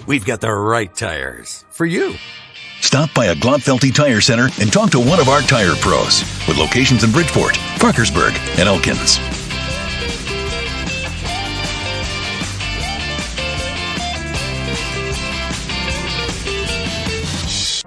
we've got the right tires for you. Stop by a Glotfelty Tire Center and talk to one of our tire pros with locations in Bridgeport, Parkersburg, and Elkins.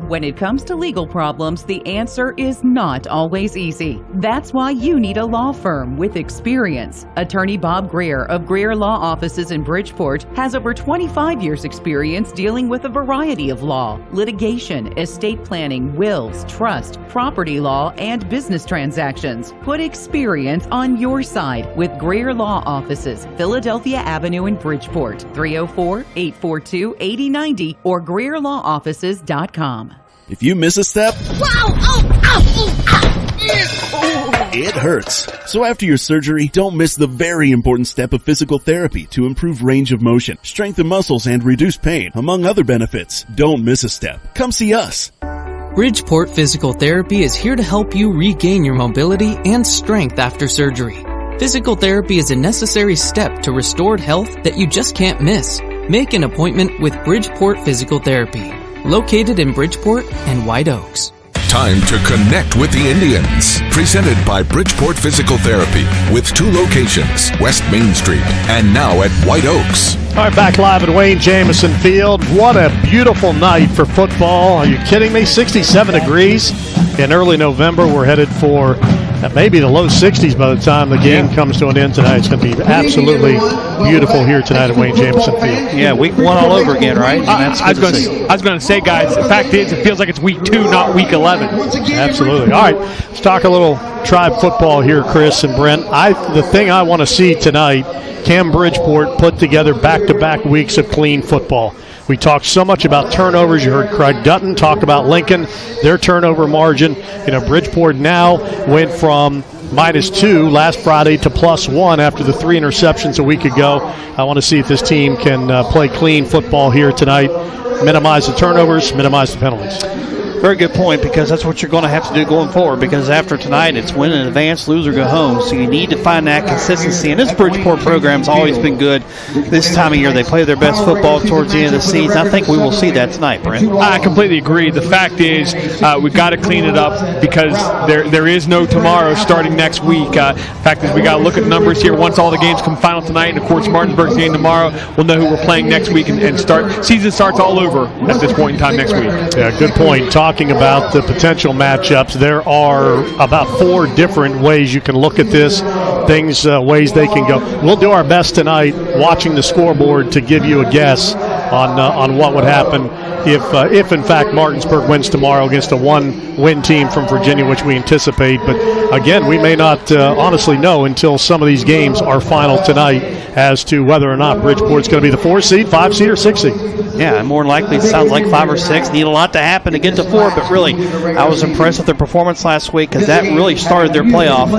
When it comes to legal problems, the answer is not always easy. That's why you need a law firm with experience. Attorney Bob Greer of Greer Law Offices in Bridgeport has over 25 years' experience dealing with a variety of law, litigation, estate planning, wills, trust, property law, and business transactions. Put experience on your side with Greer Law Offices, Philadelphia Avenue in Bridgeport, 304-842-8090 or GreerLawOffices.com. If you miss a step, it hurts. So after your surgery, don't miss the very important step of physical therapy to improve range of motion, strengthen muscles, and reduce pain, among other benefits. Don't miss a step. Come see us. Bridgeport Physical Therapy is here to help you regain your mobility and strength after surgery. Physical therapy is a necessary step to restored health that you just can't miss. Make an appointment with Bridgeport Physical Therapy, located in Bridgeport and White Oaks. Time to connect with the Indians. Presented by Bridgeport Physical Therapy with 2 locations, West Main Street and now at White Oaks. All right, back live at Wayne Jamison Field. What a beautiful night for football. Are you kidding me? 67 degrees in early November. We're headed for maybe the low 60s by the time the game comes to an end tonight. It's going to be absolutely beautiful here tonight at Wayne Jamison Field. Yeah, week 1 all over again, right? I was going to say, guys, the fact is it feels like it's week 2, not week 11. Absolutely. All right, let's talk a little Tribe football here, Chris and Brent. The thing I want to see tonight, can Bridgeport put together back-to-back weeks of clean football? We talked so much about turnovers. You heard Craig Dutton talk about Lincoln, their turnover margin. Bridgeport now went from -2 last Friday to +1 after the 3 interceptions a week ago. I want to see if this team can play clean football here tonight, minimize the turnovers, minimize the penalties. Very good point, because that's what you're going to have to do going forward, because after tonight it's win in advance, lose or go home. So you need to find that consistency. And this Bridgeport program's always been good this time of year. They play their best football towards the end of the season. I think we will see that tonight, Brent. I completely agree. The fact is we've got to clean it up, because there is no tomorrow starting next week. The fact is we got to look at numbers here. Once all the games come final tonight, and of course Martinsburg's game tomorrow, we'll know who we're playing next week and season starts all over at this point in time next week. Yeah, good point. Talking about the potential matchups, there are about 4 different ways you can look at this, ways they can go. We'll do our best tonight watching the scoreboard to give you a guess on what would happen if in fact Martinsburg wins tomorrow against a 1-win team from Virginia, which we anticipate. But again, we may not honestly know until some of these games are final tonight as to whether or not Bridgeport's going to be the 4 seed, 5 seed, or 6 seed. Yeah, and more than likely it sounds like 5 or 6. Need a lot to happen to get to 4, but really I was impressed with their performance last week, because that really started their playoff,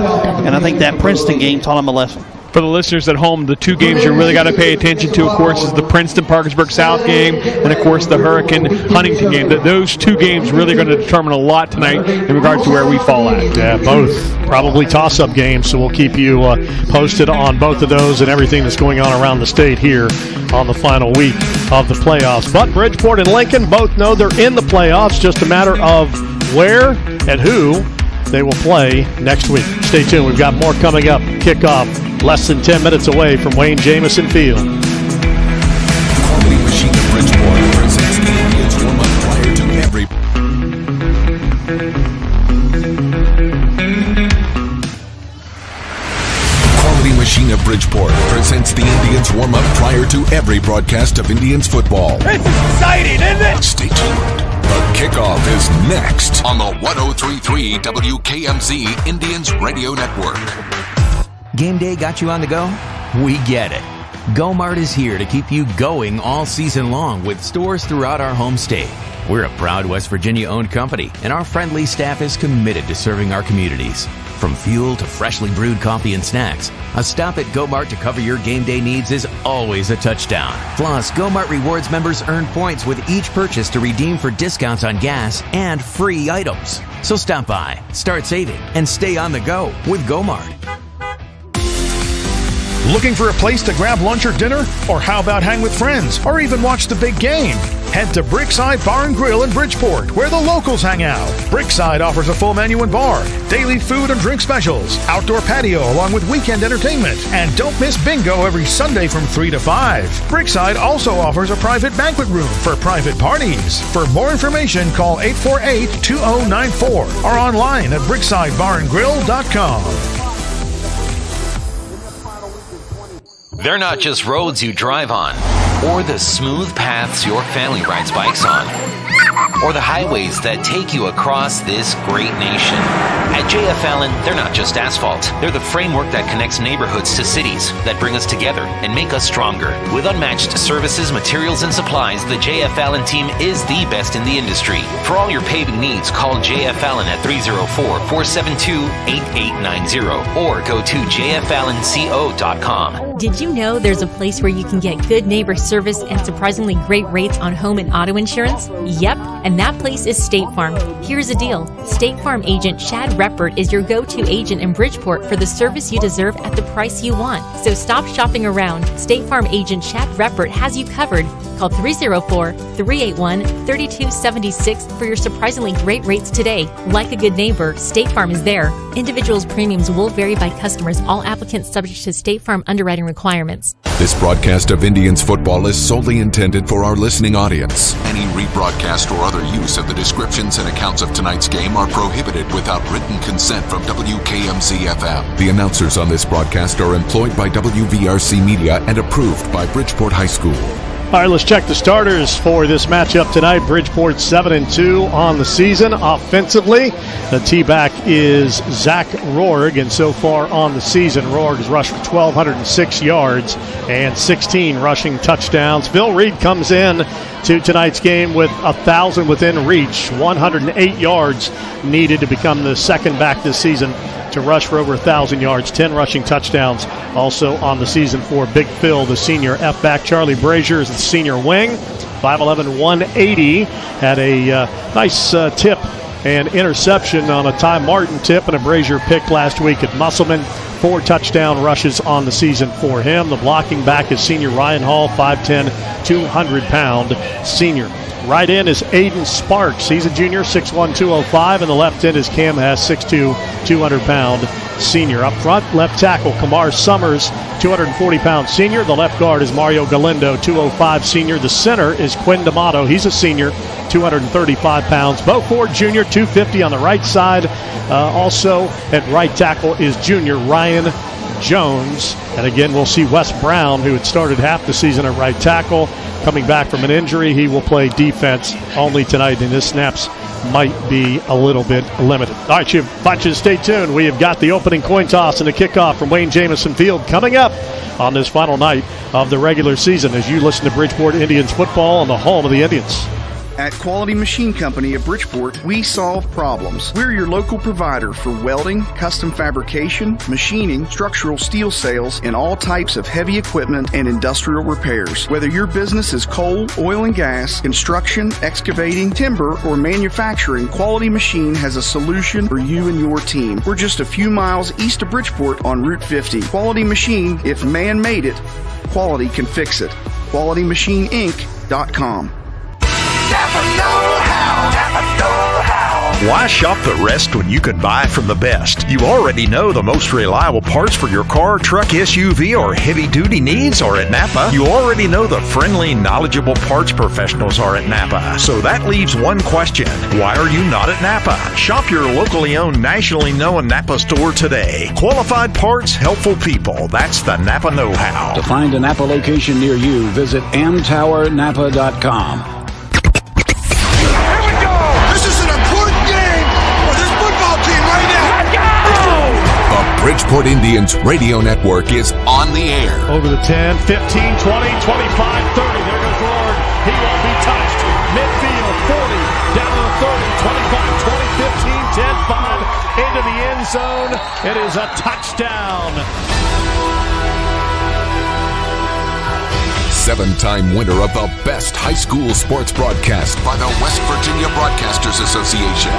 and I think that Princeton game taught them a lesson. For the listeners at home, the 2 games you really got to pay attention to, of course, is the Princeton-Parkersburg South game and, of course, the Hurricane-Huntington game. Those 2 games really going to determine a lot tonight in regards to where we fall at. Yeah, both probably toss-up games, so we'll keep you posted on both of those and everything that's going on around the state here on the final week of the playoffs. But Bridgeport and Lincoln both know they're in the playoffs, just a matter of where and who they will play next week. Stay tuned. We've got more coming up. Kickoff less than 10 minutes away from Wayne Jamison Field. Quality Machine of Bridgeport presents the Indians warm-up prior to every... Quality Machine of Bridgeport presents the Indians warm-up prior to every broadcast of Indians football. It's exciting, isn't it? Stay tuned. The kickoff is next on the 103.3 WKMZ Indians Radio Network. Game day got you on the go? We get it. GoMart is here to keep you going all season long with stores throughout our home state. We're a proud West Virginia-owned company, and our friendly staff is committed to serving our communities. From fuel to freshly brewed coffee and snacks, a stop at GoMart to cover your game day needs is always a touchdown. Plus, GoMart Rewards members earn points with each purchase to redeem for discounts on gas and free items. So stop by, start saving, and stay on the go with GoMart. Looking for a place to grab lunch or dinner? Or how about hang with friends? Or even watch the big game? Head to Brickside Bar and Grill in Bridgeport, where the locals hang out. Brickside offers a full menu and bar, daily food and drink specials, outdoor patio along with weekend entertainment, and don't miss bingo every Sunday from 3 to 5. Brickside also offers a private banquet room for private parties. For more information, call 848-2094 or online at brickesidebarandgrill.com. They're not just roads you drive on, or the smooth paths your family rides bikes on, or the highways that take you across this great nation. At J.F. Allen, they're not just asphalt. They're the framework that connects neighborhoods to cities, that bring us together and make us stronger. With unmatched services, materials, and supplies, the J.F. Allen team is the best in the industry. For all your paving needs, call J.F. Allen at 304-472-8890 or go to jfallenco.com. Did you know there's a place where you can get good neighbor service and surprisingly great rates on home and auto insurance? Yep, and that place is State Farm. Here's the deal. State Farm agent Chad Reppert is your go-to agent in Bridgeport for the service you deserve at the price you want. So stop shopping around. State Farm agent Chad Reppert has you covered. Call 304-381-3276 for your surprisingly great rates today. Like a good neighbor, State Farm is there. Individuals' premiums will vary by customers. All applicants subject to State Farm underwriting requirements. This broadcast of Indians football is solely intended for our listening audience. Any rebroadcast or other use of the descriptions and accounts of tonight's game are prohibited without written consent from WKMZ-FM. The announcers on this broadcast are employed by WVRC Media and approved by Bridgeport High School. All right, let's check the starters for this matchup tonight. Bridgeport 7-2 on the season offensively. The T-back is Zach Rohrg, and so far on the season, Rohrg has rushed for 1,206 yards and 16 rushing touchdowns. Phil Reed comes in to tonight's game with 1,000 within reach, 108 yards needed to become the second back this season to rush for over 1,000 yards, 10 rushing touchdowns also on the season for Big Phil, the senior F-back. Charlie Brazier is the senior wing, 5'11", 180, had a nice tip and interception on a Ty Martin tip and a Brazier pick last week at Musselman. 4 touchdown rushes on the season for him. The blocking back is senior Ryan Hall, 5'10", 200-pound senior. Right end is Aiden Sparks. He's a junior, 6'1", 205, and the left end is Cam Hess, 6'2", 200-pound senior. Up front, left tackle Kamar Summers, 240-pound senior. The left guard is Mario Galindo, 205 senior. The center is Quinn D'Amato. He's a senior, 235 pounds. Bo Ford Jr., 250 on the right side. Also at right tackle is junior Ryan Jones. And again, we'll see Wes Brown, who had started half the season at right tackle, coming back from an injury. He will play defense only tonight, and his snaps might be a little bit limited. All right, you want you to stay tuned. We have got the opening coin toss and the kickoff from Wayne Jamison Field coming up on this final night of the regular season as you listen to Bridgeport Indians football on the home of the Indians. At Quality Machine Company of Bridgeport, we solve problems. We're your local provider for welding, custom fabrication, machining, structural steel sales, and all types of heavy equipment and industrial repairs. Whether your business is coal, oil and gas, construction, excavating, timber, or manufacturing, Quality Machine has a solution for you and your team. We're just a few miles east of Bridgeport on Route 50. Quality Machine, if man made it, quality can fix it. QualityMachineInc.com. Why shop the rest when you can buy from the best? You already know the most reliable parts for your car, truck, SUV, or heavy-duty needs are at Napa. You already know the friendly, knowledgeable parts professionals are at Napa. So that leaves one question. Why are you not at Napa? Shop your locally owned, nationally known Napa store today. Qualified parts, helpful people. That's the Napa know-how. To find a Napa location near you, visit mtowernapa.com. Bridgeport Indians Radio Network is on the air. Over the 10, 15, 20, 25, 30. There goes Rohrg. He won't be touched. Midfield, 40, down to the 30, 25, 20, 15, 10, 5, into the end zone. It is a touchdown. 7-time winner of the best high school sports broadcast by the West Virginia Broadcasters Association.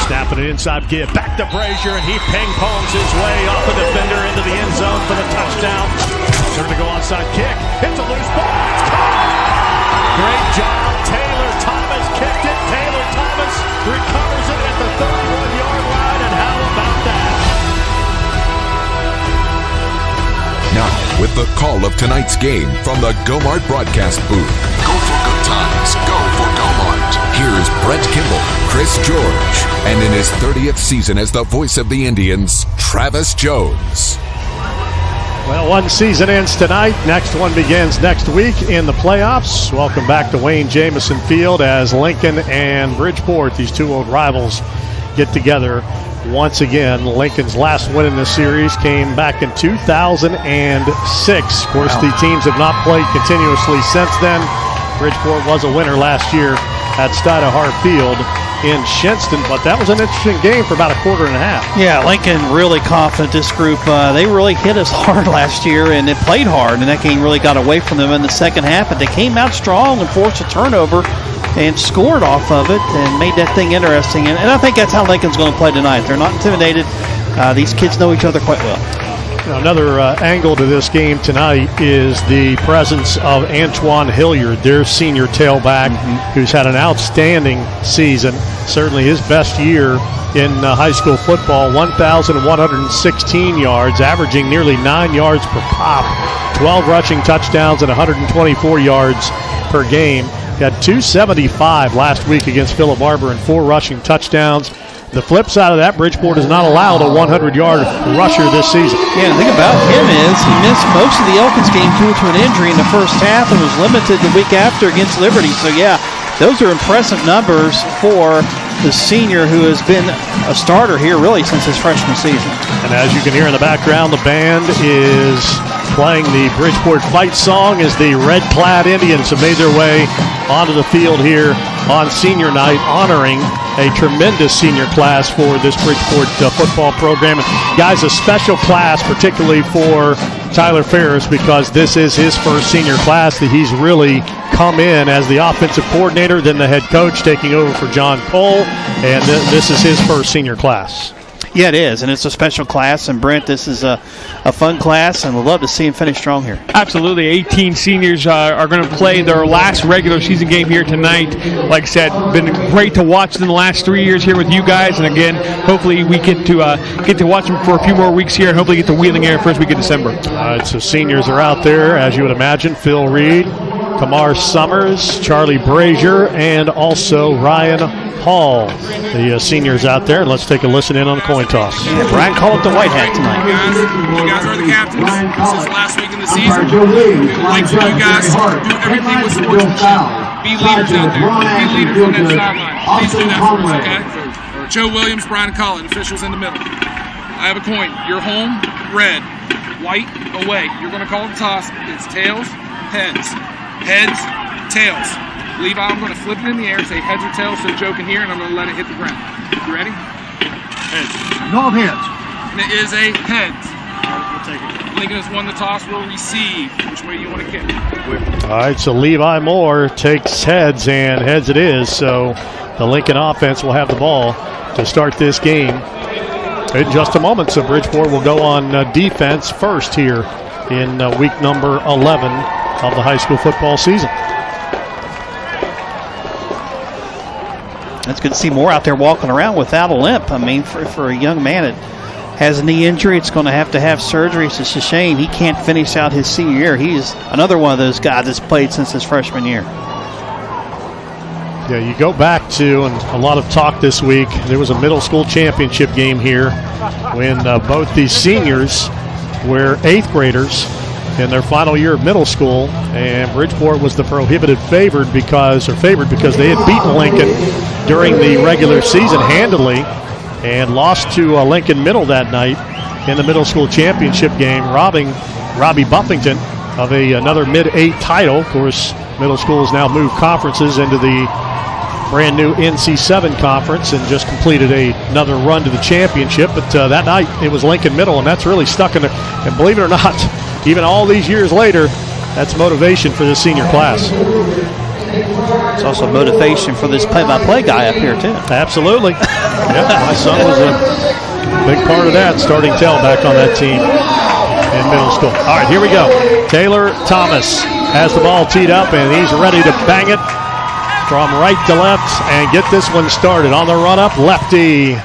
Snapping it inside, give back to Brazier, and he ping-pongs his way off a defender into the end zone for the touchdown. Turn to go onside kick. It's a loose ball. It's caught. Great job. Taylor Thomas kicked it. Taylor Thomas recovers it at the 31-yard line, and how about that? Now, with the call of tonight's game from the Go-Mart broadcast booth. Go for good times. Go for Go-Mart. Here's Brett Kimball, Chris George, and in his 30th season as the voice of the Indians, Travis Jones. Well, one season ends tonight. Next one begins next week in the playoffs. Welcome back to Wayne Jamison Field as Lincoln and Bridgeport, these two old rivals, get together once again. Lincoln's last win in the series came back in 2006. Of course, the teams have not played continuously since then. Bridgeport was a winner last year at Stuyvesant Field in Shinston, but that was an interesting game for about a quarter and a half. Yeah, Lincoln really confident. This group, they really hit us hard last year, and they played hard, and that game really got away from them in the second half, but they came out strong and forced a turnover and scored off of it and made that thing interesting. And I think that's how Lincoln's going to play tonight. They're not intimidated. These kids know each other quite well. Another angle to this game tonight is the presence of Antoine Hilliard, their senior tailback, who's had an outstanding season, certainly his best year in high school football, 1,116 yards, averaging nearly 9 yards per pop, 12 rushing touchdowns and 124 yards per game. Got 275 last week against Phillip Barber and 4 rushing touchdowns. The flip side of that, Bridgeport is not allowed a 100-yard rusher this season. Yeah, the thing about him is he missed most of the Elkins game due to an injury in the first half and was limited the week after against Liberty. So, yeah, those are impressive numbers for the senior who has been a starter here really since his freshman season. And as you can hear in the background, the band is playing the Bridgeport fight song as the red-clad Indians have made their way onto the field here on senior night, honoring a tremendous senior class for this Bridgeport football program. And guys, a special class, particularly for Tyler Ferris, because this is his first senior class that he's really come in as the offensive coordinator, then the head coach taking over for John Cole, and this is his first senior class. Yeah, it is, and it's a special class. And, Brent, this is a fun class, and we'd love to see him finish strong here. Absolutely. 18 seniors are going to play their last regular season game here tonight. Like I said, been great to watch in the last 3 years here with you guys. And, again, hopefully we get to watch them for a few more weeks here and hopefully get to Wheeling Air first week of December. All right, so seniors are out there, as you would imagine. Phil Reed, Kamar Summers, Charlie Brazier, and also Ryan Hall, the seniors out there. And let's take a listen in on the coin toss. Yeah, Brian called up the white hat tonight. You guys are the captains. This is last week in the season. We would like for you guys to do everything with sportsmanship. Be leaders out there. Be leaders on that sideline. Please do that for us, okay? Joe Williams, Brian Collin, officials in the middle. I have a coin. You're home, red. White, away. You're going to call the toss. It's tails, heads. Heads, tails. Levi, I'm going to flip it in the air, say heads or tails so Joe can hear, and I'm going to let it hit the ground. You ready? Heads. No heads. And it is a heads. We'll take it. Lincoln has won the toss. We'll receive. Which way you want to kick? All right, so Levi Moore takes heads, and heads it is. So the Lincoln offense will have the ball to start this game in just a moment. So Bridgeport will go on defense first here in week number 11 of the high school football season. It's good to see Moore out there walking around without a limp. I mean, for a young man that has a knee injury, it's going to have surgery. It's just a shame he can't finish out his senior year. He's another one of those guys that's played since his freshman year. Yeah, you go back to, and a lot of talk this week, there was a middle school championship game here when both these seniors were 8th graders in their final year of middle school, and Bridgeport was the prohibited favored because they had beaten Lincoln during the regular season handily and lost to Lincoln Middle that night in the middle school championship game, robbing Robbie Buffington of another mid-8 title. Of course, middle school has now moved conferences into the brand new NC7 conference and just completed another run to the championship. But that night it was Lincoln Middle, and that's really stuck in it. And believe it or not, even all these years later, That's motivation for this senior class. It's also motivation for this play-by-play guy up here, too. Absolutely. Yep, my son was a big part of that, starting tailback on that team in middle school. All right, here we go. Taylor Thomas has the ball teed up, and he's ready to bang it from right to left and get this one started. On the run-up, lefty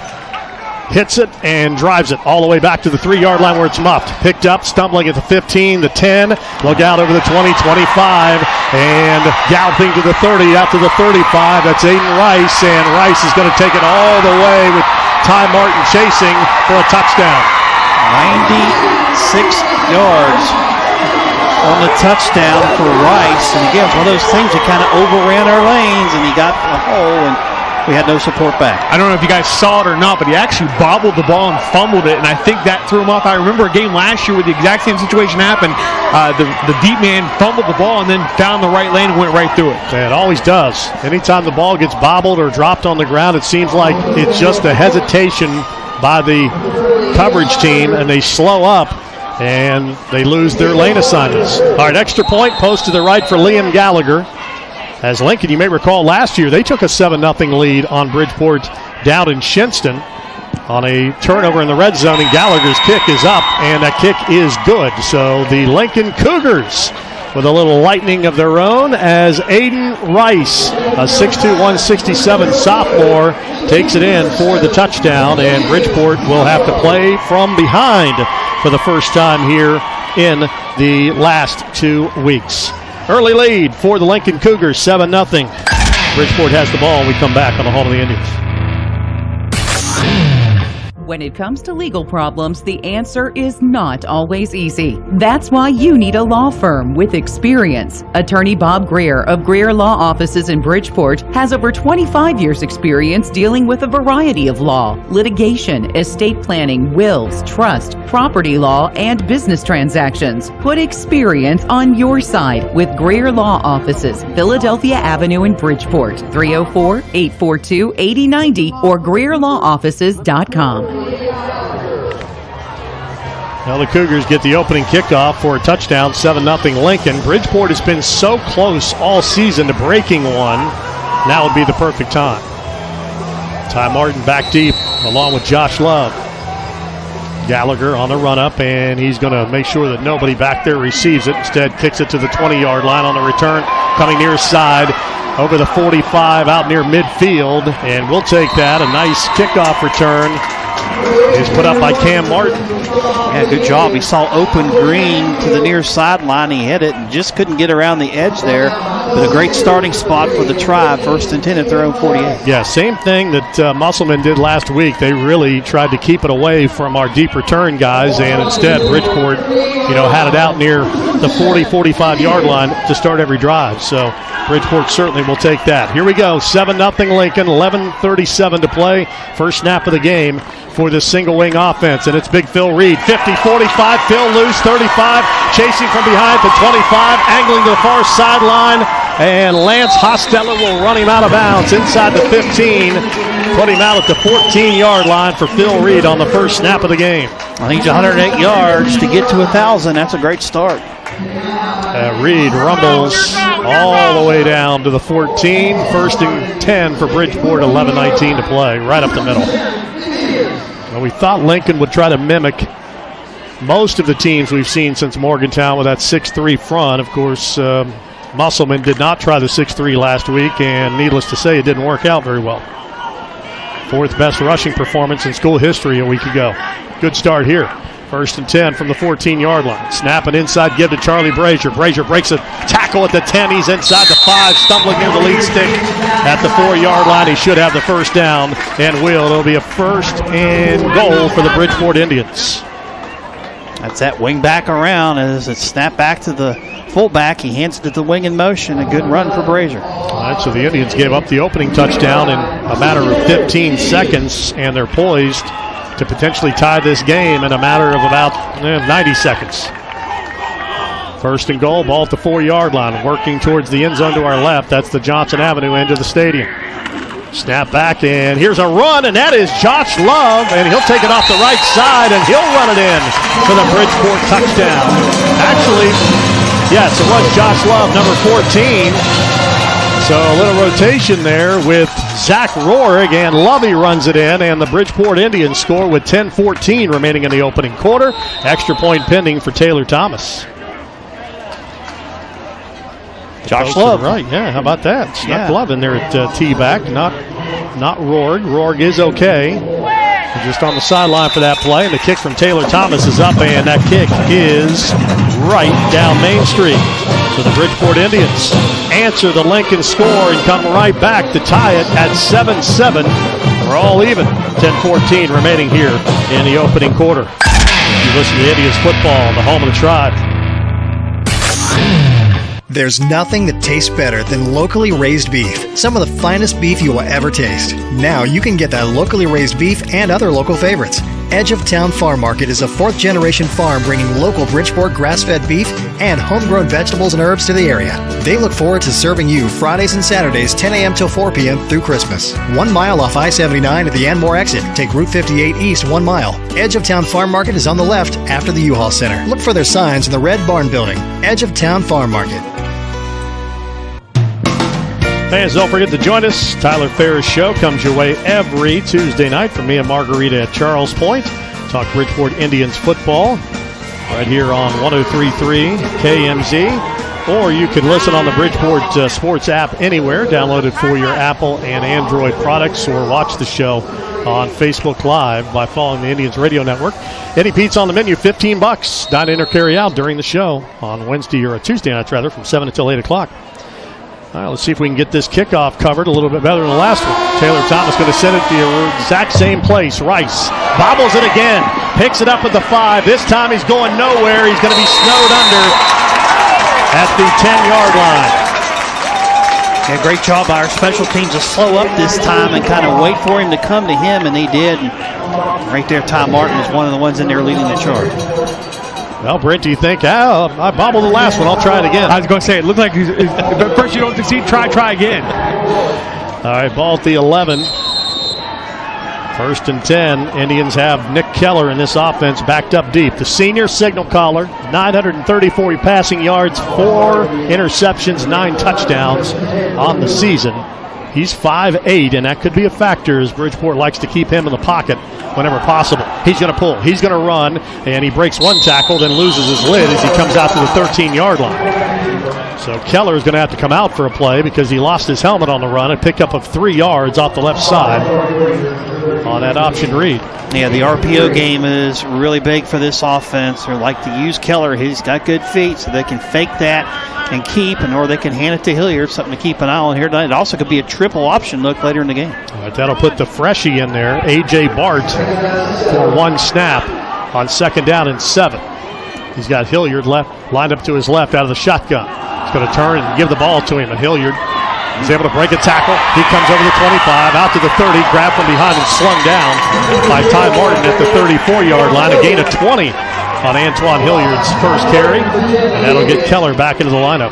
hits it and drives it all the way back to the 3-yard line where it's muffed. Picked up, stumbling at the 15, the 10. Look out over the 20, 25, and galloping to the 30, out to the 35. That's Aiden Rice, and Rice is going to take it all the way with Ty Martin chasing for a touchdown. 96 yards on the touchdown for Rice. And again, it's one of those things that kind of overran our lanes, and he got a hole, and we had no support back. I don't know if you guys saw it or not, but he actually bobbled the ball and fumbled it, and I think that threw him off. I remember a game last year where the exact same situation happened. The deep man fumbled the ball and then found the right lane and went right through it. It always does. Anytime the ball gets bobbled or dropped on the ground, it seems like it's just a hesitation by the coverage team, and they slow up, and they lose their lane assignments. All right, extra point, post to the right for Liam Gallagher. As Lincoln, you may recall last year, they took a 7-0 lead on Bridgeport down in Shinston on a turnover in the red zone, and Gallagher's kick is up, and that kick is good. So the Lincoln Cougars with a little lightning of their own as Aiden Rice, a 6'2", 167 sophomore, takes it in for the touchdown, and Bridgeport will have to play from behind for the first time here in the last 2 weeks. Early lead for the Lincoln Cougars, 7-0. Bridgeport has the ball, and we come back on the Hall of the Indians. When it comes to legal problems, the answer is not always easy. That's why you need a law firm with experience. Attorney Bob Greer of Greer Law Offices in Bridgeport has over 25 years' experience dealing with a variety of law, litigation, estate planning, wills, trust, property law, and business transactions. Put experience on your side with Greer Law Offices, Philadelphia Avenue in Bridgeport, 304-842-8090 or GreerLawOffices.com. Well, the Cougars get the opening kickoff for a touchdown, 7-0 Lincoln. Bridgeport has been so close all season to breaking one. Now would be the perfect time. Ty Martin back deep along with Josh Love. Gallagher on the run-up, and he's going to make sure that nobody back there receives it. Instead, kicks it to the 20-yard line on the return, coming near side over the 45 out near midfield, and we'll take that. A nice kickoff return is put up by Cam Martin. Yeah, good job. He saw open green to the near sideline. He hit it and just couldn't get around the edge there. But a great starting spot for the Tribe. 1st and 10 at their own 48. Yeah, same thing that Musselman did last week. They really tried to keep it away from our deep return guys, and instead Bridgeport, had it out near the 40, 45-yard line to start every drive. So Bridgeport certainly will take that. Here we go, 7-0 Lincoln, 11:37 to play. First snap of the game for this single-wing offense, and it's Big Phil Reed. 50, 45, Phil loose, 35, chasing from behind to 25, angling to the far sideline, and Lance Hostella will run him out of bounds inside the 15, put him out at the 14-yard line for Phil Reed on the first snap of the game. I think he's 108 yards to get to 1,000. That's a great start. Reed rumbles all the way down to the 14. 1st and 10 for Bridgeport, 11:19 to play, right up the middle. Well, we thought Lincoln would try to mimic most of the teams we've seen since Morgantown with that 6'3 front. Of course, Musselman did not try the 6'3 last week, and needless to say, it didn't work out very well. 4th best rushing performance in school history a week ago. Good start here. 1st and 10 from the 14-yard line. Snap it inside, give to Charlie Brazier. Brazier breaks a tackle at the 10. He's inside the 5, stumbling near the lead stick at the 4-yard line. He should have the first down and will. It'll be a 1st and goal for the Bridgeport Indians. That's that wing back around as it snapped back to the fullback. He hands it to the wing in motion. A good run for Brazier. All right, so the Indians gave up the opening touchdown in a matter of 15 seconds, and they're poised to potentially tie this game in a matter of about 90 seconds. 1st and goal, ball at the 4-yard line, working towards the end zone to our left. That's the Johnson Avenue end of the stadium. Snap back, and here's a run, and that is Josh Love, and he'll take it off the right side, and he'll run it in for the Bridgeport touchdown. Actually, Yes, it was Josh Love, number 14. So a little rotation there with Zach Rohrig, and Lovey runs it in, and the Bridgeport Indians score with 10:14 remaining in the opening quarter. Extra point pending for Taylor Thomas. Josh Love. Right, yeah, how about that? Snuck Love in there at T-back, not Rohrig. Rohrig is okay. Just on the sideline for that play, and the kick from Taylor Thomas is up, and that kick is right down Main Street. So the Bridgeport Indians answer the Lincoln score and come right back to tie it at 7-7. We're all even. 10:14 remaining here in the opening quarter. You listen to Indians football, the home of the Tribe. There's nothing that tastes better than locally raised beef. Some of the finest beef you will ever taste. Now you can get that locally raised beef and other local favorites. Edge of Town Farm Market is a 4th-generation farm bringing local Bridgeport grass-fed beef and homegrown vegetables and herbs to the area. They look forward to serving you Fridays and Saturdays 10 a.m. till 4 p.m. through Christmas. 1 mile off I-79 at the Anmore exit. Take Route 58 east 1 mile. Edge of Town Farm Market is on the left after the U-Haul Center. Look for their signs in the Red Barn Building. Edge of Town Farm Market. Fans, don't forget to join us. Tyler Ferris Show comes your way every Tuesday night from me and Margarita at Charles Point. Talk Bridgeport Indians football right here on 103.3 KMZ. Or you can listen on the Bridgeport Sports app anywhere. Download it for your Apple and Android products, or watch the show on Facebook Live by following the Indians Radio Network. Any pizza on the menu, $15. Dine in or carry out during the show on Wednesday or Tuesday nights, rather, from 7 until 8 o'clock. All right, let's see if we can get this kickoff covered a little bit better than the last one. Taylor Thomas going to send it to the exact same place. Rice bobbles it again, picks it up at the 5. This time he's going nowhere. He's going to be snowed under at the 10-yard line. Yeah, great job by our special teams to slow up this time and kind of wait for him to come to him, and they did. And right there, Ty Martin is one of the ones in there leading the charge. Well, Brent, do you think, I bobbled the last one, I'll try it again? I was going to say, it looked like but first you don't succeed, try again. All right, ball at the 11. 1st and 10. Indians have Nick Keller in this offense backed up deep. The senior signal caller, 934 passing yards, 4 interceptions, 9 touchdowns on the season. He's 5'8", and that could be a factor as Bridgeport likes to keep him in the pocket whenever possible. He's going to pull. He's going to run, and he breaks one tackle, then loses his lid as he comes out to the 13-yard line. So Keller is going to have to come out for a play because he lost his helmet on the run. A pickup of 3 yards off the left side on that option read. Yeah, the RPO game is really big for this offense. They like to use Keller. He's got good feet, so they can fake that and keep, or they can hand it to Hilliard. Something to keep an eye on here tonight. It also could be a triple option look later in the game. All right, that'll put the freshie in there, A.J. Bart, for 1 snap on 2nd down and 7. He's got Hilliard lined up to his left out of the shotgun. He's going to turn and give the ball to him, and Hilliard is able to break a tackle. He comes over the 25, out to the 30, grabbed from behind and slung down by Ty Martin at the 34-yard line. A gain of 20 on Antoine Hilliard's first carry, and that'll get Keller back into the lineup.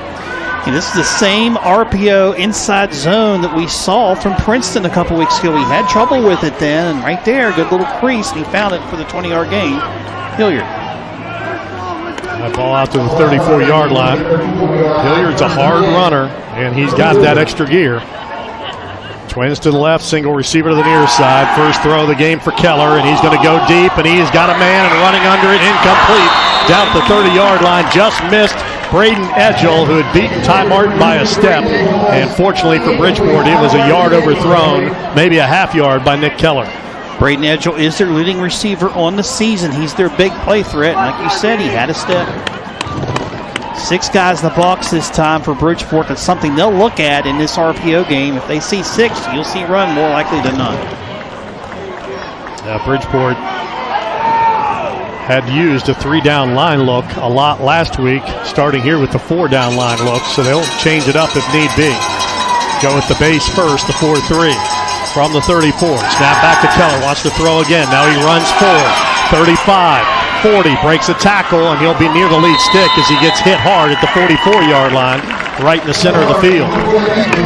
And this is the same RPO inside zone that we saw from Princeton a couple weeks ago. He had trouble with it then, and right there, good little crease, and he found it for the 20-yard gain. Hilliard. That ball out to the 34-yard line. Hilliard's a hard runner, and he's got that extra gear. Twins to the left, single receiver to the near side. First throw of the game for Keller, and he's going to go deep, and he's got a man and running under it, incomplete. Down at the 30-yard line, just missed Braden Edgell, who had beaten Ty Martin by a step. And fortunately for Bridgeport, it was a yard overthrown, maybe a half yard by Nick Keller. Braden Edgell is their leading receiver on the season. He's their big play threat. And like you said, he had a step. 6 guys in the box this time for Bridgeport. That's something they'll look at in this RPO game. If they see 6, you'll see run more likely than not. Bridgeport had used a 3-down line look a lot last week, starting here with the 4-down line look, so they'll change it up if need be. Go with the base first, the 4-3. From the 34, snap back to Keller, wants to throw again. Now he runs forward, 35, 40, breaks a tackle, and he'll be near the lead stick as he gets hit hard at the 44-yard line, right in the center of the field.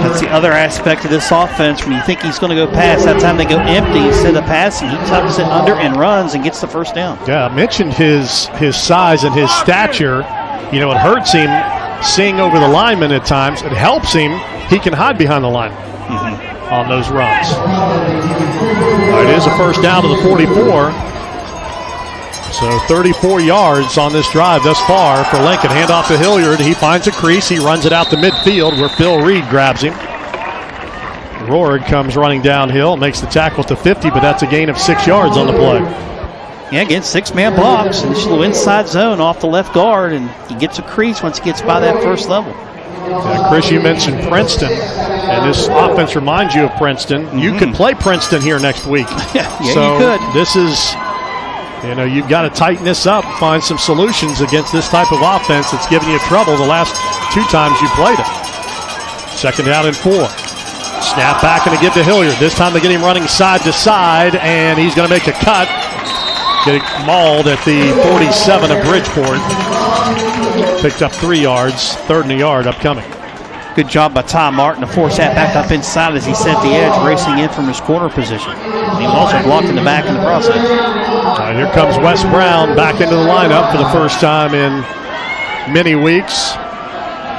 That's the other aspect of this offense. When you think he's going to go pass, that time they go empty instead of passing. He tucks it under and runs and gets the first down. Yeah, I mentioned his size and his stature. You know, it hurts him sing over the lineman at times. It helps him. He can hide behind the line on those runs. All right, it is a first down to the 44. So 34 yards on this drive thus far for Lincoln. Hand off to Hilliard. He finds a crease. He runs it out to midfield where Phil Reed grabs him. Rohrig comes running downhill, makes the tackle to 50, but that's a gain of 6 yards on the play. Yeah, again, 6-man blocks and just a little inside zone off the left guard, and he gets a crease once he gets by that first level. Yeah, Chris, you mentioned Princeton, and this offense reminds you of Princeton. You could play Princeton here next week. Yeah, so you could. This is, you've got to tighten this up, find some solutions against this type of offense that's given you trouble the last 2 times you played it. 2nd down and 4. Snap back and a give to Hilliard. This time they get him running side to side, and he's going to make a cut. Getting mauled at the 47 of Bridgeport. Picked up 3 yards, 3rd and a yard upcoming. Good job by Ty Martin to force that back up inside as he set the edge, racing in from his corner position. He was also blocked in the back in the process. Here comes Wes Brown back into the lineup for the first time in many weeks.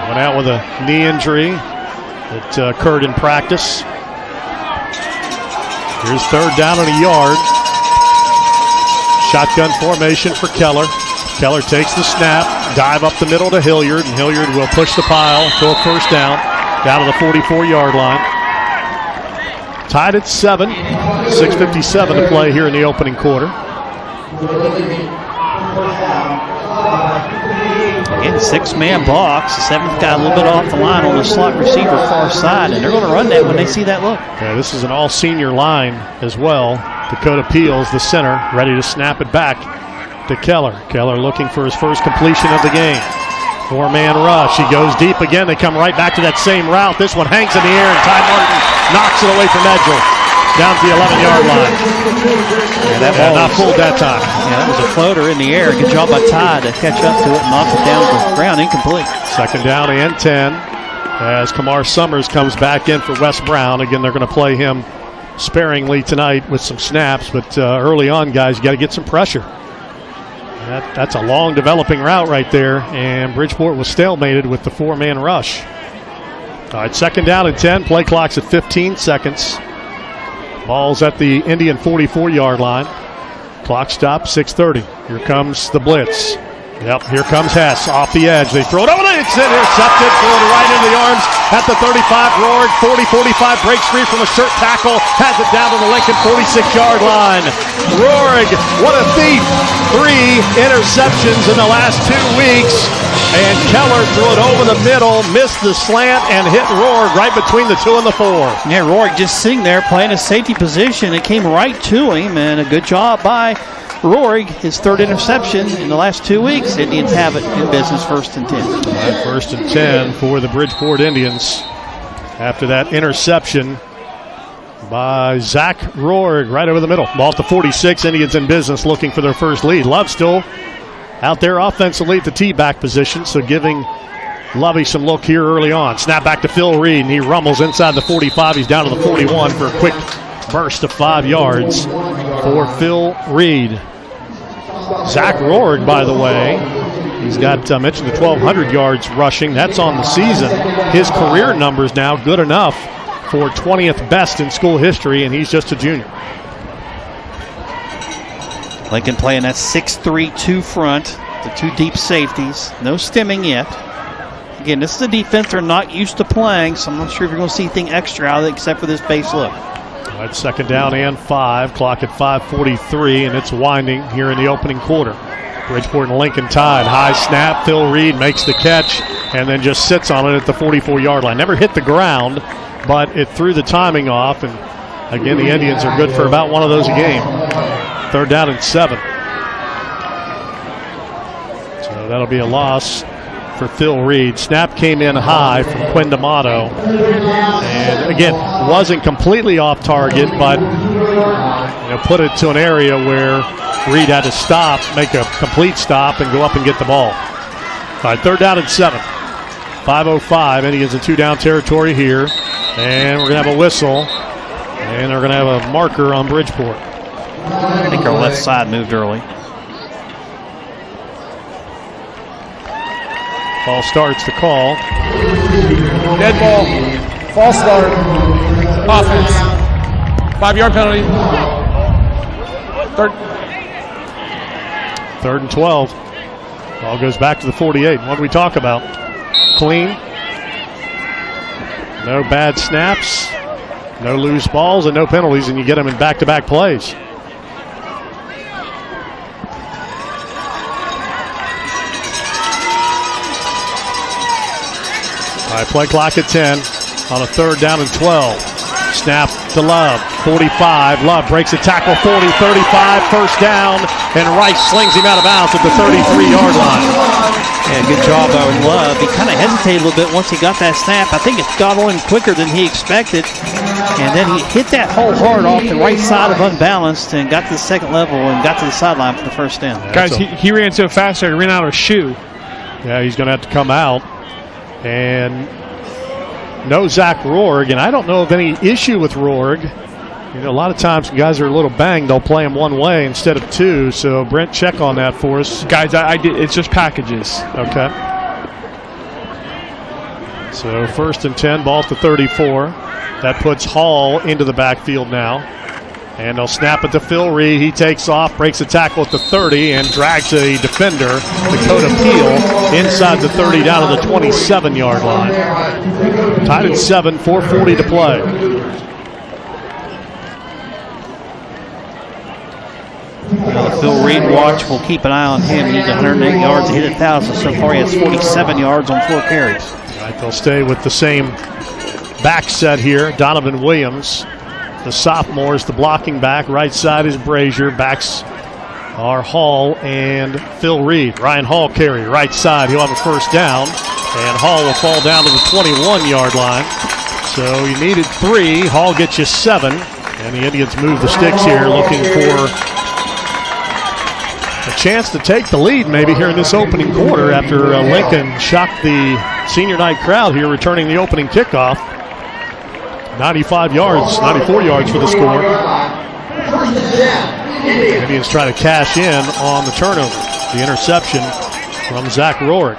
Went out with a knee injury that occurred in practice. Here's 3rd down and a yard. Shotgun formation for Keller. Keller takes the snap, dive up the middle to Hilliard, and Hilliard will push the pile to a first down to the 44-yard line. Tied at 7, 6:57 to play here in the opening quarter. Again, 6-man blocks. The 7th guy a little bit off the line on the slot receiver far side, and they're going to run that when they see that look. Yeah, this is an all-senior line as well. Dakota Peels, the center, ready to snap it back to Keller. Keller looking for his first completion of the game. 4-man rush. He goes deep again. They come right back to that same route. This one hangs in the air, and Ty Martin knocks it away from Edgell down to the 11-yard line. Yeah, that ball not pulled that time. Yeah, that was a floater in the air. Good job by Ty to catch up to it and knock it down to the ground, incomplete. 2nd down and 10 as Kamar Summers comes back in for Wes Brown. Again, they're going to play him sparingly tonight with some snaps, but early on, guys, you got to get some pressure. That's a long developing route right there, and Bridgeport was stalemated with the 4-man rush. All right, 2nd down and 10. Play clock's at 15 seconds. Ball's at the Indian 44-yard line. Clock stopped, 6:30. Here comes the blitz. Yep, here comes Hess off the edge. They throw it over. It's intercepted, thrown right into the arms at the 35. Rohrig, 40-45, breaks free from a shirt tackle, has it down to the Lincoln 46-yard line. Rohrig, what a thief. 3 interceptions in the last 2 weeks. And Keller threw it over the middle, missed the slant, and hit Rohrig right between the 2 and the 4. Yeah, Rohrig just sitting there playing a safety position. It came right to him, and a good job by Rohrig, his 3rd interception in the last 2 weeks. Indians have it in business, 1st and 10. All right, 1st and 10 for the Bridgeport Indians after that interception by Zach Rohrig right over the middle. Ball at the 46. Indians in business looking for their first lead. Love still out there offensively at the T-back position, so giving Lovey some look here early on. Snap back to Phil Reed, and he rumbles inside the 45. He's down to the 41 for a quick burst of 5 yards for Phil Reed. Zach Rohrig, by the way, he's got, mentioned the 1,200 yards rushing. That's on the season. His career numbers now good enough for 20th best in school history, and he's just a junior. Lincoln playing that 6-3-2 front, the 2 deep safeties. No stemming yet. Again, this is a defense they're not used to playing, so I'm not sure if you're going to see anything extra out of it except for this base look. All right, 2nd down and 5. Clock at 5:43, and it's winding here in the opening quarter. Bridgeport and Lincoln tied. High snap. Phil Reed makes the catch and then just sits on it at the 44-yard line. Never hit the ground, but it threw the timing off. And again, the Indians are good for about one of those a game. 3rd down and 7. So that'll be a loss for Phil Reed. Snap came in high from Quinn D'Amato. And again, wasn't completely off target, but put it to an area where Reed had to stop, make a complete stop, and go up and get the ball. All right, 3rd down and 7. 5:05. Indians in 2-down territory here. And we're going to have a whistle. And they're going to have a marker on Bridgeport. I think our left side moved early. False start's the call. Dead ball. False start. Offense. 5-yard penalty. Third and 12. Ball goes back to the 48. What do we talk about? Clean. No bad snaps. No loose balls and no penalties, and you get them in back-to-back plays. All right, play clock at 10 on a 3rd down and 12. Snap to Love, 45. Love breaks a tackle, 40, 35, first down, and Rice slings him out of bounds at the 33-yard line. Yeah, good job by Love. He kind of hesitated a little bit once he got that snap. I think it got on quicker than he expected. And then he hit that hole hard off the right side of unbalanced and got to the second level and got to the sideline for the first down. Yeah, guys, he ran so fast there, he ran out of a shoe. Yeah, he's going to have to come out. And no Zach Rohrg, and I don't know of any issue with Rohrg. You know, a lot of times when guys are a little banged, they'll play him one way instead of two. So Brent, check on that for us. Guys, I did. It's just packages. Okay. So 1st and 10, ball at the 34. That puts Hall into the backfield now. And they'll snap it to Phil Reed. He takes off, breaks a tackle at the 30, and drags a defender, Dakota Peel, inside the 30 down to the 27-yard line. Tied at 7, 4:40 to play. Phil Reed watch. We'll keep an eye on him. He needs 108 yards to hit 1,000. So far, he has 47 yards on 4 carries. All right, they'll stay with the same back set here. Donovan Williams, the sophomore, is the blocking back. Right side is Brazier. Backs are Hall and Phil Reed. Ryan Hall carry right side. He'll have a first down. And Hall will fall down to the 21-yard line. So you needed 3. Hall gets you 7. And the Indians move the sticks here, looking for a chance to take the lead maybe here in this opening quarter after Lincoln shocked the senior night crowd here returning the opening kickoff. 94 yards for the score. The Indians try to cash in on the turnover. The interception from Zach Rohrg.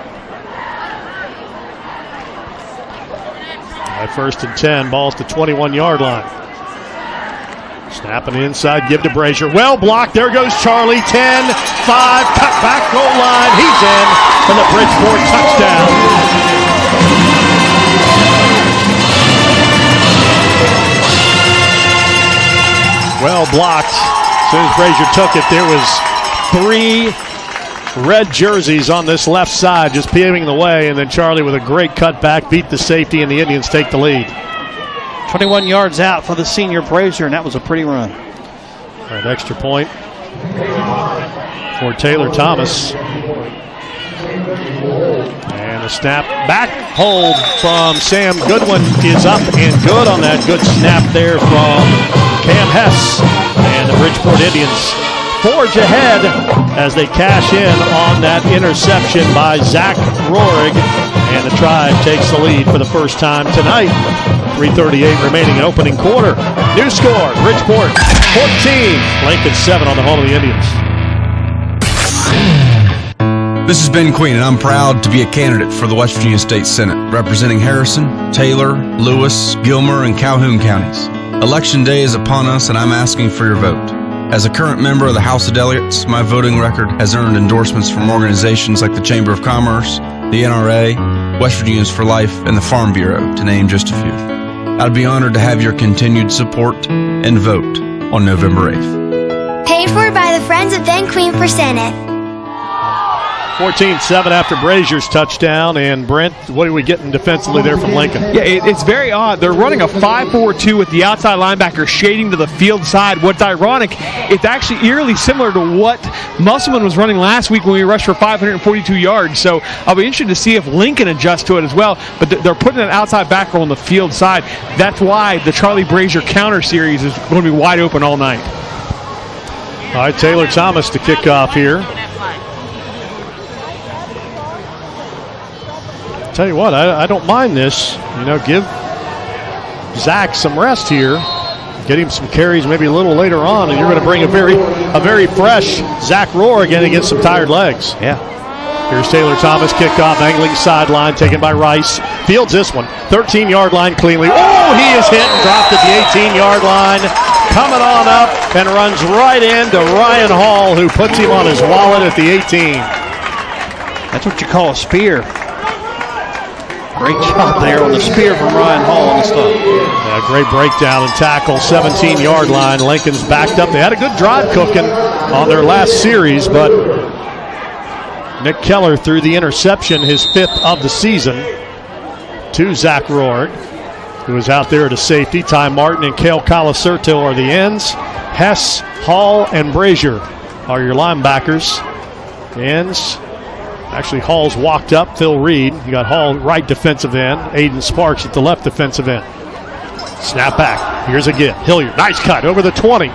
At 1st and 10, ball's to 21-yard line. Snapping inside, give to Brazier. Well blocked. There goes Charlie. 10, 5, cut back goal line. He's in for the Bridgeport touchdown. Well blocked. As soon as Brazier took it, there was 3 red jerseys on this left side just paving the way, and then Charlie with a great cutback beat the safety, and the Indians take the lead. 21 yards out for the senior Brazier, and that was a pretty run. All right, extra point for Taylor Thomas. And a snap back. Hold from Sam Goodwin is up and good on that. Good snap there from Cam Hess. And the Bridgeport Indians forge ahead as they cash in on that interception by Zach Rohrg. And the Tribe takes the lead for the first time tonight. 3:38 remaining in opening quarter. New score, Bridgeport 14, Lincoln 7 on the home of the Indians. This is Ben Queen, and I'm proud to be a candidate for the West Virginia State Senate, representing Harrison, Taylor, Lewis, Gilmer, and Calhoun counties. Election day is upon us, and I'm asking for your vote. As a current member of the House of Delegates, my voting record has earned endorsements from organizations like the Chamber of Commerce, the NRA, West Virginians for Life, and the Farm Bureau, to name just a few. I'd be honored to have your continued support and vote on November 8th. Paid for by the Friends of Ben Queen for Senate. 14-7 after Brazier's touchdown. And Brent, what are we getting defensively there from Lincoln? Yeah, it's very odd. They're running a 5-4-2 with the outside linebacker shading to the field side. What's ironic, it's actually eerily similar to what Musselman was running last week when we rushed for 542 yards. So I'll be interested to see if Lincoln adjusts to it as well. But they're putting an outside backer on the field side. That's why the Charlie Brazier counter series is going to be wide open all night. All right, Taylor Thomas to kick off here. Tell you what, I don't mind this. You know, give Zach some rest here. Get him some carries maybe a little later on, and you're going to bring a very fresh Zach Rohrg in against some tired legs. Yeah. Here's Taylor Thomas, kickoff, angling sideline, taken by Rice. Fields this one, 13-yard line cleanly. Oh, he is hit and dropped at the 18-yard line. Coming on up and runs right into Ryan Hall, who puts him on his wallet at the 18. That's what you call a spear. Great job there on the spear from Ryan Hall on the stop. Yeah, great breakdown and tackle, 17-yard line. Lincoln's backed up. They had a good drive cooking on their last series, but Nick Keller threw the interception, his 5th of the season, to Zach Rohrg, who is out there at a safety. Ty Martin and Cale Colacerto are the ends. Hess, Hall, and Brazier are your linebackers. Ends. Actually, Hall's walked up. Phil Reed. You got Hall right defensive end. Aiden Sparks at the left defensive end. Snap back. Here's a give. Hilliard. Nice cut over the 20.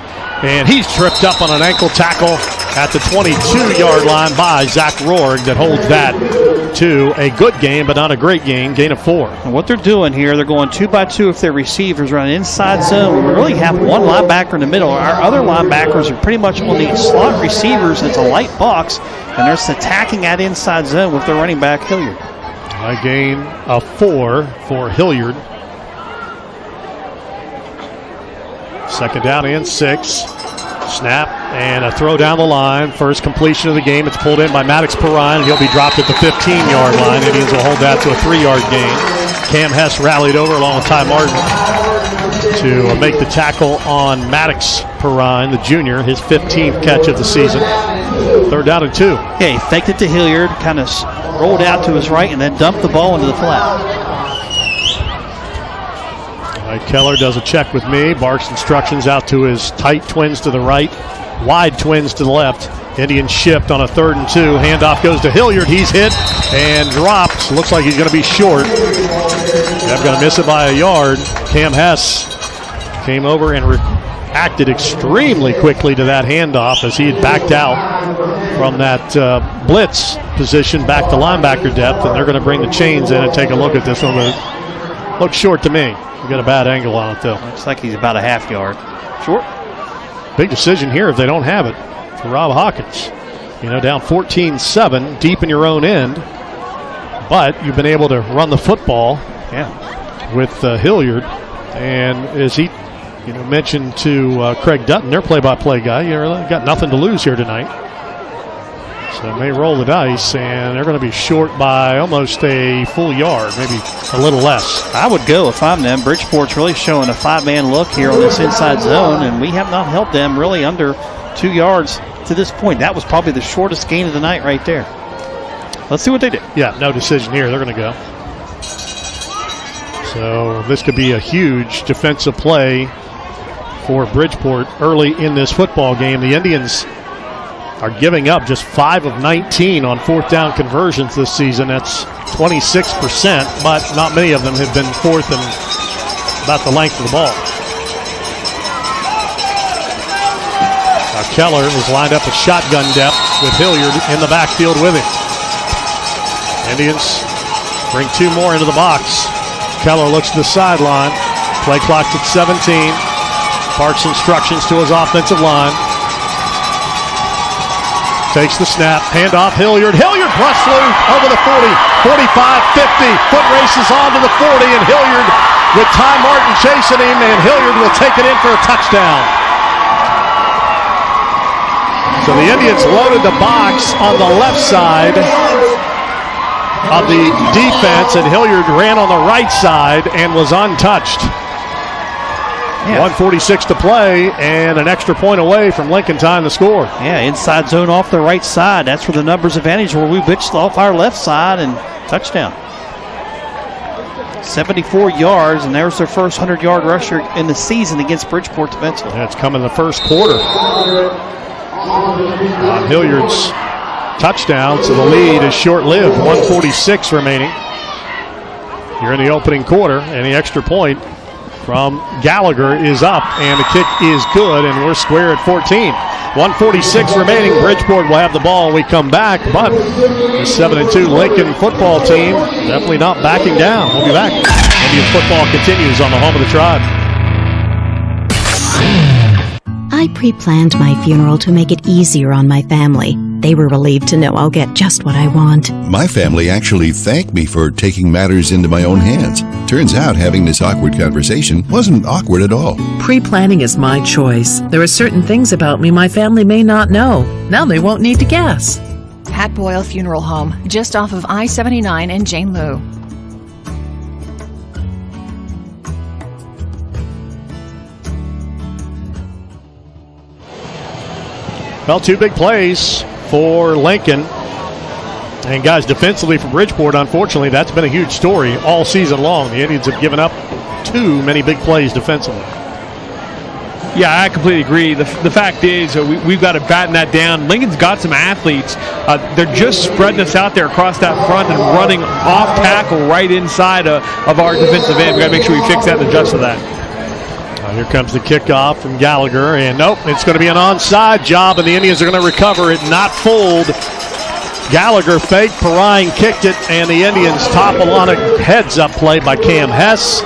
And he's tripped up on an ankle tackle at the 22-yard line by Zach Rohrg that holds that to a good game, but not a great game. Gain of 4. And what they're doing here, they're going 2-by-2 if their receivers run inside zone. We really have one linebacker in the middle. Our other linebackers are pretty much on the slot receivers. It's a light box, and they're just attacking at inside zone with their running back, Hilliard. A gain of 4 for Hilliard. 2nd down and 6. Snap and a throw down the line. First completion of the game. It's pulled in by Maddox Perrine. He'll be dropped at the 15-yard line. Indians will hold that to a 3-yard gain. Cam Hess rallied over along with Ty Martin to make the tackle on Maddox Perrine, the junior, his 15th catch of the season. 3rd down and 2. Yeah, he faked it to Hilliard, kind of rolled out to his right, and then dumped the ball into the flat. Keller does a check with me. Barks instructions out to his tight twins to the right, wide twins to the left. Indians shift on a 3rd and 2. Handoff goes to Hilliard. He's hit and dropped. Looks like he's going to be short. They're going to miss it by a yard. Cam Hess came over and reacted extremely quickly to that handoff as he had backed out from that blitz position back to linebacker depth, and they're going to bring the chains in and take a look at this one. But looks short to me. You got a bad angle on it, though. Looks like he's about a half yard short. Big decision here if they don't have it for Rob Hawkins. You know, down 14-7, deep in your own end. But you've been able to run the football with Hilliard. And as he mentioned to Craig Dutton, their play-by-play guy, you really got nothing to lose here tonight. So they may roll the dice, and they're going to be short by almost a full yard, maybe a little less. I would go if I'm them. Bridgeport's really showing a 5-man look here on this inside zone, and we have not held them really under 2 yards to this point. That was probably the shortest gain of the night right there. Let's see what they do. Yeah, no decision here. They're going to go. So this could be a huge defensive play for Bridgeport early in this football game. The Indians are giving up just 5 of 19 on 4th down conversions this season. That's 26%, but not many of them have been 4th and about the length of the ball. Now Keller is lined up at shotgun depth with Hilliard in the backfield with him. Indians bring 2 more into the box. Keller looks to the sideline. Play clock's at 17. Parks instructions to his offensive line. Takes the snap, handoff Hilliard. Hilliard brush through over the 40, 45, 50. Foot races on to the 40, and Hilliard with Ty Martin chasing him, and Hilliard will take it in for a touchdown. So the Indians loaded the box on the left side of the defense, and Hilliard ran on the right side and was untouched. 1:46 to play, and an extra point away from Lincoln tying the score. Yeah, inside zone off the right side. That's where the numbers advantage where we bitched off our left side, and touchdown. 74 yards, and there's their first 100-yard rusher in the season against Bridgeport defensively. Yeah, it's coming the first quarter on Hilliard's touchdown, so the lead is short-lived. 1:46 remaining here in the opening quarter, and the extra point from Gallagher is up, and the kick is good, and we're square at 14. 1:46 remaining. Bridgeport will have the ball when we come back, but the 7-2 Lincoln football team definitely not backing down. We'll be back. Indian football continues on the home of the Tribe. I pre-planned my funeral to make it easier on my family. They were relieved to know I'll get just what I want. My family actually thanked me for taking matters into my own hands. Turns out having this awkward conversation wasn't awkward at all. Pre-planning is my choice. There are certain things about me my family may not know. Now they won't need to guess. Pat Boyle Funeral Home, just off of I-79 and Jane Lou. Well, 2 big plays for Lincoln. And guys, defensively for Bridgeport, unfortunately, that's been a huge story all season long. The Indians have given up too many big plays defensively. Yeah, I completely agree. The fact is we've got to batten that down. Lincoln's got some athletes. They're just spreading us out there across that front and running off tackle right inside of our defensive end. We've got to make sure we fix that and adjust to that. Here comes the kickoff from Gallagher, and nope, it's going to be an onside job, and the Indians are going to recover it, not fooled. Gallagher faked, Perrine kicked it, and the Indians topple on a heads-up play by Cam Hess.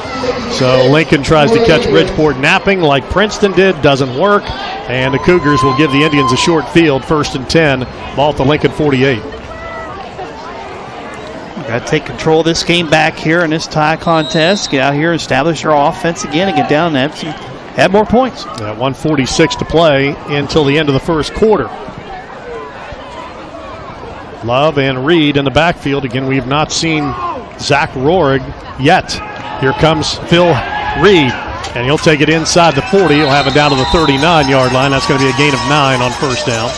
So Lincoln tries to catch Bridgeport napping like Princeton did, doesn't work, and the Cougars will give the Indians a short field, 1st and 10, ball at the Lincoln 48. Got to take control of this game back here in this tie contest. Get out here, establish our offense again, and get down and have more points. 1:46 to play until the end of the first quarter. Love and Reed in the backfield. Again, we've not seen Zach Rohrig yet. Here comes Phil Reed, and he'll take it inside the 40. He'll have it down to the 39-yard line. That's going to be a gain of 9 on first down.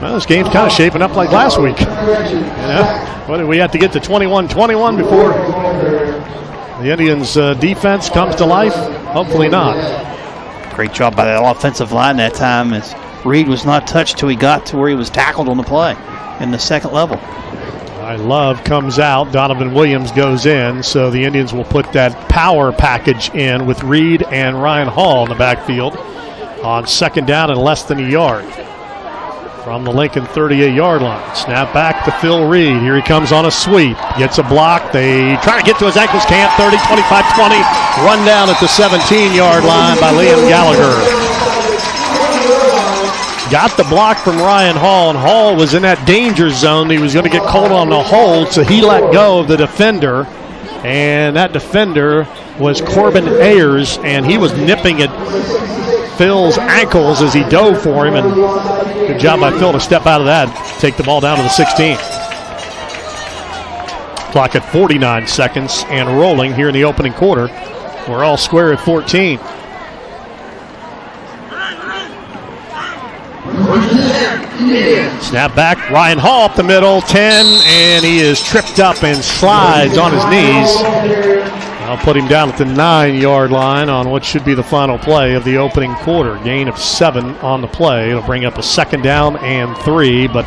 Well, this game's kind of shaping up like last week. What, we have to get to 21-21 before the Indians' defense comes to life? Hopefully not. Great job by that offensive line that time, as Reed was not touched till he got to where he was tackled on the play in the second level. Love comes out. Donovan Williams goes in. So the Indians will put that power package in with Reed and Ryan Hall in the backfield on second down and less than a yard. From the Lincoln 38-yard line. Snap back to Phil Reed. Here he comes on a sweep. Gets a block. They try to get to his ankles. Can't. 30, 25, 20. Run down at the 17-yard line by Liam Gallagher. Got the block from Ryan Hall, and Hall was in that danger zone. He was going to get caught on the hold, so he let go of the defender. And that defender was Corbin Ayers, and he was nipping at Phil's ankles as he dove for him, and good job by Phil to step out of that, take the ball down to the 16. Clock at 49 seconds and rolling here in the opening quarter. We're all square at 14. Snap back, Ryan Hall up the middle, 10, and he is tripped up and slides on his knees. I'll put him down at the 9-yard line on what should be the final play of the opening quarter. Gain of 7 on the play. It'll bring up a second down and 3, but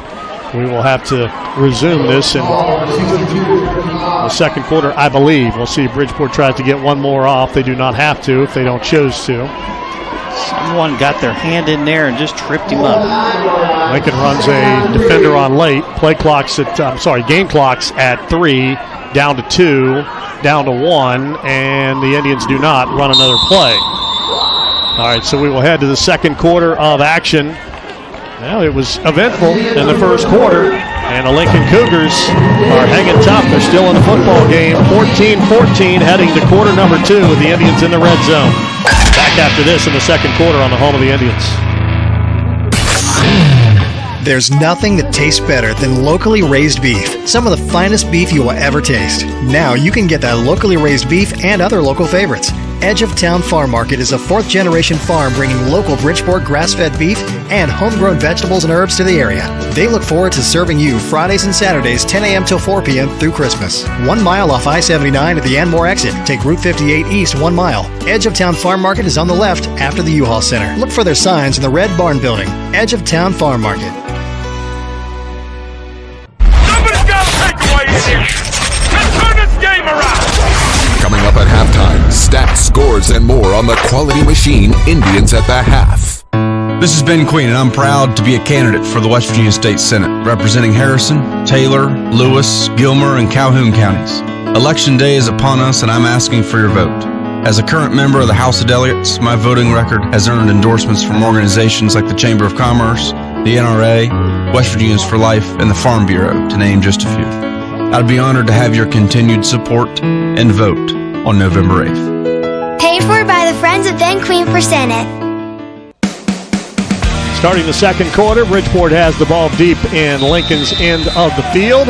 we will have to resume this in the second quarter, I believe. We'll see if Bridgeport tries to get one more off. They do not have to if they don't choose to. Someone got their hand in there and just tripped him up. Lincoln runs a defender on late. Game clock's at 3, down to 2, down to 1, and the Indians do not run another play. All right, so we will head to the second quarter of action. Well, it was eventful in the first quarter, and the Lincoln Cougars are hanging tough. They're still in the football game. 14-14 heading to quarter number 2 with the Indians in the red zone. Back after this in the second quarter on the home of the Indians. There's nothing that tastes better than locally raised beef. Some of the finest beef you will ever taste. Now you can get that locally raised beef and other local favorites. Edge of Town Farm Market is a 4th-generation farm bringing local Bridgeport grass-fed beef and homegrown vegetables and herbs to the area. They look forward to serving you Fridays and Saturdays 10 a.m. till 4 p.m. through Christmas. 1 mile off I-79 at the Anmore exit. Take Route 58 east 1 mile. Edge of Town Farm Market is on the left after the U-Haul Center. Look for their signs in the Red Barn Building. Edge of Town Farm Market. Somebody's got a takeaway in here. Let's turn this game around. Coming up at halftime, stats, scores, and more on the Quality Machine Indians at the half. This is Ben Queen, and I'm proud to be a candidate for the West Virginia State Senate, representing Harrison, Taylor, Lewis, Gilmer, and Calhoun counties. Election day is upon us, and I'm asking for your vote. As a current member of the House of Delegates, my voting record has earned endorsements from organizations like the Chamber of Commerce, the NRA, West Virginians for Life, and the Farm Bureau, to name just a few. I'd be honored to have your continued support and vote on November 8th. Paid for by the Friends of Ben Queen for Senate. Starting the second quarter, Bridgeport has the ball deep in Lincoln's end of the field.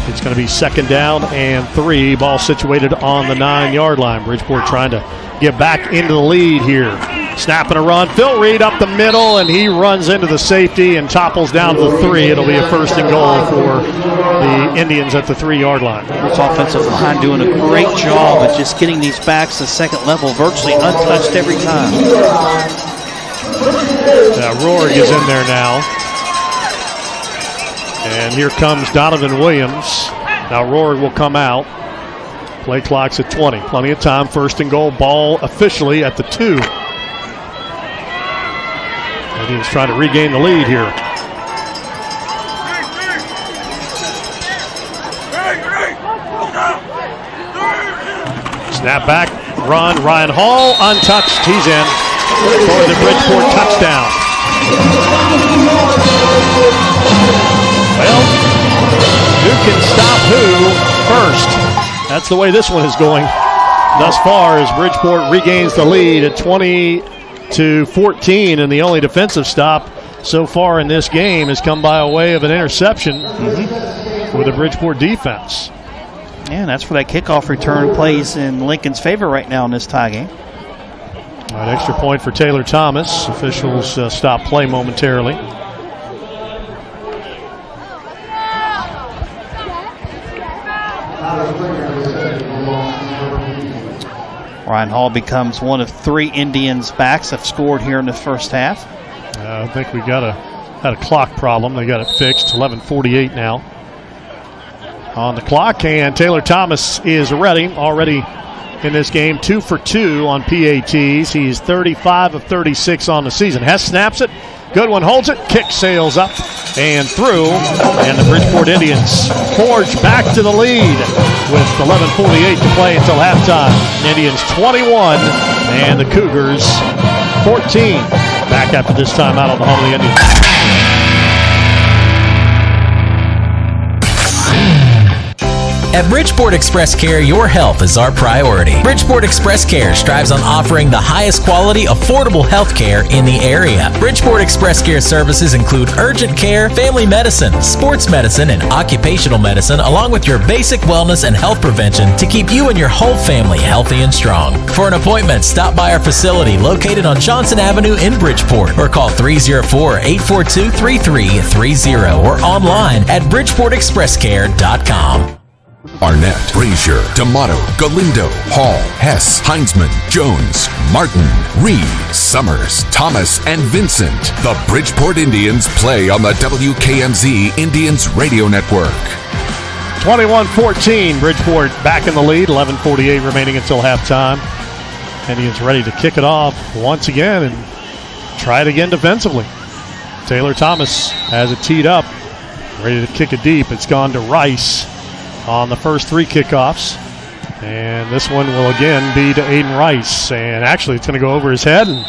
It's going to be 2nd down and 3. Ball situated on the 9-yard line. Bridgeport trying to get back into the lead here. Snap and a run. Phil Reed up the middle, and he runs into the safety and topples down to the 3. It'll be a 1st and goal for the Indians at the 3-yard line. This offensive line doing a great job of just getting these backs to second level virtually untouched every time. Rohrig is in there now. And here comes Donovan Williams. Now Rohrig will come out. Play clock's at 20. Plenty of time. 1st and goal. Ball officially at the 2. Indians trying to regain the lead here. Snap back. Run. Ryan Hall untouched. He's in for the Bridgeport touchdown. Well, who can stop who first? That's the way this one is going thus far as Bridgeport regains the lead at 20-14, and the only defensive stop so far in this game has come by way of an interception for the Bridgeport defense. Yeah, that's where that kickoff return plays in Lincoln's favor right now in this tie game. All right, extra point for Taylor Thomas. Officials stop play momentarily. Ryan Hall becomes one of 3 Indians backs have scored here in the first half. I think we had a clock problem. They got it fixed. 11:48 now on the clock, and Taylor Thomas is ready already in this game. 2 for 2 on PATs. He's 35 of 36 on the season. Hess snaps it. Good one, holds it. Kick sails up and through. And the Bridgeport Indians forge back to the lead with 11:48 to play until halftime. Indians 21 and the Cougars 14. Back after this time out on the home of the Indians. At Bridgeport Express Care, your health is our priority. Bridgeport Express Care strives on offering the highest quality, affordable health care in the area. Bridgeport Express Care services include urgent care, family medicine, sports medicine, and occupational medicine, along with your basic wellness and health prevention to keep you and your whole family healthy and strong. For an appointment, stop by our facility located on Johnson Avenue in Bridgeport or call 304-842-3330 or online at BridgeportExpressCare.com. Arnett, Frazier, D'Amato, Galindo, Hall, Hess, Heinzman, Jones, Martin, Reed, Summers, Thomas, and Vincent. The Bridgeport Indians play on the WKMZ Indians Radio Network. 21-14, Bridgeport back in the lead. 11:48 remaining until halftime. Indians ready to kick it off once again and try it again defensively. Taylor Thomas has it teed up, ready to kick it deep. It's gone to Rice on the first 3 kickoffs. And this one will again be to Aiden Rice. And actually it's going to go over his head, and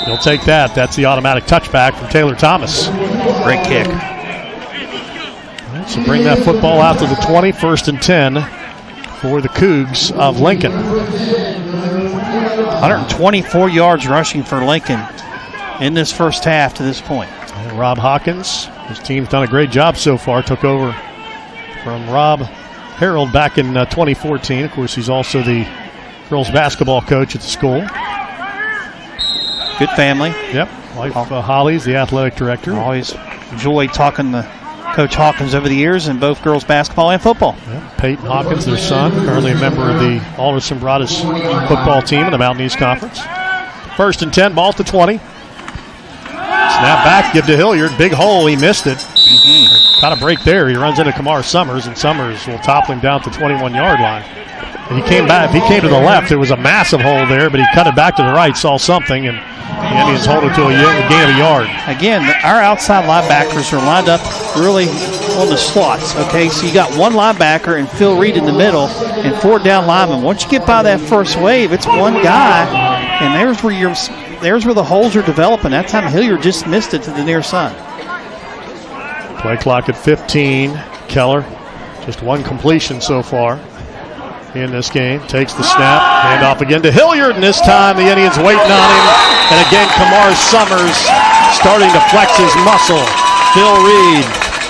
he'll take that. That's the automatic touchback from Taylor Thomas. Great kick. All right, so bring that football out to the 20, 1st and 10 for the Cougs of Lincoln. 124 yards rushing for Lincoln in this first half to this point. And Rob Hawkins, his team's done a great job so far, took over from Rob Harold back in 2014. Of course, he's also the girls basketball coach at the school. Good family. Yep. Wife Holly's the athletic director. Always enjoyed talking to Coach Hawkins over the years in both girls basketball and football. Yep. Peyton Hawkins, their son, currently a member of the Alderson Broaddus football team in the Mountain East Conference. 1st and 10, ball to 20. Snap back, give to Hilliard. Big hole, he missed it. Got a break there. He runs into Kamar Summers, and Summers will topple him down to the 21-yard line. And he came back. If he came to the left, there was a massive hole there, but he cut it back to the right, saw something, and the Indians hold it to a gain of a yard. Again, our outside linebackers are lined up really on the slots, okay? So you got one linebacker and Phil Reed in the middle and 4 down linemen. Once you get by that first wave, it's one guy, and there's where the holes are developing. That time Hilliard just missed it to the near side. Play clock at 15. Keller, just one completion so far in this game. Takes the snap, hand off again to Hilliard, and this time the Indians waiting on him. And again, Kamar Summers starting to flex his muscle. Phil Reed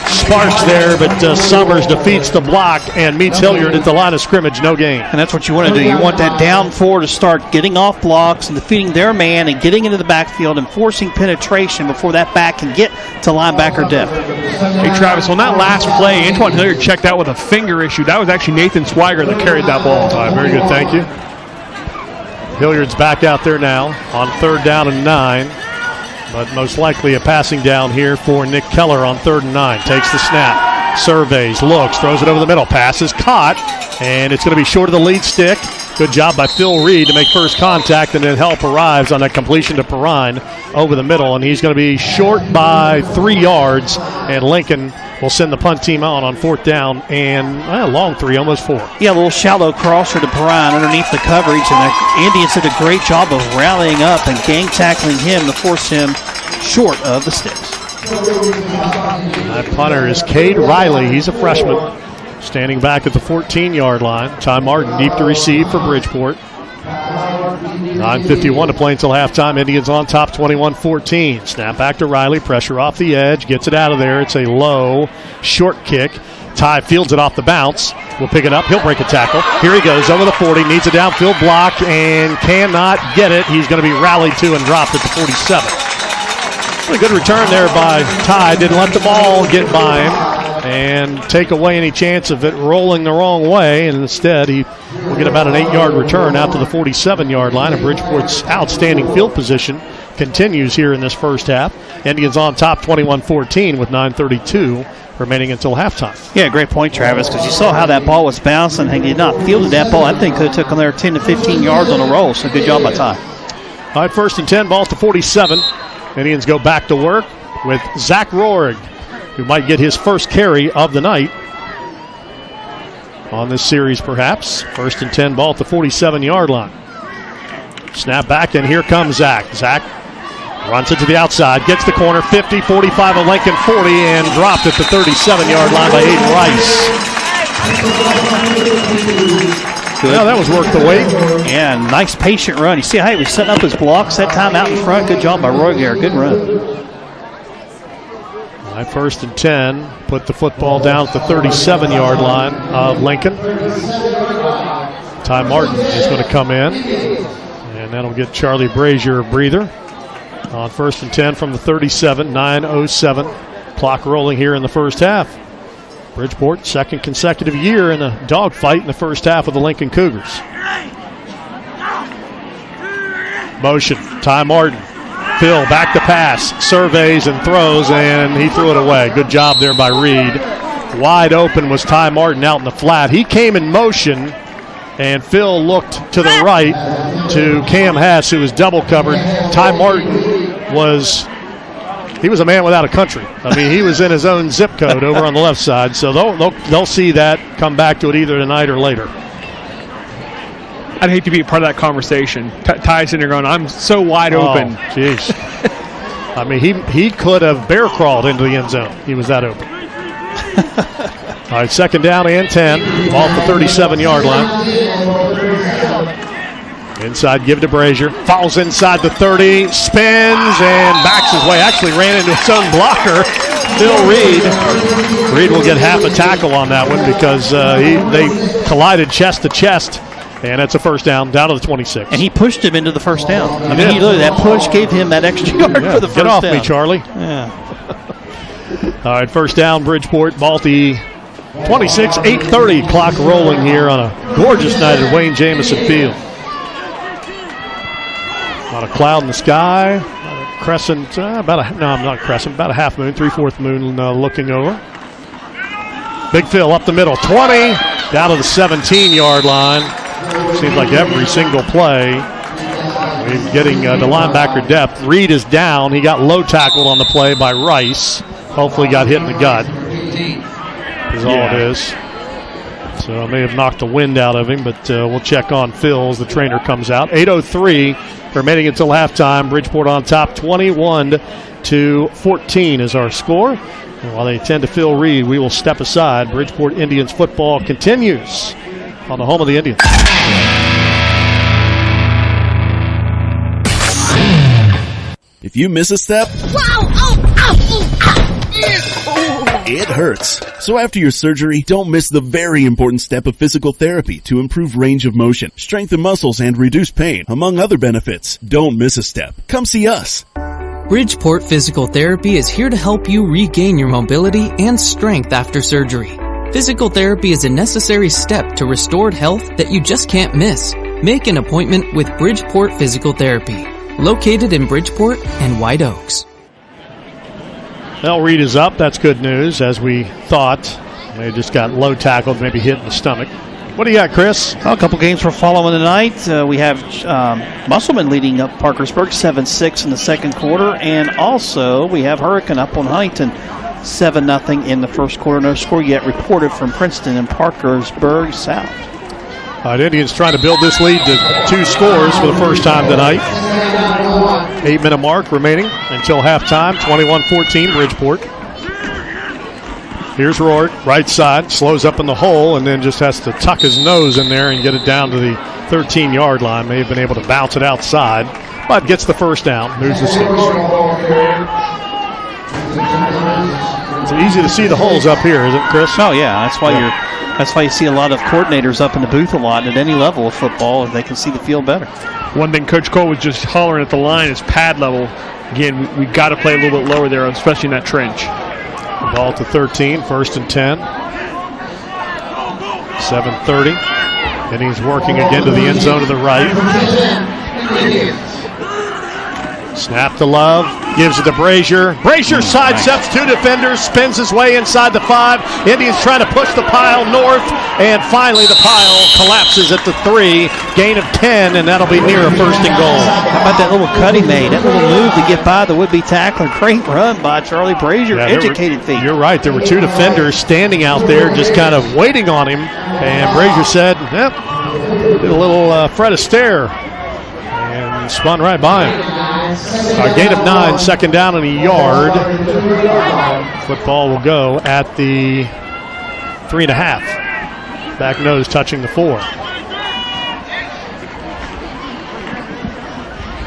sparks there, but Summers defeats the block and meets Hilliard at the line of scrimmage, no gain. And that's what you want to do. You want that down 4 to start getting off blocks and defeating their man and getting into the backfield and forcing penetration before that back can get to linebacker depth. Hey, Travis, on that last play, Antoine Hilliard checked out with a finger issue. That was actually Nathan Swiger that carried that ball. All right, very good, thank you. Hilliard's back out there now on 3rd down and 9. But most likely a passing down here for Nick Keller on 3rd and 9. Takes the snap, surveys, looks, throws it over the middle. Pass is caught, and it's going to be short of the lead stick. Good job by Phil Reed to make first contact, and then help arrives on that completion to Perrine over the middle, and he's going to be short by 3 yards, and Lincoln will send the punt team on 4th down and a long 3, almost 4. Yeah, a little shallow crosser to Perrine underneath the coverage, and the Indians did a great job of rallying up and gang tackling him to force him short of the sticks. My punter is Cade Riley. He's a freshman. Standing back at the 14-yard line. Ty Martin deep to receive for Bridgeport. 9:51 to play until halftime. Indians on top 21-14. Snap back to Riley. Pressure off the edge. Gets it out of there. It's a low, short kick. Ty fields it off the bounce. Will pick it up. He'll break a tackle. Here he goes over the 40. Needs a downfield block and cannot get it. He's going to be rallied to and dropped at the 47. A good return there by Ty. Didn't let the ball get by him and take away any chance of it rolling the wrong way, and instead he will get about an 8-yard return out to the 47-yard line. And Bridgeport's outstanding field position continues here in this first half. Indians on top 21-14 with 9:32 remaining until halftime. Yeah, great point, Travis, because you saw how that ball was bouncing. He did not fielded that ball. I think could have took him there 10 to 15 yards on a roll, so good job by Ty. All right, 1st and 10, ball to 47. Indians go back to work with Zach Rohrig, who might get his first carry of the night on this series, perhaps. 1st and 10, ball at the 47-yard line. Snap back, and here comes Zach. Zach runs it to the outside, gets the corner, 50, 45 of Lincoln, 40, and dropped at the 37-yard line by Aiden Rice. Well, that was worth the wait. Yeah, nice patient run. You see how he was setting up his blocks that time out in front? Good job by Royger. Good run. All right, 1st and 10. Put the football down at the 37-yard line of Lincoln. Ty Martin is going to come in, and that'll get Charlie Brazier a breather. On 1st and 10 from the 37, 9:07. Clock rolling here in the first half. Bridgeport, second consecutive year in a dogfight in the first half of the Lincoln Cougars. Motion, Ty Martin. Phil back to pass, surveys and throws, and he threw it away. Good job there by Reed. Wide open was Ty Martin out in the flat. He came in motion, and Phil looked to the right to Cam Hass, who was double covered. Ty Martin was a man without a country. I mean, he was in his own zip code over on the left side, so they'll see that, come back to it either tonight or later. I'd hate to be a part of that conversation. Ty's sitting there going, I'm so wide open. Jeez. I mean, he could have bear crawled into the end zone. He was that open. All right, 2nd down and 10. Ball at the 37-yard line. Inside, give to Brazier. Falls inside the 30, spins, and backs his way. Actually ran into his own blocker, Phil Reed. Reed will get half a tackle on that one because they collided chest to chest. And that's a first down to the 26. And he pushed him into the first down. I mean, that push gave him that extra yard for the first down. Get off me, Charlie. Yeah. All right, 1st down, Bridgeport. Balti 26, 8:30. Clock rolling here on a gorgeous night at Wayne Jamison Field. Not a cloud in the sky. Crescent, about a half moon, 3/4 moon looking over. Big Phil up the middle, 20, down to the 17-yard line. Seems like every single play. We're getting the linebacker depth. Reed is down. He got low tackled on the play by Rice. Hopefully got hit in the gut. Is all it is. So I may have knocked the wind out of him, but we'll check on Phil as the trainer comes out. 8:03 remaining until halftime. Bridgeport on top, 21-14 is our score. And while they tend to Phil Reed, we will step aside. Bridgeport Indians football continues on the home of the Indians. If you miss a step, it hurts. So after your surgery, don't miss the very important step of physical therapy to improve range of motion, strengthen muscles, and reduce pain, among other benefits. Don't miss a step. Come see us. Bridgeport Physical Therapy is here to help you regain your mobility and strength after surgery. Physical therapy is a necessary step to restored health that you just can't miss. Make an appointment with Bridgeport Physical Therapy, located in Bridgeport and White Oaks. Well, Reed is up. That's good news, as we thought. They just got low tackled, maybe hit in the stomach. What do you got, Chris? A couple games we're following tonight. We have Musselman leading up Parkersburg 7-6 in the second quarter, and also we have Hurricane up on Huntington 7-0 in the first quarter. No score yet reported from Princeton and Parkersburg South. The Indians trying to build this lead to 2 scores for the first time tonight. 8-minute mark remaining until halftime. 21-14 Bridgeport. Here's Rourke, right side, slows up in the hole, and then just has to tuck his nose in there and get it down to the 13-yard line. May have been able to bounce it outside, but gets the first down, moves the sticks. It's easy to see the holes up here, isn't it, Chris? Oh yeah, that's why you see a lot of coordinators up in the booth a lot at any level of football, they can see the field better. One thing Coach Cole was just hollering at the line is pad level. Again, we got to play a little bit lower there, especially in that trench. Ball to 13, first and 10. 7:30. And he's working again to the end zone to the right. Snap to Love, gives it to Brazier. Brazier sidesteps 2 defenders, spins his way inside the 5. Indians trying to push the pile north, and finally the pile collapses at the 3. Gain of 10, and that'll be near a first and goal. How about that little cut he made? That little move to get by the would-be tackler. Great run by Charlie Brazier. Educated feet. You're right. There were 2 defenders standing out there just kind of waiting on him, and Brazier said, yep, did a little Fred Astaire, and spun right by him. Gain of 9, second down and a yard. Football will go at the 3.5. Back nose touching the 4.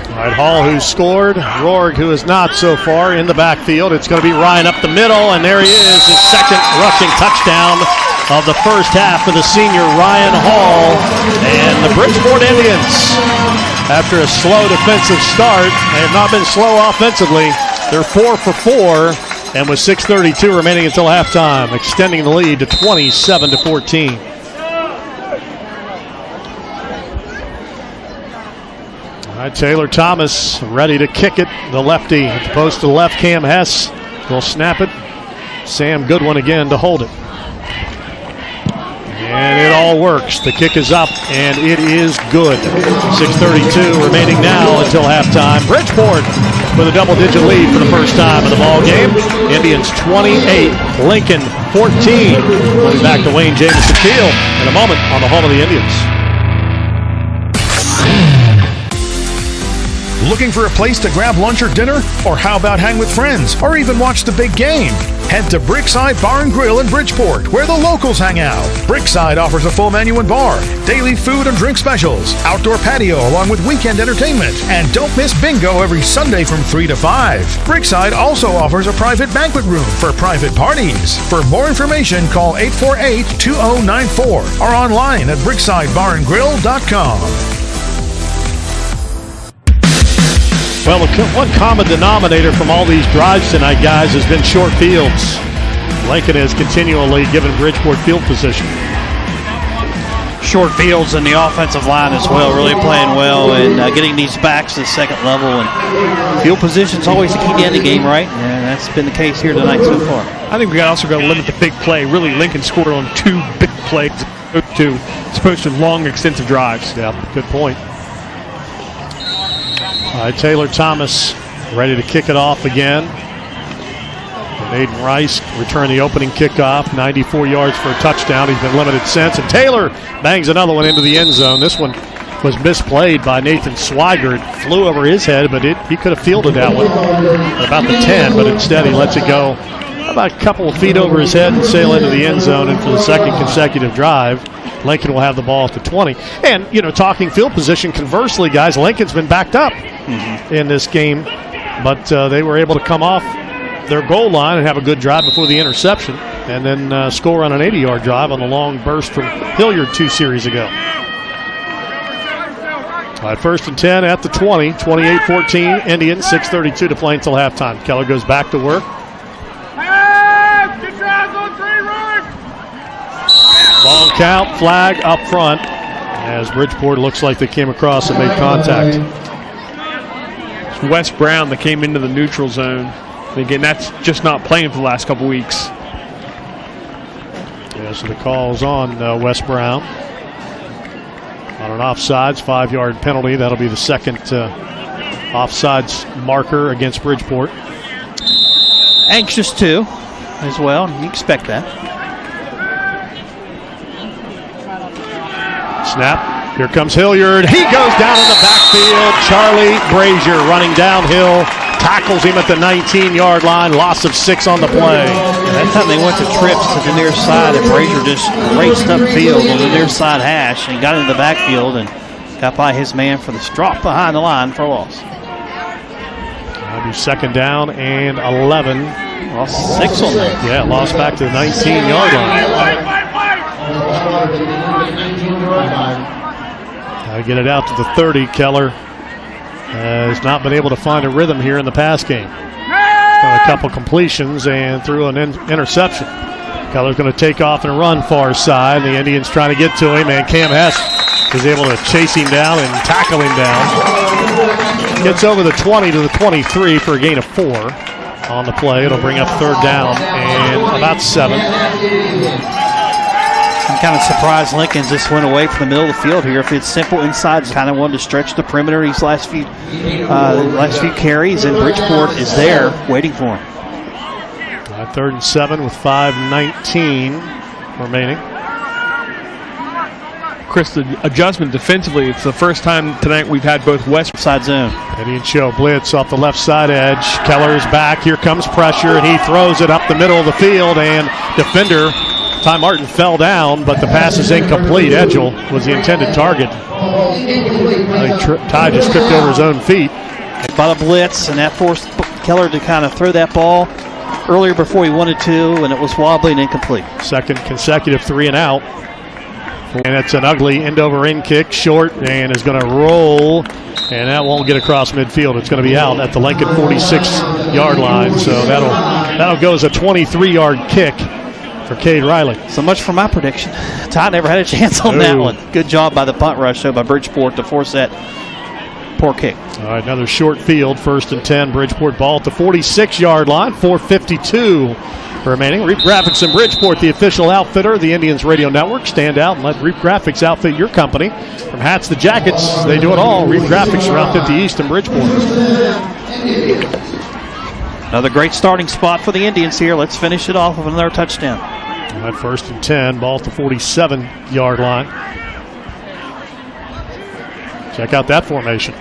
All right, Hall, who scored. Rourke, who is not so far in the backfield. It's going to be Ryan up the middle, and there he is, his second rushing touchdown of the first half for the senior Ryan Hall. And the Bridgeport Indians, after a slow defensive start, they have not been slow offensively. They're 4 for 4, and with 6:32 remaining until halftime, extending the lead to 27-14. All right, Taylor Thomas ready to kick it. The lefty at the post to the left. Cam Hess will snap it. Sam Goodwin again to hold it. And it all works. The kick is up, and it is good. 6:32 remaining now until halftime. Bridgeport with a double-digit lead for the first time in the ball game. Indians 28, Lincoln 14. We'll be back to Wayne Jamison Field in a moment on the home of the Indians. Looking for a place to grab lunch or dinner? Or how about hang with friends? Or even watch the big game? Head to Brickside Bar and Grill in Bridgeport, where the locals hang out. Brickside offers a full menu and bar, daily food and drink specials, outdoor patio along with weekend entertainment, and don't miss bingo every Sunday from 3 to 5. Brickside also offers a private banquet room for private parties. For more information, call 848-2094 or online at bricksidebarandgrill.com. Well, one common denominator from all these drives tonight, guys, has been short fields. Lincoln has continually given Bridgeport field position. Short fields in the offensive line as well, really playing well and getting these backs to the second level. And field position is always the key to ending game, right? And that's been the case here tonight so far. I think we also got to limit the big play. Really, Lincoln scored on 2 big plays. as opposed to long, extensive drives. Yeah, good point. All right, Taylor Thomas ready to kick it off again. And Aiden Rice returned the opening kickoff, 94 yards for a touchdown. He's been limited since. And Taylor bangs another one into the end zone. This one was misplayed by Nathan Swigert. Flew over his head, but he could have fielded that one about the 10, but instead he lets it go about a couple of feet over his head and sail into the end zone. And for the second consecutive drive, Lincoln will have the ball at the 20. And, talking field position, conversely, guys, Lincoln's been backed up in this game, but they were able to come off their goal line and have a good drive before the interception, and then score on an 80-yard drive on the long burst from Hilliard 2 series ago. All right, 1st and 10 at the 20, 28-14, Indians, 6:32 to play until halftime. Keller goes back to work. Long count, flag up front, as Bridgeport looks like they came across and made contact. It's Wes Brown that came into the neutral zone. Again, that's just not playing for the last couple weeks. Yeah, so the call's on Wes Brown. On an offsides, 5-yard penalty. That'll be the second offsides marker against Bridgeport. Anxious, too, as well. You expect that. Snap. Here comes Hilliard. He goes down in the backfield. Charlie Brazier running downhill. Tackles him at the 19-yard line. Loss of 6 on the play. That time they went to trips to the near side, and Brazier just raced upfield on the near side hash and got into the backfield and got by his man for the drop behind the line for a loss. That'll be 2nd down and 11. Lost 6 on that. Yeah, lost back to the 19-yard line. Get it out to the 30. Keller has not been able to find a rhythm here in the pass game. A couple completions and threw an interception. Keller's going to take off and run far side. The Indians trying to get to him, and Cam Hess is able to chase him down and tackle him down. Gets over the 20 to the 23 for a gain of 4 on the play. It'll bring up 3rd down and about 7. I'm kind of surprised Lincoln just went away from the middle of the field here. If it's simple inside, kind of wanted to stretch the perimeter these last few carries, and Bridgeport is there waiting for him. 3rd and 7 with 5:19 remaining. Chris, the adjustment defensively, it's the first time tonight we've had both west side zone. Indian show blitz off the left side edge. Keller is back. Here comes pressure, and he throws it up the middle of the field, and defender Ty Martin fell down, but the pass is incomplete. Edgel was the intended target. Ty just tripped over his own feet. By the blitz, and that forced Keller to kind of throw that ball earlier before he wanted to, and it was wobbly and incomplete. Second consecutive 3 and out. And it's an ugly end-over-end kick, short, and is going to roll, and that won't get across midfield. It's going to be out at the Lincoln 46-yard line, so that'll go as a 23-yard kick for Cade Riley. So much for my prediction. Todd never had a chance on that one. Good job by the punt rush, though, by Bridgeport to force that poor kick. All right, another short field, 1st and 10. Bridgeport ball at the 46-yard line, 4:52 remaining. Reap Graphics in Bridgeport, the official outfitter of the Indians Radio Network. Stand out and let Reap Graphics outfit your company. From hats to jackets, they do it all. Reap Graphics, Route 50 East in Bridgeport. Another great starting spot for the Indians here. Let's finish it off with another touchdown. All right, 1st and 10, ball at the 47-yard line. Check out that formation.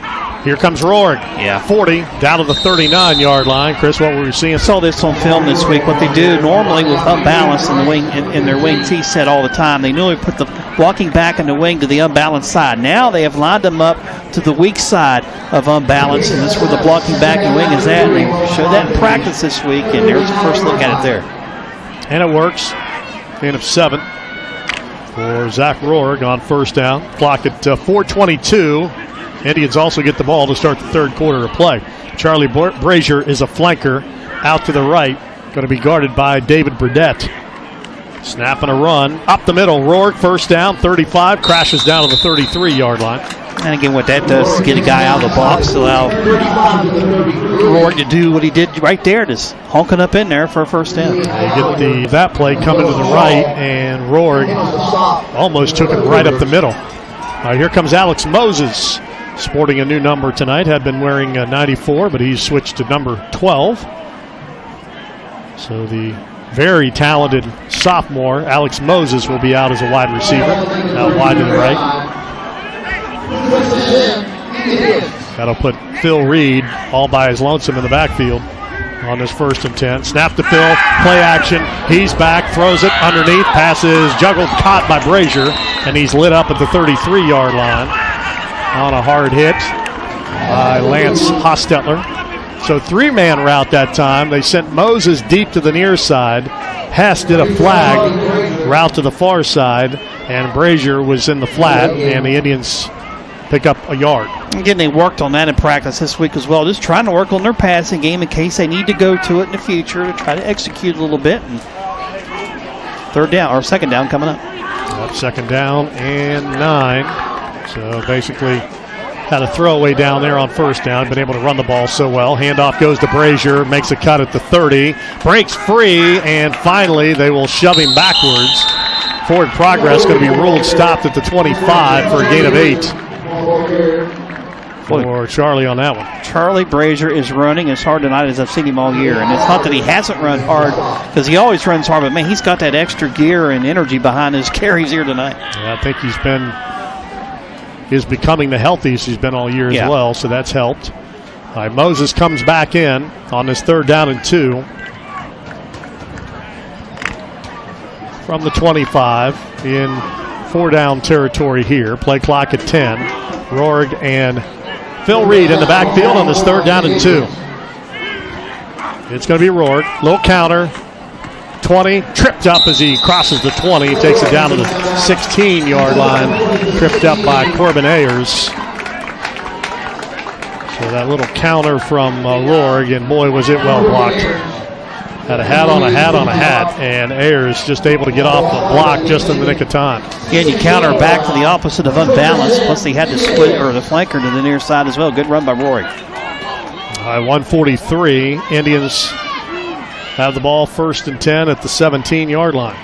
Here comes Rohrig. Yeah. 40 down to the 39-yard line. Chris, what were we seeing? I saw this on film this week. What they do normally with unbalance in the wing in their wing T set all the time, they normally put the walking back in the wing to the unbalanced side. Now they have lined them up to the weak side of unbalance, and that's where the blocking back and wing is at. And they showed that in practice this week, and there's the first look at it there. And it works. Gain of 7 for Zach Rohrig on 1st down. Clock at 4:22. Indians also get the ball to start the 3rd quarter of play. Charlie Brazier is a flanker out to the right. Going to be guarded by David Burdett. Snap and a run. Up the middle. Rohrig, 1st down, 35. Crashes down to the 33-yard line. And again, what that does is get a guy out of the box to allow Rourke to do what he did right there, just honking up in there for a first down. You get that play coming to the right, and Rourke almost took it right up the middle. Here comes Alex Moses, sporting a new number tonight. Had been wearing 94, but he's switched to number 12. So the very talented sophomore, Alex Moses, will be out as a wide receiver, out wide to the right. That'll put Phil Reed all by his lonesome in the backfield on this 1st and 10. Snap to Phil, play action. He's back, throws it underneath, passes juggled, caught by Brazier, and he's lit up at the 33-yard line on a hard hit by Lance Hostetler. So 3-man route that time. They sent Moses deep to the near side. Hess did a flag route to the far side, and Brazier was in the flat, and the Indians pick up a yard. Again, they worked on that in practice this week as well, just trying to work on their passing game in case they need to go to it in the future to try to execute a little bit. And 2nd down coming up. Yep, 2nd down and 9. So basically had a throwaway down there on 1st down, been able to run the ball so well. Handoff goes to Brazier, makes a cut at the 30, breaks free, and finally they will shove him backwards. Forward progress going to be ruled stopped at the 25 for a gain of 8. For Charlie on that one. Charlie Brazier is running as hard tonight as I've seen him all year. And it's not that he hasn't run hard, because he always runs hard, but man, he's got that extra gear and energy behind his carries here tonight. Yeah, I think he's becoming the healthiest he's been all year as well, so that's helped. All right, Moses comes back in on this 3rd down and 2. From the 25 in 4-down territory here. Play clock at 10. Rourke and Phil Reed in the backfield on this 3rd down and 2. It's going to be Rourke. Little counter. 20. Tripped up as he crosses the 20. He takes it down to the 16-yard line. Tripped up by Corbin Ayers. So that little counter from Rourke, and boy, was it well blocked. Had a hat on a hat on a hat, and Ayers just able to get off the block just in the nick of time. Again, you counter back to the opposite of unbalanced, plus they had to split or the flanker to the near side as well. Good run by Rourke. 143, Indians have the ball 1st and 10 at the 17-yard line.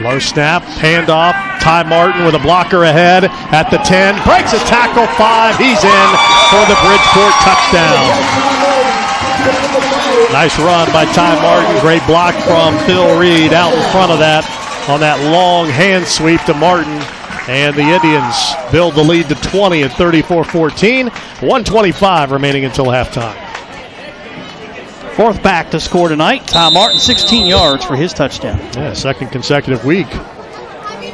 Low snap, handoff. Ty Martin with a blocker ahead at the 10. Breaks a tackle, 5. He's in for the Bridgeport touchdown. Nice run by Ty Martin. Great block from Phil Reed out in front of that on that long hand sweep to Martin. And the Indians build the lead to 20 at 34-14. 1:25 remaining until halftime. 4th back to score tonight. Ty Martin, 16 yards for his touchdown. Yeah, 2nd consecutive week.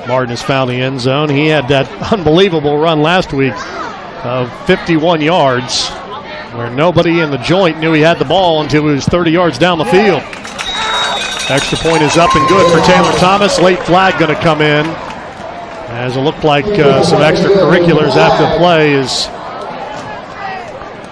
Martin has found the end zone. He had that unbelievable run last week of 51 yards where nobody in the joint knew he had the ball until he was 30 yards down the field. Extra point is up and good for Taylor Thomas. Late flag going to come in, as it looked like some extracurriculars after the play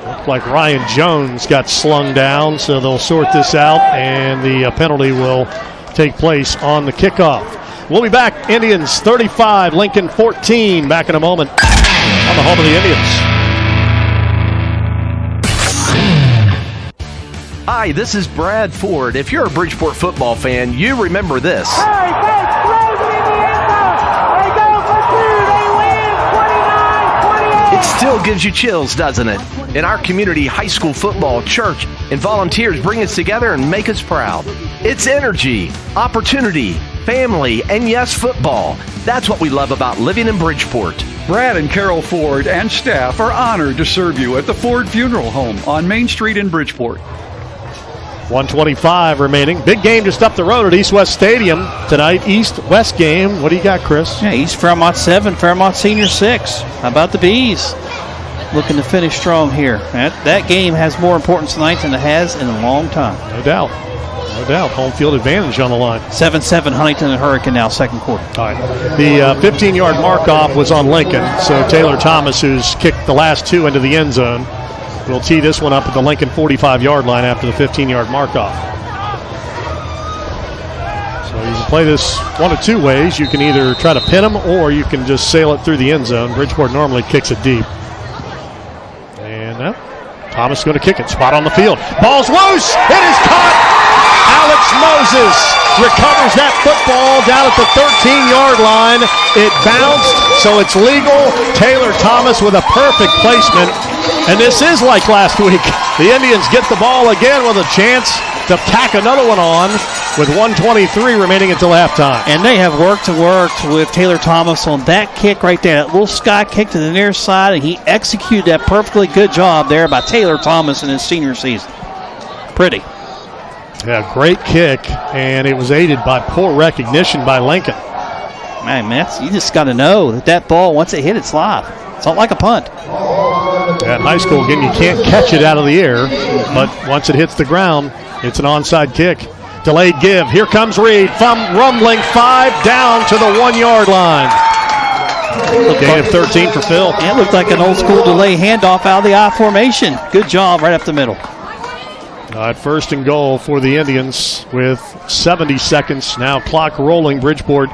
looked like Ryan Jones got slung down, so they'll sort this out, and the penalty will take place on the kickoff. We'll be back. Indians 35, Lincoln 14. Back in a moment on the home of the Indians. Hi, this is Brad Ford. If you're a Bridgeport football fan, you remember this. It still gives you chills, doesn't it? In our community, high school football, church, and volunteers bring us together and make us proud. It's energy, opportunity, family, and yes, football. That's what we love about living in Bridgeport. Brad and Carol Ford and staff are honored to serve you at the Ford Funeral Home on Main Street in Bridgeport. 1:25 remaining. Big game just up the road at East West Stadium tonight. East-West game. What do you got, Chris? Yeah, East Fairmont 7, Fairmont Senior 6. How about the Bees? Looking to finish strong here. That game has more importance tonight than it has in a long time. No doubt. No doubt. Home field advantage on the line. 7-7 Huntington and Hurricane now, 2nd quarter. All right. The 15-yard mark-off was on Lincoln, so Taylor Thomas, who's kicked the last 2 into the end zone, will tee this one up at the Lincoln 45-yard line after the 15-yard mark-off. So So you can play this one of two ways. You can either try to pin them or you can just sail it through the end zone. Bridgeport normally kicks it deep. And now Thomas going to kick it. Spot on the field. Ball's loose. It is caught. Alex Moses recovers that football down at the 13-yard line. It bounced, so it's legal. Taylor Thomas with a perfect placement. And this is like last week. The Indians get the ball again with a chance to tack another one on with 1:23 remaining until halftime. And they have worked with Taylor Thomas on that kick right there. That little sky kick to the near side, and he executed that perfectly. Good job there by Taylor Thomas in his senior season. Pretty. Yeah, great kick, and it was aided by poor recognition by Lincoln. Man, you just got to know that ball, once it hit, it's live. It's not like a punt. At high school, again, you can't catch it out of the air, but once it hits the ground, it's an onside kick. Delayed give. Here comes Reed. Rumbling 5 down to the 1-yard line. Gain of 13 for Phil. Yeah, it looked like an old school delay handoff out of the I formation. Good job right up the middle. At first and goal for the Indians with 70 seconds. Now clock rolling. Bridgeport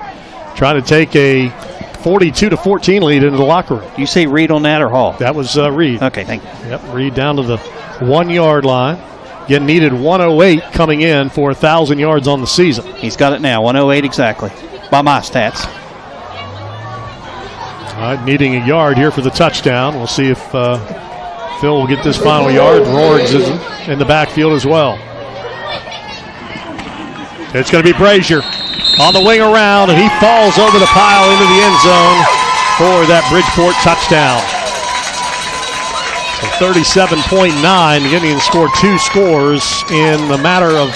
trying to take a 42-14 lead into the locker room. Do you say Reed on that or Hall? That was Reed. Okay, thank you. Yep, Reed down to the 1-yard line. Again, needed 108 coming in for 1,000 yards on the season. He's got it now, 108 exactly, by my stats. All right, needing a yard here for the touchdown. We'll see if Phil will get this final yard. Rorgs is in the backfield as well. It's going to be Brazier on the wing around, and he falls over the pile into the end zone for that Bridgeport touchdown. So 37.9, the Indians scored 2 scores in the matter of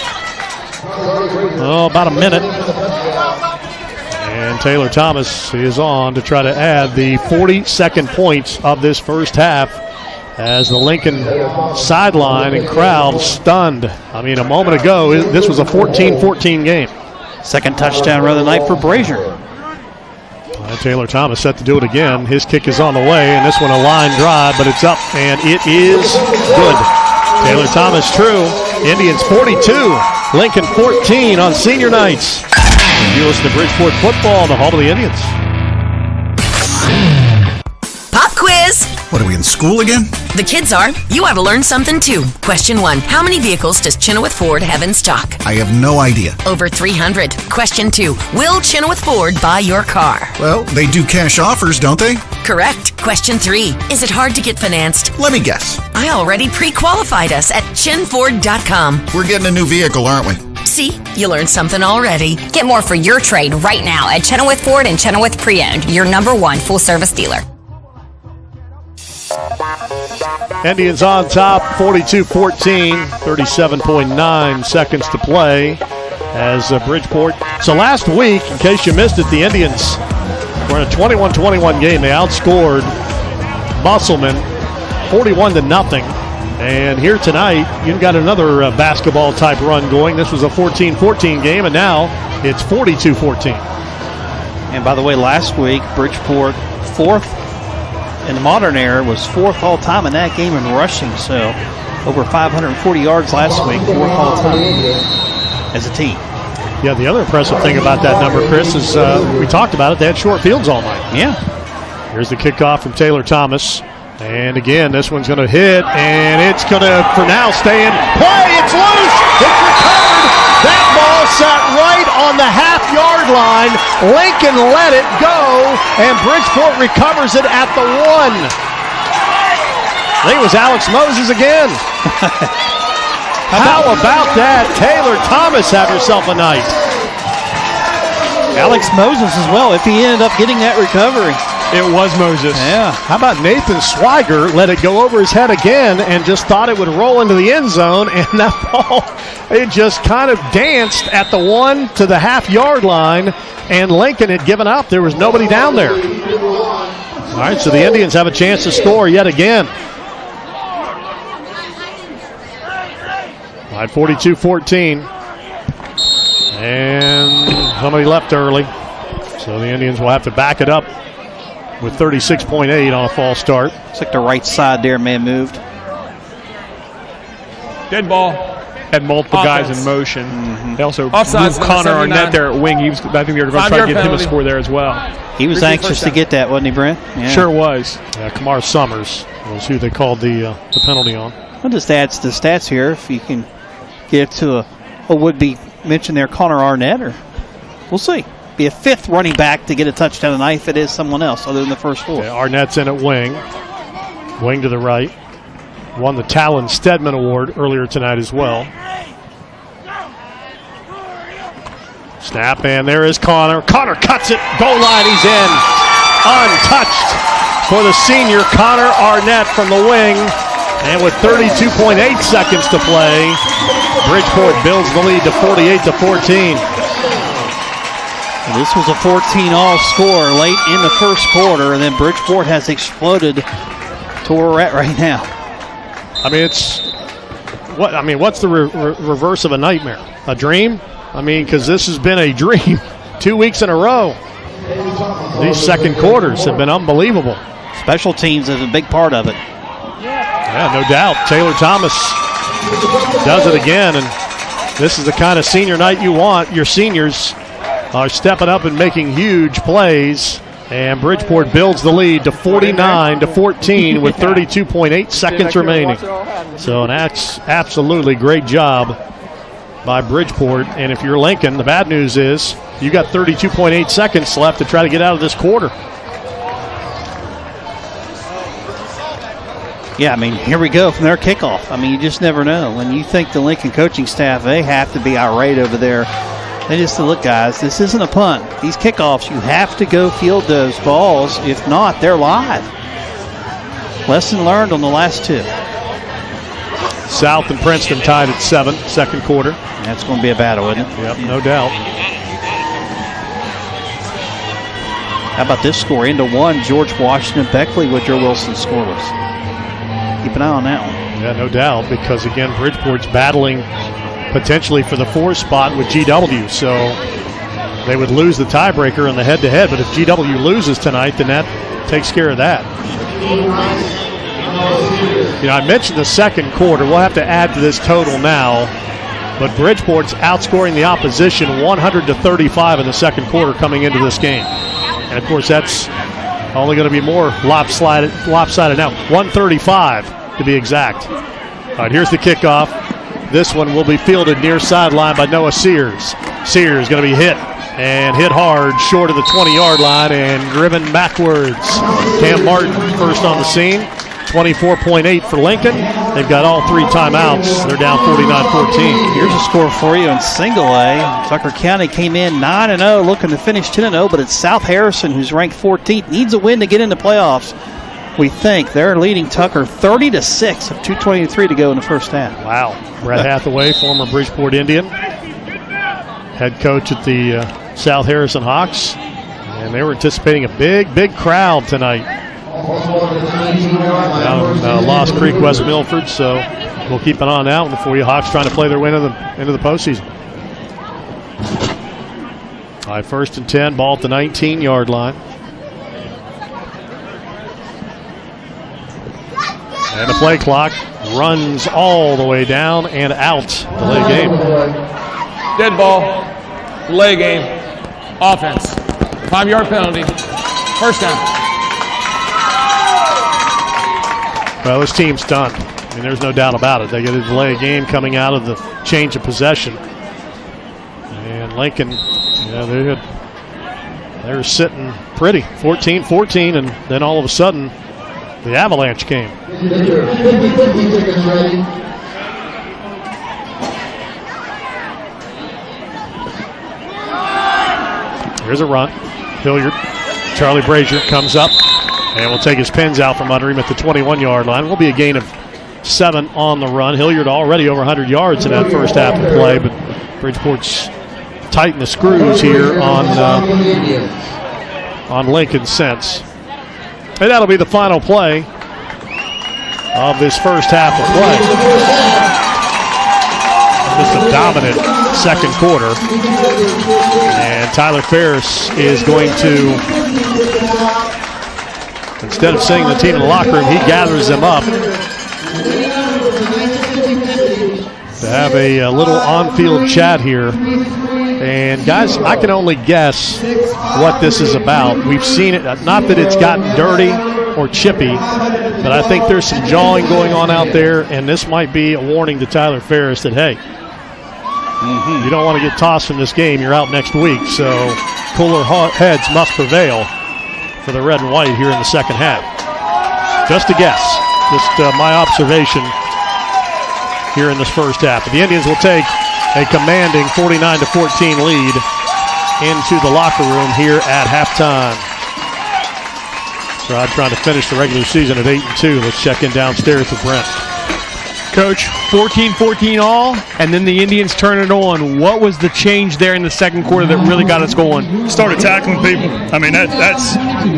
about a minute. And Taylor Thomas is on to try to add the 42nd points of this first half as the Lincoln sideline and crowd stunned. I mean, a moment ago, this was a 14-14 game. Second touchdown run of the night for Brazier. Taylor Thomas set to do it again. His kick is on the way, and this one a line drive, but it's up, and it is good. Taylor Thomas true. Indians 42, Lincoln 14 on senior nights. You listen to Bridgeport football, the home of the Indians. Pop quiz! What, are we in school again? The kids are. You ought to learn something too. Question 1. How many vehicles does Chenoweth Ford have in stock? I have no idea. Over 300. Question 2. Will Chenoweth Ford buy your car? Well, they do cash offers, don't they? Correct. Question 3. Is it hard to get financed? Let me guess. I already pre-qualified us at chenford.com. We're getting a new vehicle, aren't we? See? You learned something already. Get more for your trade right now at Chenoweth Ford and Chenoweth Pre-Owned, your #1 full-service dealer. Indians on top, 42-14, 37.9 seconds to play as Bridgeport. So last week, in case you missed it, the Indians were in a 21-21 game. They outscored Musselman 41-0. And here tonight, you've got another basketball-type run going. This was a 14-14 game, and now it's 42-14. And by the way, last week, Bridgeport, 4th in the modern era, was 4th all-time in that game in rushing. So over 540 yards last week, 4th all-time as a team. Yeah, the other impressive thing about that number, Chris, is we talked about it. They had short fields all night. Yeah. Here's the kickoff from Taylor Thomas. And again, this one's going to hit, and it's going to, for now, stay in play. It's loose. It's recovered. That ball sat right on the half-yard line. Lincoln let it go, and Bridgeport recovers it at the 1. I think it was Alex Moses again. How about that? Taylor Thomas had herself a night. Alex Moses as well, if he ended up getting that recovery. It was Moses. Yeah. How about Nathan Swiger let it go over his head again and just thought it would roll into the end zone, and that ball, it just kind of danced at the 1 to the half-yard line, and Lincoln had given up. There was nobody down there. All right, so the Indians have a chance to score yet again. All right, 42-14. And somebody left early, so the Indians will have to back it up with 36.8 on a false start. Looks like the right side there may have moved. Dead ball. had multiple guys in motion. They also moved Connor Arnett there at wing. I think they were going to try to get him a score there as well. He was anxious to get that, wasn't he, Brent? Yeah. Sure was. Yeah, Kamar Summers was who they called the penalty on. I'll just add to the stats here if you can get to a would-be mention there, Connor Arnett, or we'll see. Be a fifth running back to get a touchdown tonight if it is someone else other than the first four. Yeah, Arnett's in at wing. Wing to the right. Won the Talon Stedman Award earlier tonight as well. Snap, and there is Connor. Connor cuts it. Goal line, he's in. Untouched for the senior Connor Arnett from the wing. And with 32.8 seconds to play, Bridgeport builds the lead to 48-14. This was a 14-all score late in the first quarter, and then Bridgeport has exploded to where we're at right now. I mean, what's the reverse of a nightmare? A dream? I mean, because this has been a dream 2 weeks in a row. These second quarters have been unbelievable. Special teams is a big part of it. Yeah, no doubt. Taylor Thomas does it again, and this is the kind of senior night you want. Your seniors are stepping up and making huge plays, and Bridgeport builds the lead to 49-14 with 32.8 seconds remaining. So an absolutely great job by Bridgeport. And if you're Lincoln, the bad news is you got 32.8 seconds left to try to get out of this quarter. Yeah, I mean, here we go from their kickoff. I mean, you just never know. When you think the Lincoln coaching staff, they have to be irate over there. They just say, look, guys, this isn't a punt. These kickoffs, you have to go field those balls. If not, they're live. Lesson learned on the last two. South and Princeton tied at 7, second quarter. That's going to be a battle, isn't it? Yep, no doubt. How about this score? Into one, George Washington, Beckley, Woodrow Wilson scoreless. Keep an eye on that one. Yeah, no doubt, because, again, Bridgeport's battling potentially for the 4 spot with GW, so they would lose the tiebreaker in the head-to-head, but if GW loses tonight, then that takes care of that. You know, I mentioned the second quarter. We'll have to add to this total now, but Bridgeport's outscoring the opposition 100-35 in the second quarter coming into this game. And, of course, that's only going to be more lopsided now. 135 to be exact. All right, here's the kickoff. This one will be fielded near sideline by Noah Sears. Sears going to be hit hard short of the 20-yard line and driven backwards. Cam Martin first on the scene. 24.8 for Lincoln. They've got all 3 timeouts. They're down 49-14. Here's a score for you in single A. Tucker County came in 9-0, looking to finish 10-0, but it's South Harrison, who's ranked 14th, needs a win to get into playoffs. We think they're leading Tucker 30-6 of 2:23 to go in the first half. Wow. Brett Hathaway, former Bridgeport Indian, head coach at the South Harrison Hawks, and they were anticipating a big crowd tonight down in Lost Creek, West Milford. So we'll keep an eye on that one for you. Hawks trying to play their way into the postseason. All right, 1st and 10, ball at the 19-yard line. And the play clock runs all the way down and out. Delay game. Dead ball. Delay game. Offense. 5-yard penalty. First down. Well, this team's done. I mean, there's no doubt about it. They get a delay game coming out of the change of possession. And Lincoln, they're sitting pretty. 14-14, and then all of a sudden, the avalanche came. Here's a run. Hilliard. Charlie Brazier comes up and will take his pins out from under him at the 21-yard line. Will be a gain of 7 on the run. Hilliard already over 100 yards in that first half of play, but Bridgeport's tighten the screws here on Lincoln since. And that'll be the final play of this first half of play. Just a dominant second quarter. And Tyler Ferris is going to, instead of sending the team in the locker room, he gathers them up. to have a little on-field chat here. And, guys, I can only guess what this is about. We've seen it, not that it's gotten dirty or chippy, but I think there's some jawing going on out there, and this might be a warning to Tyler Ferris that, hey, you don't want to get tossed from this game. You're out next week, so cooler heads must prevail for the red and white here in the second half. Just a guess, just my observation here in this first half. But the Indians will take a commanding 49-14 lead into the locker room here at halftime. Rod trying to finish the regular season at 8-2. Let's check in downstairs with Brent. Coach, 14-14 all, and then the Indians turn it on. What was the change there in the second quarter that really got us going? Started tackling people. I mean, that's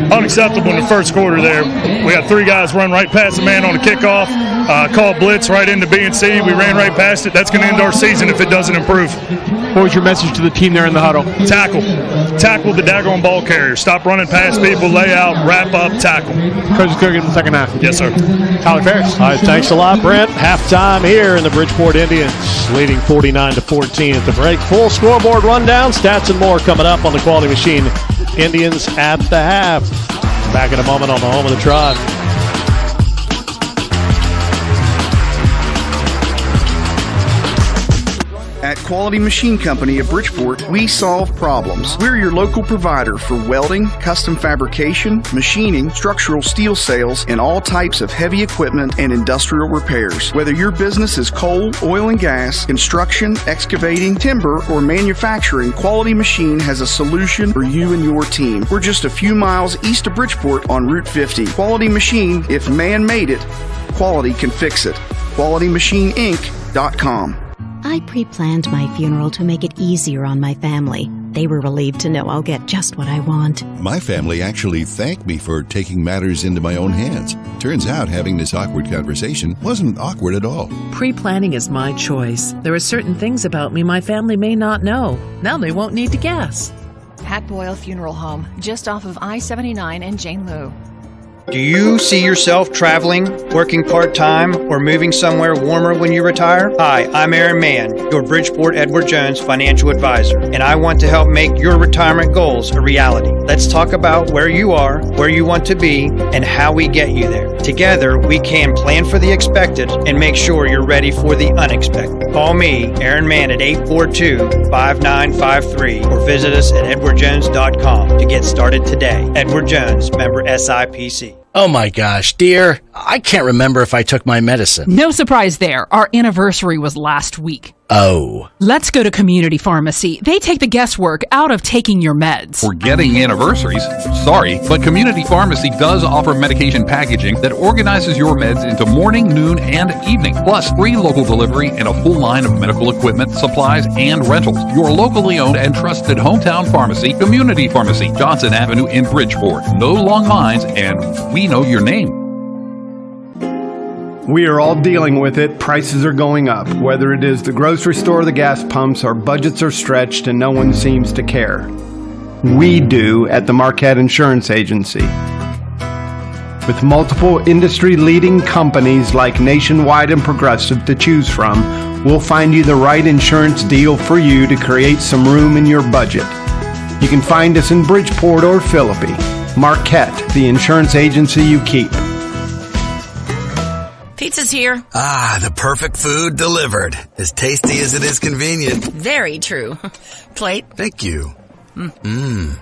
unacceptable in the first quarter there. We had 3 guys run right past the man on the kickoff, called blitz right into B and C. We ran right past it. That's going to end our season if it doesn't improve. What was your message to the team there in the huddle? Tackle. Tackle the daggone ball carrier. Stop running past people, lay out, wrap up, tackle. Coach is cooking in the second half. Yes, sir. Tyler Ferris. All right, thanks a lot, Brent. Halftime here in the Bridgeport Indians, leading 49-14 at the break. Full scoreboard rundown, stats and more coming up on the Quality Machine. Indians at the half. Back in a moment on the home of the Tribe. At Quality Machine Company of Bridgeport, we solve problems. We're your local provider for welding, custom fabrication, machining, structural steel sales, and all types of heavy equipment and industrial repairs. Whether your business is coal, oil and gas, construction, excavating, timber, or manufacturing, Quality Machine has a solution for you and your team. We're just a few miles east of Bridgeport on Route 50. Quality Machine, if man made it, quality can fix it. QualityMachineInc.com. I pre-planned my funeral to make it easier on my family. They were relieved to know I'll get just what I want. My family actually thanked me for taking matters into my own hands. Turns out having this awkward conversation wasn't awkward at all. Pre-planning is my choice. There are certain things about me my family may not know. Now they won't need to guess. Pat Boyle Funeral Home, just off of I-79 and Jane Lou. Do you see yourself traveling, working part-time, or moving somewhere warmer when you retire? Hi, I'm Aaron Mann, your Bridgeport Edward Jones financial advisor, and I want to help make your retirement goals a reality. Let's talk about where you are, where you want to be, and how we get you there. Together, we can plan for the expected and make sure you're ready for the unexpected. Call me, Aaron Mann, at 842-5953 or visit us at edwardjones.com to get started today. Edward Jones, member SIPC. Oh my gosh, dear, I can't remember if I took my medicine. No surprise there. Our anniversary was last week. Oh. Let's go to Community Pharmacy. They take the guesswork out of taking your meds. Forgetting anniversaries? Sorry, but Community Pharmacy does offer medication packaging that organizes your meds into morning, noon, and evening, plus free local delivery and a full line of medical equipment, supplies, and rentals. Your locally owned and trusted hometown pharmacy, Community Pharmacy, Johnson Avenue in Bridgeport. No long lines, and we know your name. We are all dealing with it. Prices are going up. Whether it is the grocery store or the gas pumps, our budgets are stretched and no one seems to care. We do at the Marquette Insurance Agency. With multiple industry-leading companies like Nationwide and Progressive to choose from, we'll find you the right insurance deal for you to create some room in your budget. You can find us in Bridgeport or Philippi. Marquette, the insurance agency you keep. Pizza's here. Ah, the perfect food delivered. As tasty as it is convenient. Very true. Plate? Thank you.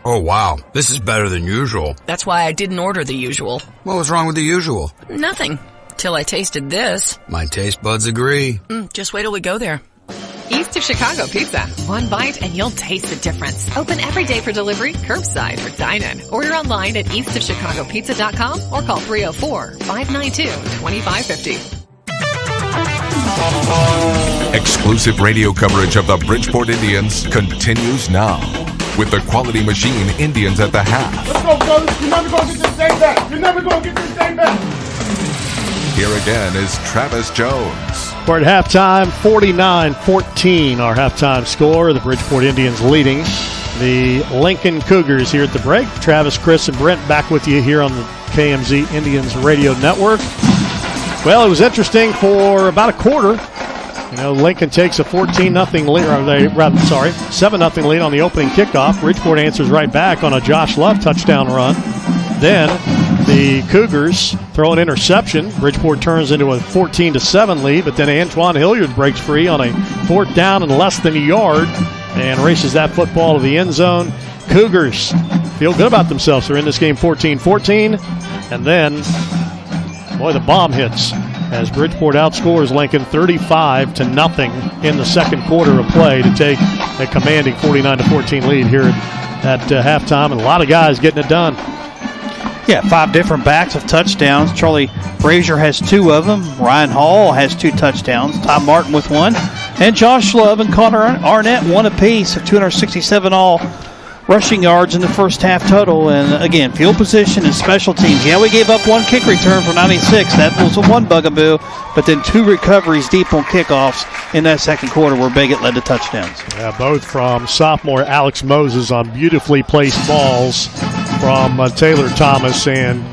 Oh, wow. This is better than usual. That's why I didn't order the usual. What was wrong with the usual? Nothing. Till I tasted this. My taste buds agree. Just wait till we go there. East of Chicago Pizza. One bite and you'll taste the difference. Open every day for delivery, curbside, or dine-in. Order online at eastofchicagopizza.com or call 304-592-2550. Exclusive radio coverage of the Bridgeport Indians continues now with the Quality Machine Indians at the half. Let's go, brothers. You're never going to get this game back. You're never going to get this game back. Here again is Travis Jones. We're at halftime, 49-14, our halftime score. The Bridgeport Indians leading the Lincoln Cougars here at the break. Travis, Chris, and Brent back with you here on the KMZ Indians Radio Network. Well, it was interesting for about a quarter. Lincoln takes a 14-0 lead, or 7-0 lead on the opening kickoff. Bridgeport answers right back on a Josh Love touchdown run. Then the Cougars throw an interception. Bridgeport turns into a 14-7 lead, but then Antoine Hilliard breaks free on a 4th down and less than a yard and races that football to the end zone. Cougars feel good about themselves. They're in this game 14-14. And then, the bomb hits as Bridgeport outscores Lincoln 35-0 in the second quarter of play to take a commanding 49-14 lead here at halftime. And a lot of guys getting it done. Yeah, 5 different backs of touchdowns. Charlie Frazier has 2 of them. Ryan Hall has 2 touchdowns. Tom Martin with 1. And Josh Love and Connor Arnett 1 apiece of 267 all rushing yards in the first half total. And again, field position and special teams. Yeah, we gave up 1 kick return for 96. That was one bugaboo. But then 2 recoveries deep on kickoffs in that second quarter where Baggett led to touchdowns. Yeah, both from sophomore Alex Moses on beautifully placed balls from Taylor Thomas. And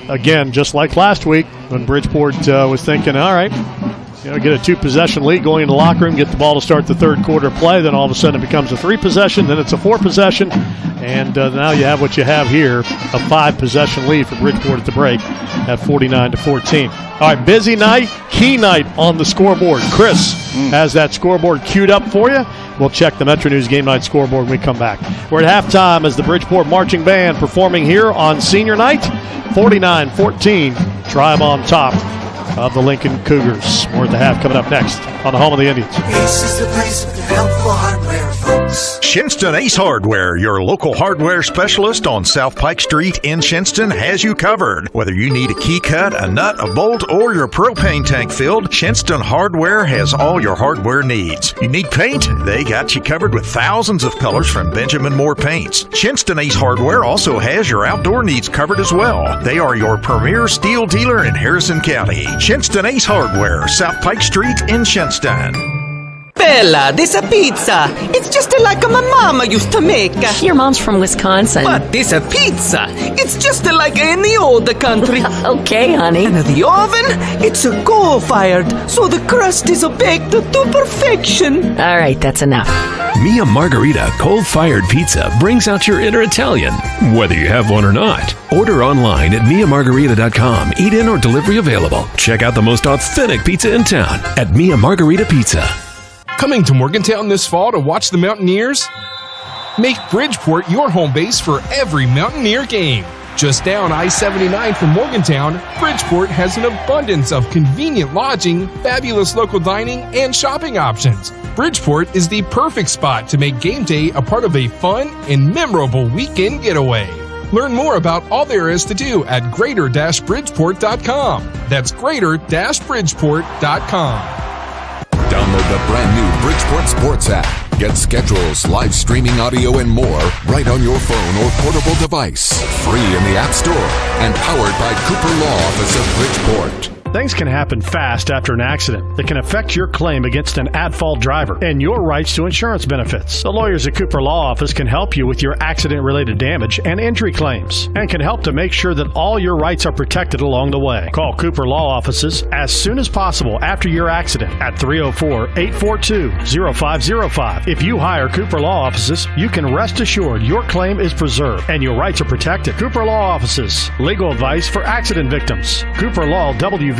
again, just like last week when Bridgeport was thinking, all right, get a 2-possession lead going into the locker room, get the ball to start the third quarter play, then all of a sudden it becomes a 3-possession, then it's a 4-possession, and now you have what you have here, a 5-possession lead for Bridgeport at the break at 49-14. All right, busy night, key night on the scoreboard. Chris has that scoreboard queued up for you. We'll check the Metro News Game Night scoreboard when we come back. We're at halftime as the Bridgeport Marching Band performing here on senior night. 49-14, Tribe on top of the Lincoln Cougars. More at the half coming up next on the home of the Indians. Ace is the place with the helpful hardware, folks. Shinston Ace Hardware, your local hardware specialist on South Pike Street in Shinston, has you covered. Whether you need a key cut, a nut, a bolt, or your propane tank filled, Shinston Hardware has all your hardware needs. You need paint? They got you covered with thousands of colors from Benjamin Moore Paints. Shinston Ace Hardware also has your outdoor needs covered as well. They are your premier steel dealer in Harrison County. Shinston Ace Hardware, South Pike Street in Shinston. Bella, this a pizza. It's just like my mama used to make. Your mom's from Wisconsin. But this a pizza. It's just like in the old country. Okay, honey. And the oven, it's a coal-fired, so the crust is baked to perfection. All right, that's enough. Mia Margarita coal-fired pizza brings out your inner Italian, whether you have one or not. Order online at miamargarita.com. Eat in or delivery available. Check out the most authentic pizza in town at Mia Margarita Pizza. Coming to Morgantown this fall to watch the Mountaineers? Make Bridgeport your home base for every Mountaineer game. Just down I-79 from Morgantown, Bridgeport has an abundance of convenient lodging, fabulous local dining, and shopping options. Bridgeport is the perfect spot to make game day a part of a fun and memorable weekend getaway. Learn more about all there is to do at greater-bridgeport.com. That's greater-bridgeport.com. Download the brand new Bridgeport Sports app. Get schedules, live streaming audio, and more right on your phone or portable device. Free in the App Store and powered by Cooper Law Office of Bridgeport. Things can happen fast after an accident that can affect your claim against an at-fault driver and your rights to insurance benefits. The lawyers at Cooper Law Office can help you with your accident-related damage and injury claims and can help to make sure that all your rights are protected along the way. Call Cooper Law Offices as soon as possible after your accident at 304-842-0505. If you hire Cooper Law Offices, you can rest assured your claim is preserved and your rights are protected. Cooper Law Offices, legal advice for accident victims. CooperLawWV.com.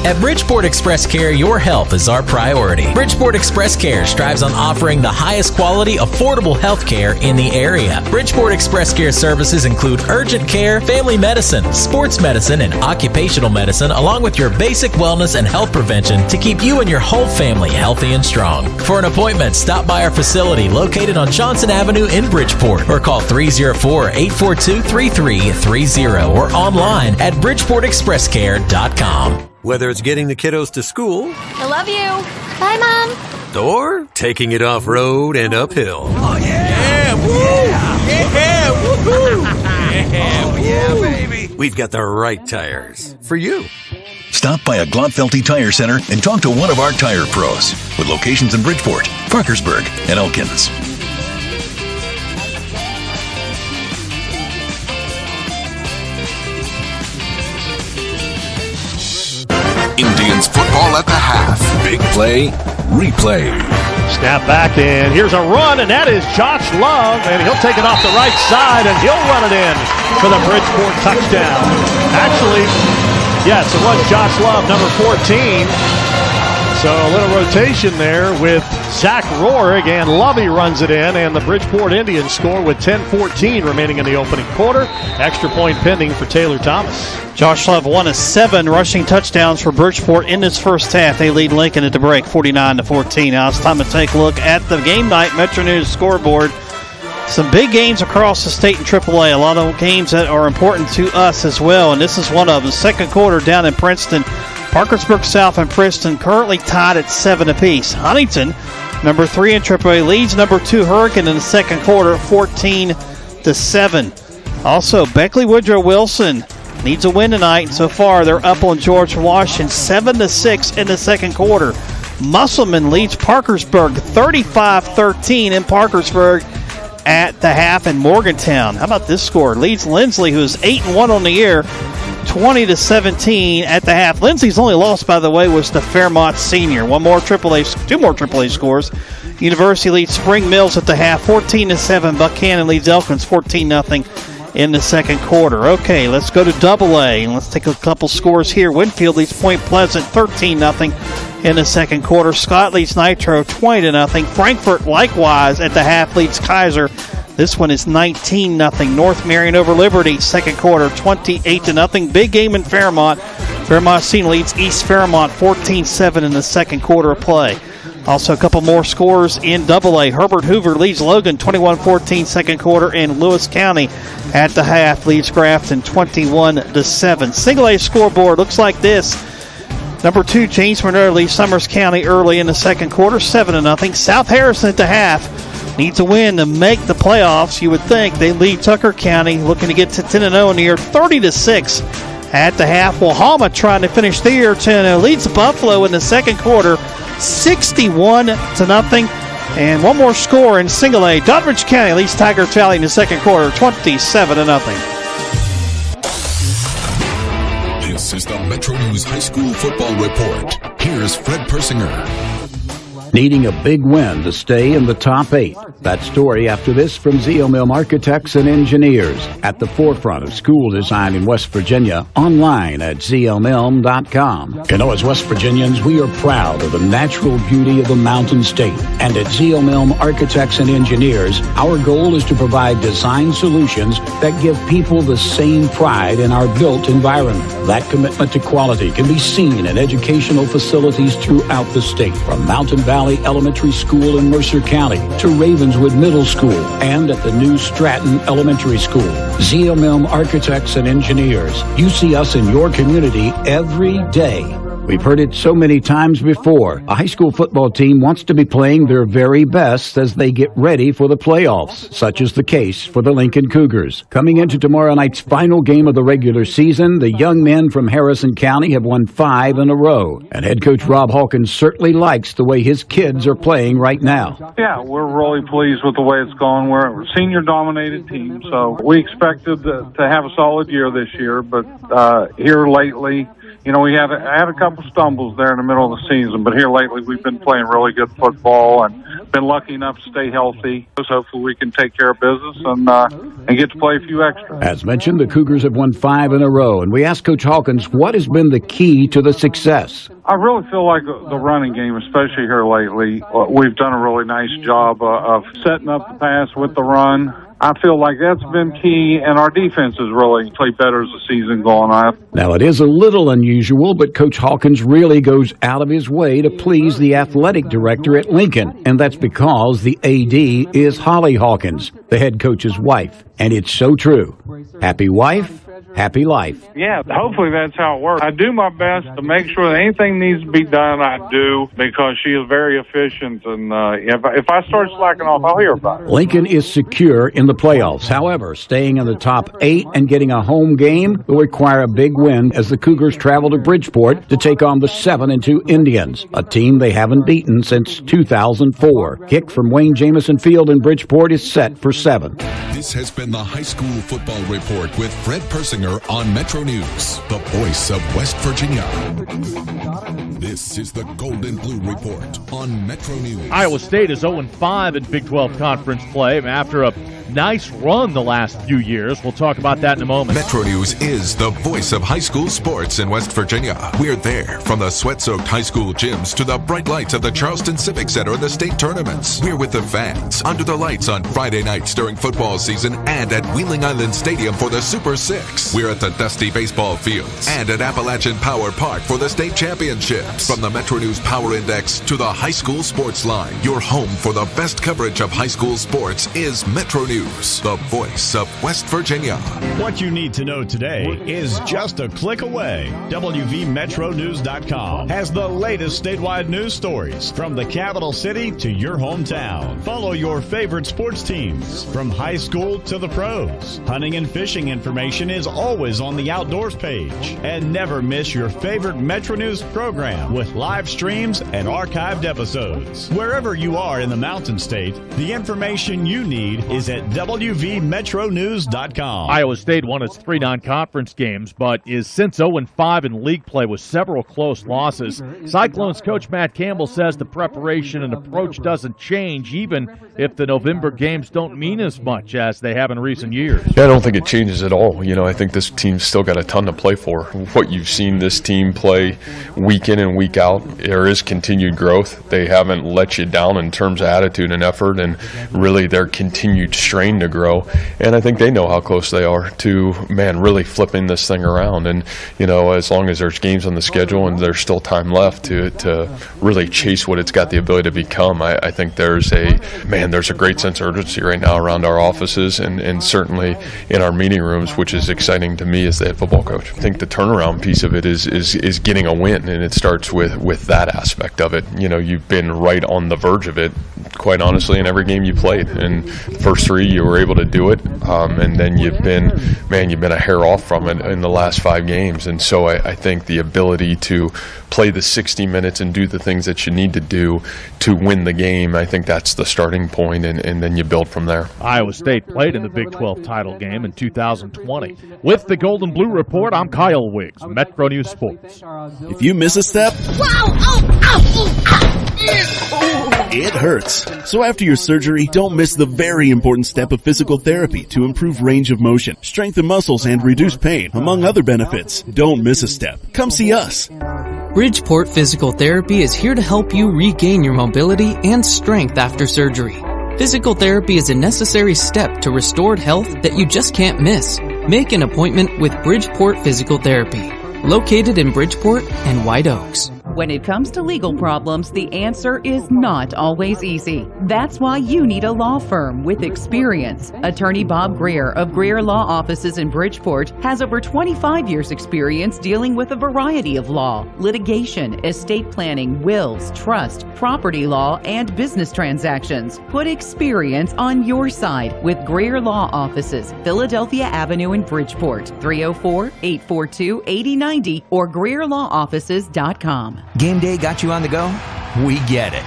At Bridgeport Express Care, your health is our priority. Bridgeport Express Care strives on offering the highest quality, affordable health care in the area. Bridgeport Express Care services include urgent care, family medicine, sports medicine, and occupational medicine, along with your basic wellness and health prevention to keep you and your whole family healthy and strong. For an appointment, stop by our facility located on Johnson Avenue in Bridgeport or call 304-842-3330 or online at bridgeportexpresscare.com. Whether it's getting the kiddos to school, I love you. Bye, Mom. Or taking it off-road and uphill. Oh, yeah. Yeah, woo. Yeah, woohoo. Yeah, baby. We've got the right tires for you. Stop by a Glotfelty Tire Center and talk to one of our tire pros with locations in Bridgeport, Parkersburg, and Elkins. Indians football at the half. Big play, replay. Snap back, and here's a run, and that is Josh Love, and he'll take it off the right side, and he'll run it in for the Bridgeport touchdown. Actually, yes, it was Josh Love, number 14. So a little rotation there with Zach Rohrig, and Lovey runs it in, and the Bridgeport Indians score with 10:14 remaining in the opening quarter. Extra point pending for Taylor Thomas. Josh Love, 1 of 7 rushing touchdowns for Bridgeport in this first half. They lead Lincoln at the break, 49-14. Now it's time to take a look at the game night Metro News scoreboard. Some big games across the state in AAA. A lot of games that are important to us as well, and this is one of them. Second quarter down in Princeton. Parkersburg South and Princeton currently tied at 7 apiece. Huntington, number 3 in AAA, leads number 2 Hurricane in the second quarter, 14-7. Also, Beckley Woodrow Wilson needs a win tonight. So far, they're up on George Washington 7-6 in the second quarter. Musselman leads Parkersburg 35-13 in Parkersburg at the half, in Morgantown. How about this score? Leads Lindsley, who is 8-1 on the year, 20-17 at the half. Lindsay's only loss, by the way, was to Fairmont Senior. Two more AAA scores. University leads Spring Mills at the half, 14-7. Buchanan leads Elkins 14-0 in the second quarter. Okay, let's go to AA, and let's take a couple scores here. Winfield leads Point Pleasant 13-0 in the second quarter. Scott leads Nitro 20-0. Frankfort, likewise, at the half leads Kaiser. This one is 19-0. North Marion over Liberty, second quarter, 28-0. Big game in Fairmont. Fairmont Senior leads East Fairmont 14-7 in the second quarter of play. Also, a couple more scores in AA. Herbert Hoover leads Logan 21-14 second quarter, and Lewis County at the half leads Grafton 21-7. Single A scoreboard looks like this. Number 2, James Monroe leads Summers County early in the second quarter, 7-0. South Harrison at the half needs a win to make the playoffs. You would think they lead Tucker County, looking to get to 10-0 in the year, 30-6 at the half. Walhalla trying to finish the year 10-0, leads Buffalo in the second quarter, 61-0. And one more score in single A. Doddridge County leads Tiger Valley in the second quarter, 27-0. This is the Metro News High School Football Report. Here's Fred Persinger. Needing a big win to stay in the top 8. That story after this from ZLM Architects and Engineers, at the forefront of school design in West Virginia, online at zlm.com. You know, as West Virginians, we are proud of the natural beauty of the Mountain State. And at ZLM Architects and Engineers, our goal is to provide design solutions that give people the same pride in our built environment. That commitment to quality can be seen in educational facilities throughout the state, from Mountain Valley Elementary School in Mercer County to Ravenswood Middle School, and at the new Stratton Elementary School. ZLM Architects and Engineers. You see us in your community every day. We've heard it so many times before. A high school football team wants to be playing their very best as they get ready for the playoffs. Such is the case for the Lincoln Cougars. Coming into tomorrow night's final game of the regular season, the young men from Harrison County have won 5 in a row. And head coach Rob Hawkins certainly likes the way his kids are playing right now. Yeah, we're really pleased with the way it's going. We're a senior-dominated team, so we expected to have a solid year this year, but here lately, you know, we had a couple stumbles there in the middle of the season, but here lately we've been playing really good football and been lucky enough to stay healthy. Hopefully we can take care of business and get to play a few extras. As mentioned, the Cougars have won 5 in a row, and we asked Coach Hawkins what has been the key to the success. I really feel like the running game, especially here lately, we've done a really nice job of setting up the pass with the run. I feel like that's been key, and our defense has really played better as the season going on. Now, it is a little unusual, but Coach Hawkins really goes out of his way to please the athletic director at Lincoln, and that's because the AD is Holly Hawkins, the head coach's wife. And it's so true. Happy wife, happy life. Yeah, hopefully that's how it works. I do my best to make sure that anything needs to be done, I do, because she is very efficient, and if I start slacking off, I'll hear about it. Lincoln is secure in the playoffs. However, staying in the top 8 and getting a home game will require a big win as the Cougars travel to Bridgeport to take on the 7-2 Indians, a team they haven't beaten since 2004. Kick from Wayne Jamison Field in Bridgeport is set for 7. This has been the High School Football Report with Fred Persinger on Metro News, the voice of West Virginia. This is the Gold and Blue Report on Metro News. Iowa State is 0-5 in Big 12 conference play after a nice run the last few years. We'll talk about that in a moment. Metro News is the voice of high school sports in West Virginia. We're there from the sweat-soaked high school gyms to the bright lights of the Charleston Civic Center and the state tournaments. We're with the fans under the lights on Friday nights during football season and at Wheeling Island Stadium for the Super Six. We're at the dusty baseball fields and at Appalachian Power Park for the state championships. From the Metro News Power Index to the High School Sports Line, your home for the best coverage of high school sports is Metro News, the voice of West Virginia. What you need to know today is just a click away. WVMetroNews.com has the latest statewide news stories from the capital city to your hometown. Follow your favorite sports teams from high school to the pros. Hunting and fishing information is always on the outdoors page. And never miss your favorite Metro News program with live streams and archived episodes. Wherever you are in the Mountain State, the information you need is at WVMetroNews.com. Iowa State won its 3 non-conference games, but is since 0-5 in league play with several close losses. Cyclones coach Matt Campbell says the preparation and approach doesn't change, even if the November games don't mean as much as they have in recent years. Yeah, I don't think it changes at all. I think this team's still got a ton to play for. What you've seen this team play week in and week out, there is continued growth. They haven't let you down in terms of attitude and effort, and really their continued strain to grow. And I think they know how close they are to, really flipping this thing around. And, as long as there's games on the schedule and there's still time left to really chase what it's got the ability to become, I think there's a great sense of urgency right now around our offices and certainly in our meeting rooms, which is exciting to me as the head football coach. I think the turnaround piece of it is getting a win, and it starts with that aspect of it. You've been right on the verge of it, quite honestly, in every game you played. And the first 3, you were able to do it, and then you've been a hair off from it in the last 5 games. And so I think the ability to play the 60 minutes and do the things that you need to do to win the game, I think that's the starting point, and then you build from there. Iowa State played in the Big 12 title game in 2020. With the Gold and Blue Report, I'm Kyle Wiggs, Metro News Sports. If you miss a step, it hurts. So after your surgery, don't miss the very important step of physical therapy to improve range of motion, strengthen muscles, and reduce pain, among other benefits. Don't miss a step. Come see us. Bridgeport Physical Therapy is here to help you regain your mobility and strength after surgery. Physical therapy is a necessary step to restored health that you just can't miss. Make an appointment with Bridgeport Physical Therapy, located in Bridgeport and White Oaks. When it comes to legal problems, the answer is not always easy. That's why you need a law firm with experience. Attorney Bob Greer of Greer Law Offices in Bridgeport has over 25 years' experience dealing with a variety of law, litigation, estate planning, wills, trust, property law, and business transactions. Put experience on your side with Greer Law Offices, Philadelphia Avenue in Bridgeport, 304-842-8090 or GreerLawOffices.com. Game day got you on the go? We get it.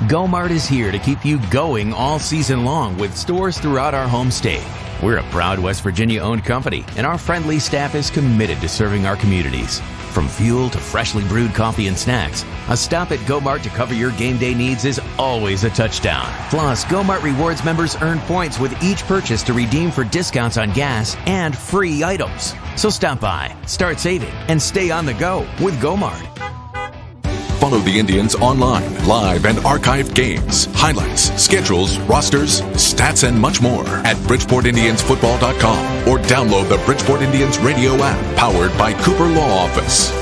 GoMart is here to keep you going all season long with stores throughout our home state. We're a proud West Virginia-owned company, and our friendly staff is committed to serving our communities. From fuel to freshly brewed coffee and snacks, a stop at GoMart to cover your game day needs is always a touchdown. Plus, GoMart Rewards members earn points with each purchase to redeem for discounts on gas and free items. So stop by, start saving, and stay on the go with GoMart. Follow the Indians online, live and archived games, highlights, schedules, rosters, stats, and much more at BridgeportIndiansFootball.com or download the Bridgeport Indians radio app powered by Cooper Law Office.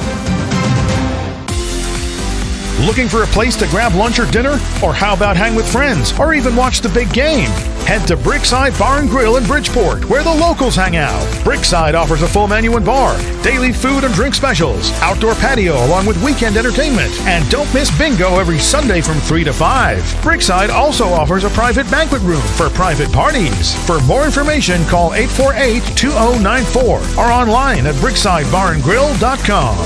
Looking for a place to grab lunch or dinner? Or how about hang with friends or even watch the big game? Head to Brickside Bar and Grill in Bridgeport, where the locals hang out. Brickside offers a full menu and bar, daily food and drink specials, outdoor patio along with weekend entertainment, and don't miss bingo every Sunday from 3 to 5. Brickside also offers a private banquet room for private parties. For more information, call 848-2094 or online at BricksideBarandGrill.com.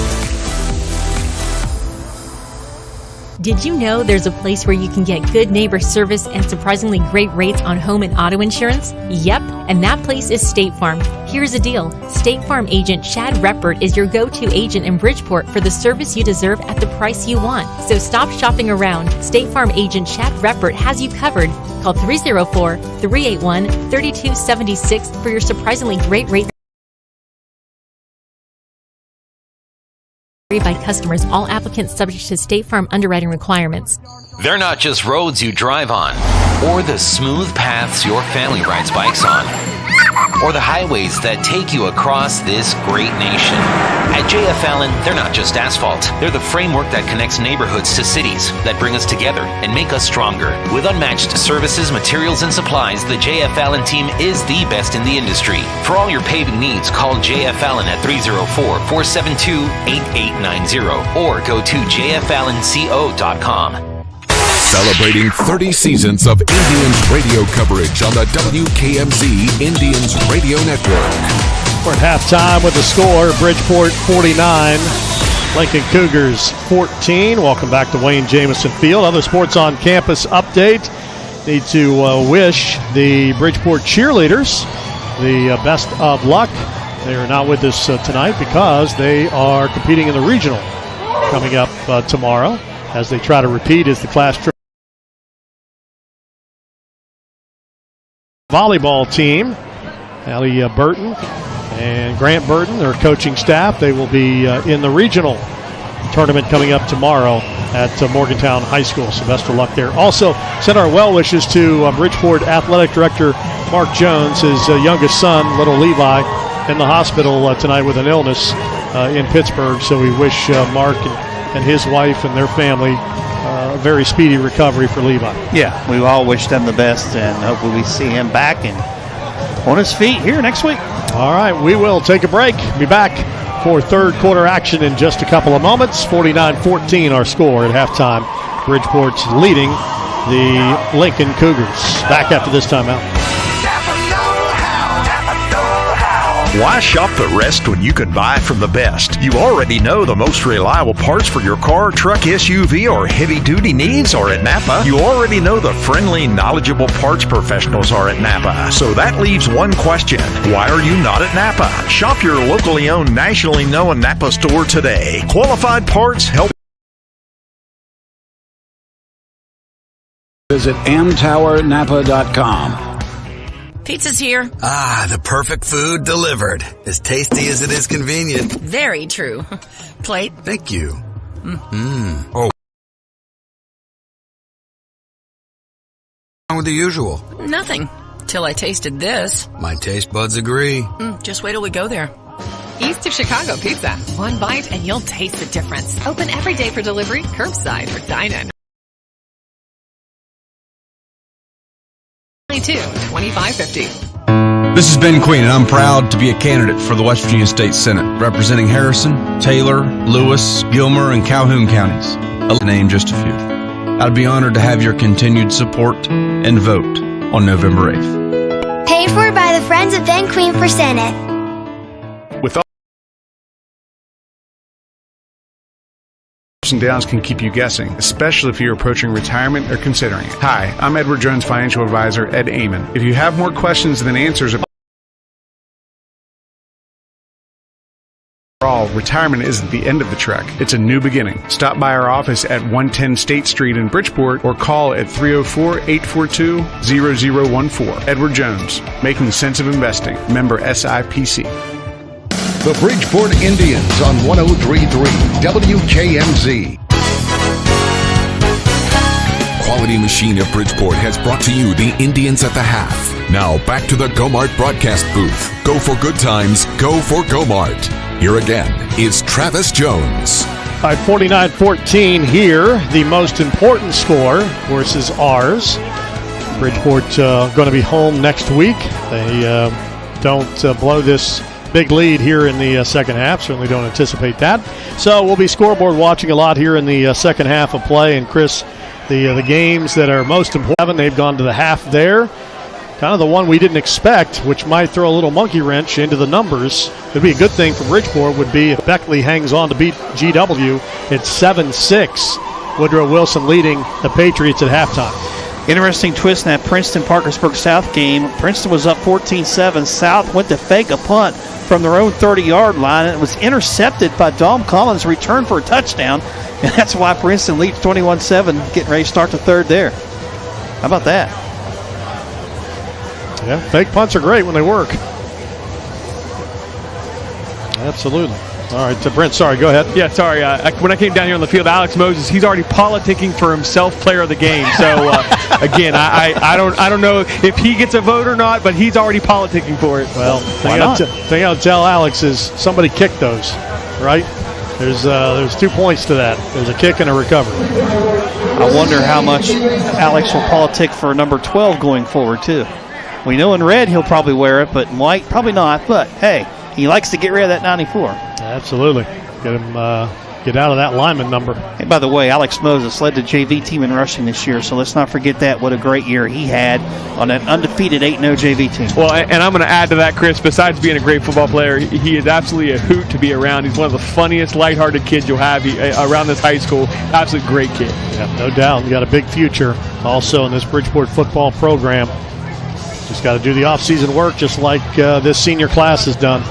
Did you know there's a place where you can get good neighbor service and surprisingly great rates on home and auto insurance? Yep, and that place is State Farm. Here's the deal. State Farm agent Chad Reppert is your go-to agent in Bridgeport for the service you deserve at the price you want. So stop shopping around. State Farm agent Chad Reppert has you covered. Call 304-381-3276 for your surprisingly great rate. By customers, all applicants subject to State Farm underwriting requirements. They're not just roads you drive on, or the smooth paths your family rides bikes on, or the highways that take you across this great nation. At JF Allen, they're not just asphalt. They're the framework that connects neighborhoods to cities, that bring us together and make us stronger. With unmatched services, materials, and supplies, the JF Allen team is the best in the industry. For all your paving needs, call JF Allen at 304-472-8890 or go to jfallenco.com. Celebrating 30 seasons of Indians radio coverage on the WKMZ Indians Radio Network. We're at halftime with the score, Bridgeport 49, Lincoln Cougars 14. Welcome back to Wayne Jamison Field. Other sports on campus update. Need to wish the Bridgeport cheerleaders the best of luck. They are not with us tonight because they are competing in the regional coming up tomorrow as they try to repeat as the class volleyball team. Allie Burton and Grant Burton, their coaching staff, they will be in the regional tournament coming up tomorrow at Morgantown High School. So best of luck there. Also, send our well wishes to Bridgeport Athletic Director Mark Jones, his youngest son, little Levi, in the hospital tonight with an illness in Pittsburgh. So we wish Mark and his wife and their family a very speedy recovery for Levi. Yeah, we all wish them the best, and hopefully we see him back and on his feet here next week. All right, we will take a break. Be back for third quarter action in just a couple of moments. 49-14 our score at halftime. Bridgeport's leading the Lincoln Cougars. Back after this timeout. Why shop the rest when you can buy from the best? You already know the most reliable parts for your car, truck, SUV, or heavy-duty needs are at Napa. You already know the friendly, knowledgeable parts professionals are at Napa. So that leaves one question. Why are you not at Napa? Shop your locally owned, nationally known Napa store today. Qualified parts help. Visit mtowernapa.com. Pizza's here. Ah, the perfect food delivered. As tasty as it is convenient. Very true. Plate? Thank you. Oh. What's wrong with the usual? Nothing. Till I tasted this. My taste buds agree. Just wait till we go there. East of Chicago Pizza. One bite and you'll taste the difference. Open every day for delivery, curbside, or dine-in. 2550. This is Ben Queen, and I'm proud to be a candidate for the West Virginia State Senate, representing Harrison, Taylor, Lewis, Gilmer, and Calhoun counties. I'll name just a few. I'd be honored to have your continued support and vote on November 8th. Paid for by the Friends of Ben Queen for Senate. With all ups and downs can keep you guessing, especially if you're approaching retirement or considering it. Hi, I'm Edward Jones Financial Advisor Ed Amon. If you have more questions than answers about retirement isn't the end of the trek. It's a new beginning. Stop by our office at 110 State Street in Bridgeport or call at 304-842-0014. Edward Jones, making sense of investing. Member SIPC. The Bridgeport Indians on 103.3 WKMZ. Quality Machine of Bridgeport has brought to you the Indians at the Half. Now back to the Gomart broadcast booth. Go for good times, go for Gomart. Here again is Travis Jones. All right, 49-14 here. The most important score, of course, is ours. Bridgeport going to be home next week. They don't blow this big lead here in the second half. Certainly don't anticipate that. So we'll be scoreboard watching a lot here in the second half of play. And Chris, the games that are most important, they've gone to the half there. Kind of the one we didn't expect, which might throw a little monkey wrench into the numbers. It'd be a good thing for Bridgeport would be if Beckley hangs on to beat GW. It's 7-6 Woodrow Wilson leading the Patriots at halftime. Interesting twist in that Princeton-Parkersburg South game. Princeton was up 14-7. South went to fake a punt from their own 30-yard line, and it was intercepted by Dom Collins, returned for a touchdown, and that's why Princeton leads 21-7, getting ready to start the third there. How about that? Yeah, fake punts are great when they work. Absolutely. All right, to Brent, sorry, go ahead. Yeah, sorry. When I came down here on the field, Alex Moses, he's already politicking for himself player of the game. So, again, I don't know if he gets a vote or not, but he's already politicking for it. Well, thing I'll tell Alex is somebody kicked those, right? There's 2 points to that. There's a kick and a recovery. I wonder how much Alex will politic for number 12 going forward, too. We know in red he'll probably wear it, but in white, probably not. But, hey, he likes to get rid of that 94. Absolutely. Get him get out of that lineman number. Hey, by the way, Alex Moses led the JV team in rushing this year, so let's not forget that. What a great year he had on an undefeated 8-0 JV team. Well, and I'm going to add to that, Chris, besides being a great football player, he is absolutely a hoot to be around. He's one of the funniest, lighthearted kids you'll have around this high school. Absolutely great kid. Yeah, no doubt. You got a big future also in this Bridgeport football program. Just got to do the off-season work just like this senior class has done.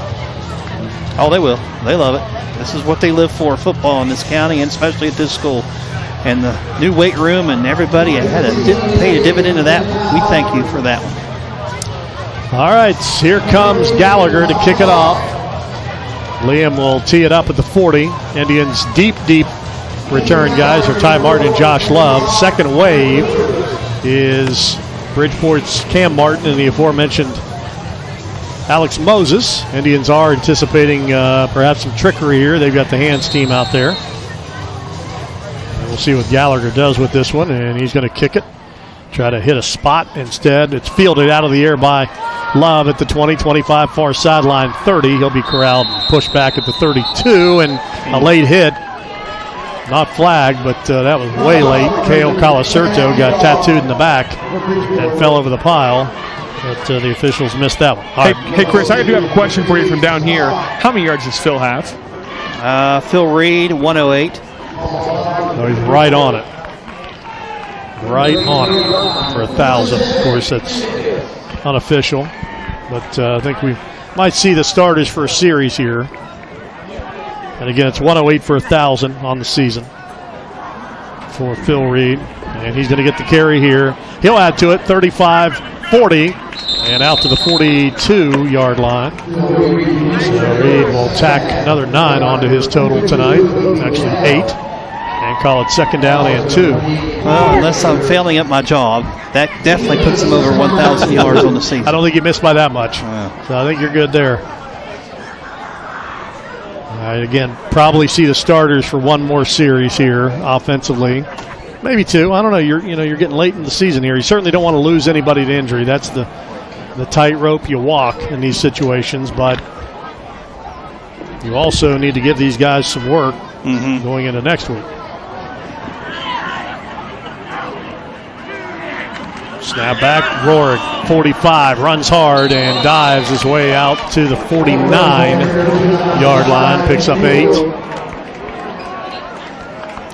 Oh, they will. They love it. This is what they live for, football in this county, and especially at this school. And the new weight room and everybody had paid a dividend to that. We thank you for that one. All right, here comes Gallagher to kick it off. Liam will tee it up at the 40. Indians deep return guys are Ty Martin and Josh Love. Second wave is Bridgeport's Cam Martin and the aforementioned Alex Moses. Indians are anticipating perhaps some trickery here. They've got the hands team out there. And we'll see what Gallagher does with this one, and he's going to kick it. Try to hit a spot instead. It's fielded out of the air by Love at the 20-25 far sideline 30. He'll be corralled and pushed back at the 32, and a late hit. Not flagged, but that was way late. K.O. Colacerto got tattooed in the back and fell over the pile. But the officials missed that one. Hey, Chris, I do have a question for you from down here. How many yards does Phil have? Phil Reed, 108. Oh, he's right on it. Right on it for 1,000. Of course, that's unofficial. But I think we might see the starters for a series here. And again, it's 108 for 1,000 on the season for Phil Reed. And he's going to get the carry here. He'll add to it, 35-40, and out to the 42-yard line. So Reed will tack another 9 onto his total tonight, actually 8, and call it second down and 2. Well, unless I'm failing at my job, that definitely puts him over 1,000 yards on the season. I don't think you missed by that much. So I think you're good there. All right, again, probably see the starters for one more series here offensively. Maybe 2. I don't know. You're getting late in the season here. You certainly don't want to lose anybody to injury. That's the tightrope you walk in these situations. But you also need to give these guys some work going into next week. Snap back, Rohrig, 45, runs hard and dives his way out to the 49-yard line, picks up 8.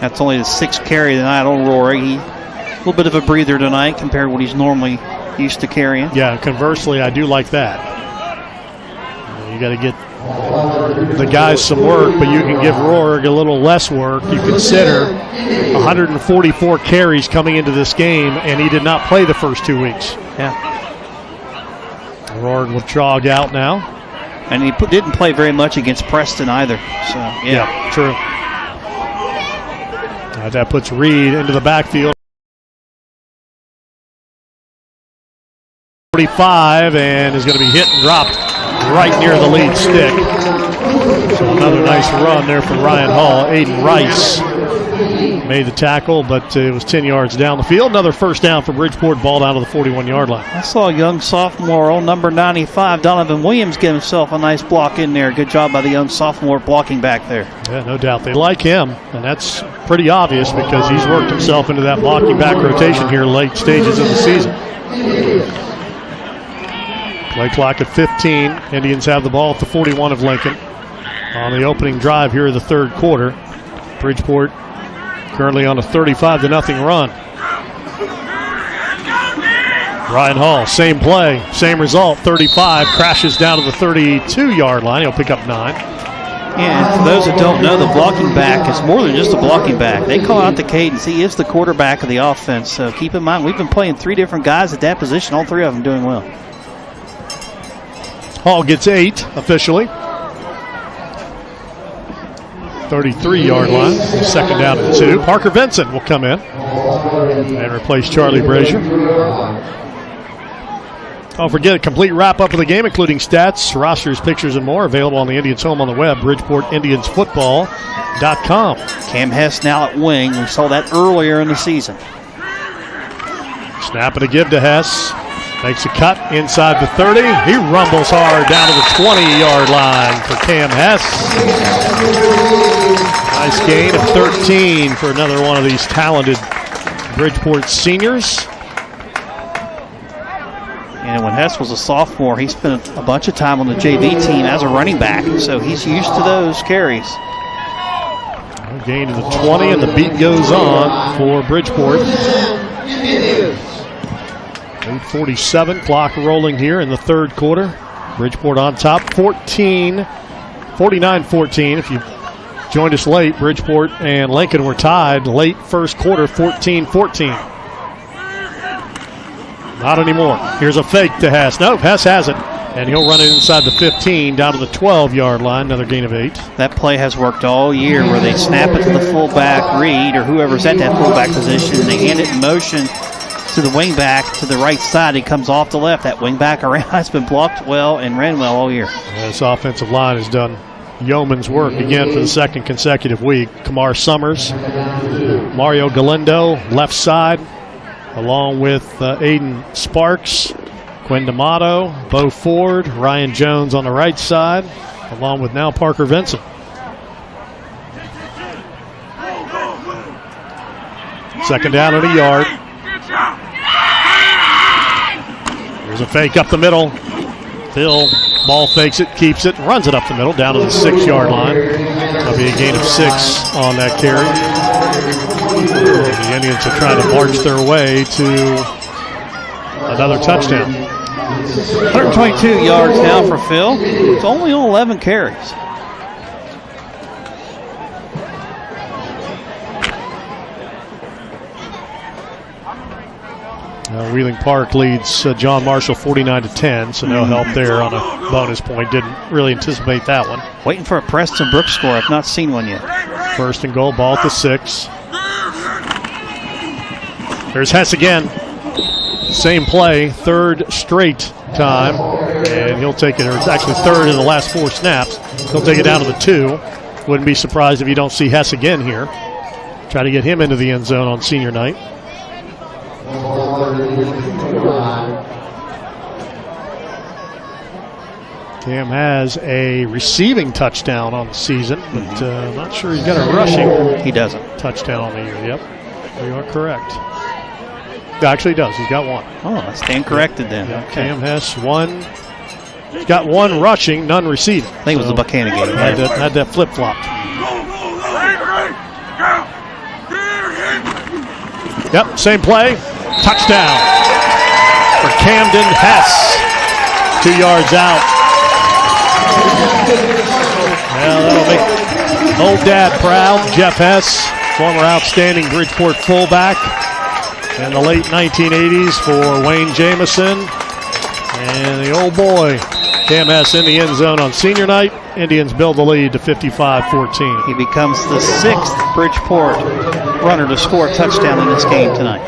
That's only the 6th carry tonight on Rohrig. A little bit of a breather tonight compared to what he's normally used to carrying. Yeah, conversely, I do like that. You got to get the guys some work, but you can give Rohrig a little less work. You consider 144 carries coming into this game, and he did not play the first 2 weeks. Yeah. Rohrig will jog out now. And he didn't play very much against Preston either. So yeah true. That puts Reed into the backfield. 45, and is going to be hit and dropped right near the lead stick. So another nice run there from Ryan Hall. Aiden Rice made the tackle, but it was 10 yards down the field. Another first down for Bridgeport, ball down to the 41-yard line. I saw a young sophomore on number 95, Donovan Williams, give himself a nice block in there. Good job by the young sophomore blocking back there. Yeah, no doubt. They like him, and that's pretty obvious because he's worked himself into that blocking back rotation here late stages of the season. Play clock at 15. Indians have the ball at the 41 of Lincoln on the opening drive here of the third quarter. Bridgeport currently on a 35-0 run. Ryan Hall, same play, same result, 35, crashes down to the 32-yard line. He'll pick up 9. Yeah, and for those that don't know, the blocking back is more than just a blocking back. They call out the cadence. He is the quarterback of the offense, so keep in mind, we've been playing 3 different guys at that position, all 3 of them doing well. Hall gets 8 officially. 33-yard line, second down and 2. Parker Vincent will come in and replace Charlie Brazier. Don't forget a complete wrap-up of the game, including stats, rosters, pictures, and more, available on the Indians' home on the web, BridgeportIndiansFootball.com. Cam Hess now at wing. We saw that earlier in the season. Snap and a give to Hess. Makes a cut inside the 30. He rumbles hard down to the 20-yard line for Cam Hess. Nice gain of 13 for another one of these talented Bridgeport seniors. And when Hess was a sophomore, he spent a bunch of time on the JV team as a running back, so he's used to those carries. Gain to the 20, and the beat goes on for Bridgeport. 8:47, clock rolling here in the third quarter. Bridgeport on top, 49-14. If you joined us late, Bridgeport and Lincoln were tied late first quarter, 14-14. Not anymore. Here's a fake to Hess. Nope, Hess has it. And he'll run it inside the 15, down to the 12-yard line, another gain of 8. That play has worked all year where they snap it to the fullback, Reed, or whoever's at that fullback position, and they hand it in motion to the wingback to the right side. He comes off the left. That wingback around has been blocked well and ran well all year. This offensive line has done yeoman's work again for the second consecutive week. Kamar Summers, Mario Galindo, left side, along with Aiden Sparks, Quinn D'Amato, Bo Ford, Ryan Jones on the right side, along with now Parker Vincent. Second down and a yard. Here's a fake up the middle. Phil ball fakes it, keeps it, runs it up the middle, down to the 6-yard line. That'll be a gain of 6 on that carry. The Indians are trying to march their way to another touchdown. 122 yards now for Phil. It's only on 11 carries. Wheeling Park leads John Marshall 49-10, so no help there on a bonus point. Didn't really anticipate that one. Waiting for a Preston Brooks score. I've not seen one yet. First and goal, ball at the 6. There's Hess again. Same play, third straight time, and he'll take it, or it's actually third in the last 4 snaps. He'll take it down to the 2. Wouldn't be surprised if you don't see Hess again here. Try to get him into the end zone on senior night. Cam has a receiving touchdown on the season, but not sure he's got a rushing. He doesn't. Touchdown on the year, yep. You are correct. Actually, he does. He's got one. Oh, I stand corrected then. Yeah, okay. Cam has one. He's got one rushing, none receiving. I think it was the Buchanan game. Had that flip-flopped. Yep, same play. Touchdown for Camden Hess. 2 yards out. Well, that'll make old dad proud. Jeff Hess, former outstanding Bridgeport fullback in the late 1980s for Wayne Jamison. And the old boy, Cam Hess, in the end zone on senior night. Indians build the lead to 55-14. He becomes the 6th Bridgeport runner to score a touchdown in this game tonight.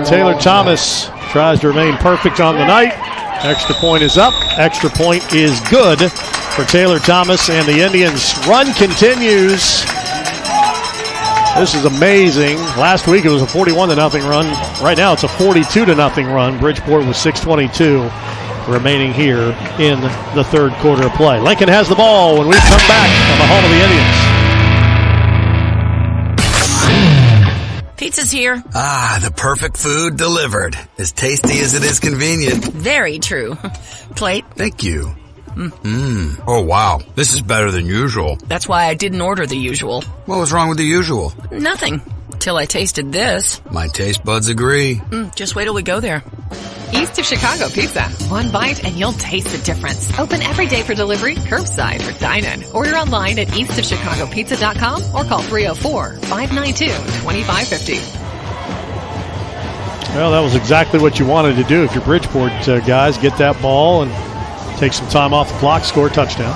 Taylor Thomas tries to remain perfect on the night. Extra point is up. Extra point is good for Taylor Thomas, and the Indians' run continues. This is amazing. Last week it was a 41-0 run. Right now it's a 42-0 run. Bridgeport with 6:22 remaining here in the third quarter of play. Lincoln has the ball when we come back on the home of the Indians. Pizza's here. Ah, the perfect food delivered. As tasty as it is convenient. Very true. Plate. Thank you. Oh, wow. This is better than usual. That's why I didn't order the usual. What was wrong with the usual? Nothing. Till I tasted this. My taste buds agree. Just wait till we go there. East of Chicago Pizza. One bite and you'll taste the difference. Open every day for delivery, curbside, or dine-in. Order online at eastofchicagopizza.com or call 304-592-2550. Well, that was exactly what you wanted to do if you're Bridgeport guys. Get that ball and take some time off the clock, score a touchdown.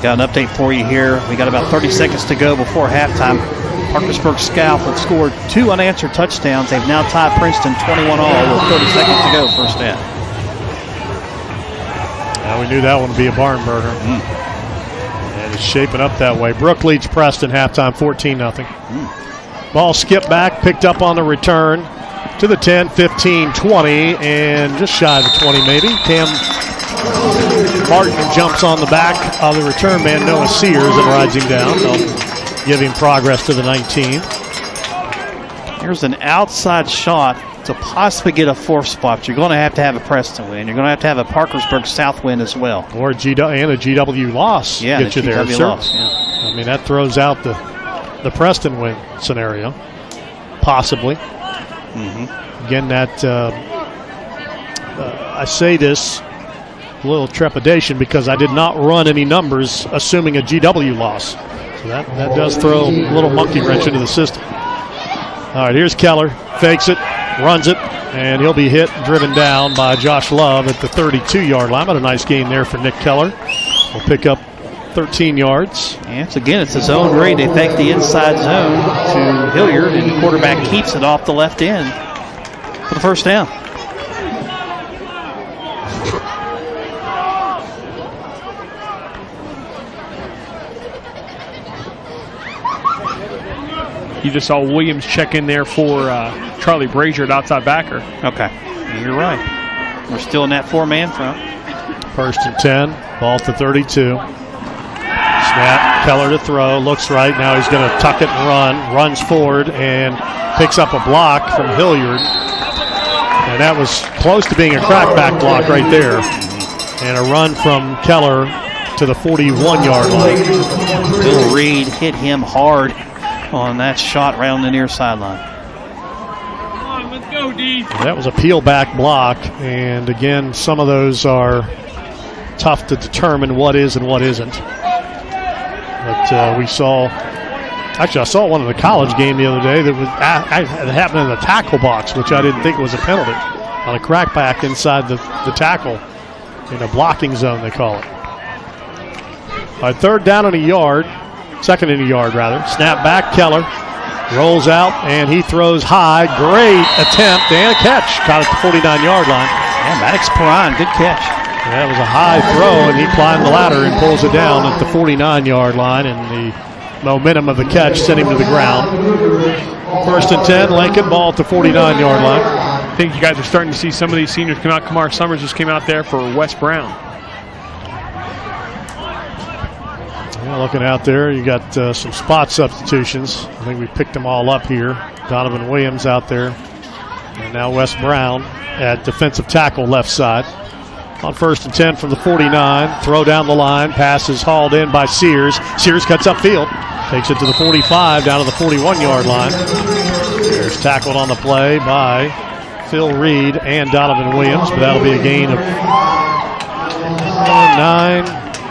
Got an update for you here. We got about 30 seconds to go before halftime. Parkersburg Scalp have scored 2 unanswered touchdowns. They've now tied Princeton 21-all with 30 seconds to go first half. Now we knew that one would be a barn burner. And it's shaping up that way. Brook leads Preston halftime 14-0. Ball skipped back, picked up on the return to the 10, 15, 20, and just shy of the 20 maybe. Cam Martin jumps on the back of the return man, Noah Sears, and rides him down. They'll give him progress to the 19. Here's an outside shot to possibly get a 4th spot. You're going to have a Preston win. You're going to have a Parkersburg South win as well. Or a GW loss get you there. Loss, yeah. I mean, that throws out the Preston win scenario, possibly. Again, that I say this a little trepidation because I did not run any numbers assuming a GW loss. So that does throw a little monkey wrench into the system. All right, here's Keller, fakes it, runs it, and he'll be hit and driven down by Josh Love at the 32-yard line. But a nice gain there for Nick Keller. We'll pick up 13 yards. And it's a zone read. They fake the inside zone to Hilliard, and the quarterback keeps it off the left end for the first down. You just saw Williams check in there for Charlie Brazier at outside backer. Okay, you're right. We're still in that 4-man front. 1st and 10, ball to 32. Snap, Keller to throw, looks right. Now he's going to tuck it and runs forward and picks up a block from Hilliard. And that was close to being a crackback block right there. And a run from Keller to the 41-yard line. Bill Reed hit him hard on that shot right on the near sideline. Come on, let's go, D. That was a peel back block, and again, some of those are tough to determine what is and what isn't. But I saw one in the college game the other day that was it happened in the tackle box, which I didn't think was a penalty, on a crackback inside the tackle in a blocking zone, they call it. All right, 3rd down and a yard. 2nd and a yard, rather. Snap back, Keller rolls out, and he throws high. Great attempt and a catch. Caught at the 49-yard line. Yeah, Maddox Perrine, good catch. That was a high throw, and he climbed the ladder and pulls it down at the 49-yard line, and the momentum of the catch sent him to the ground. 1st and 10, Lincoln, ball at the 49-yard line. I think you guys are starting to see some of these seniors come out. Kamar Summers just came out there for Wes Brown. Yeah, looking out there, you got some spot substitutions. I think we picked them all up here. Donovan Williams out there. And now Wes Brown at defensive tackle left side. On 1st and 10 from the 49. Throw down the line. Pass is hauled in by Sears. Sears cuts upfield. Takes it to the 45, down to the 41-yard line. There's tackled on the play by Phil Reed and Donovan Williams, but that'll be a gain of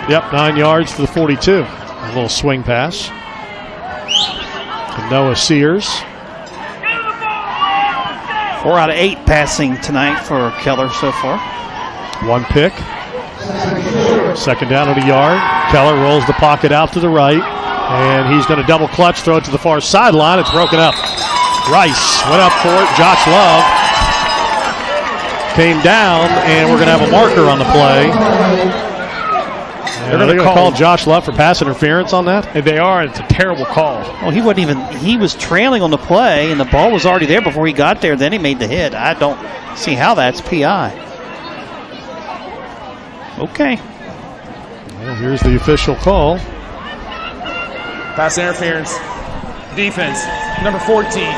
9 yards to the 42. A little swing pass to Noah Sears. 4 out of 8 passing tonight for Keller so far. 1 pick. 2nd down at a yard. Keller rolls the pocket out to the right, and he's going to double clutch, throw it to the far sideline. It's broken up. Rice went up for it. Josh Love came down, and we're going to have a marker on the play. They're going to call Josh Love for pass interference on that? They are, and it's a terrible call. Well, he was trailing on the play, and the ball was already there before he got there. Then he made the hit. I don't see how that's PI. Okay. Well, here's the official call. Pass interference. Defense, number 14.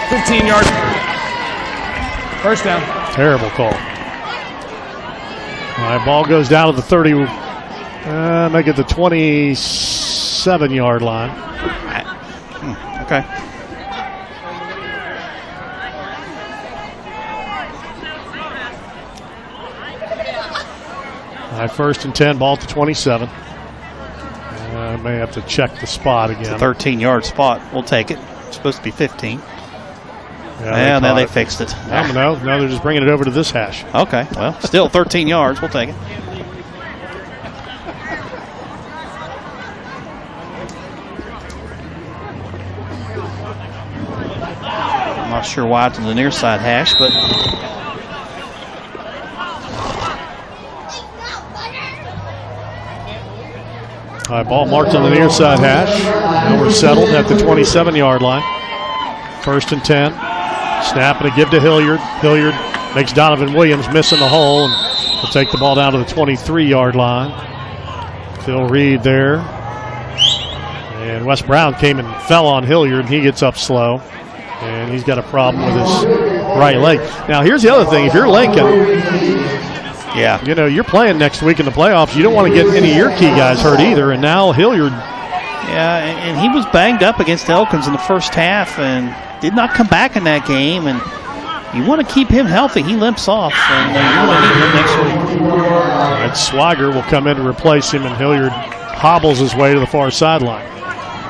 15 yards. First down. Terrible call. All right, ball goes down to the 30, make it the 27-yard line. Okay. All right, 1st and 10, ball at the 27. I may have to check the spot again. It's a 13-yard spot. We'll take it. It's supposed to be 15. Yeah, now they fixed it. No, they're just bringing it over to this hash. Okay, well, still 13 yards. We'll take it. I'm not sure why it's on the near side hash, but all right, ball marked on the near side hash. Now we're settled at the 27-yard line. 1st and 10. Snap and a give to Hilliard. Hilliard makes Donovan Williams miss in the hole, and will take the ball down to the 23-yard line. Phil Reed there. And Wes Brown came and fell on Hilliard, and he gets up slow. And he's got a problem with his right leg. Now, here's the other thing. If you're Lincoln, you're playing next week in the playoffs. You don't want to get any of your key guys hurt either. And now Hilliard. Yeah, and he was banged up against Elkins in the first half and did not come back in that game. And you want to keep him healthy. He limps off, and you want to need him next week. All right, Swigert will come in to replace him, and Hilliard hobbles his way to the far sideline.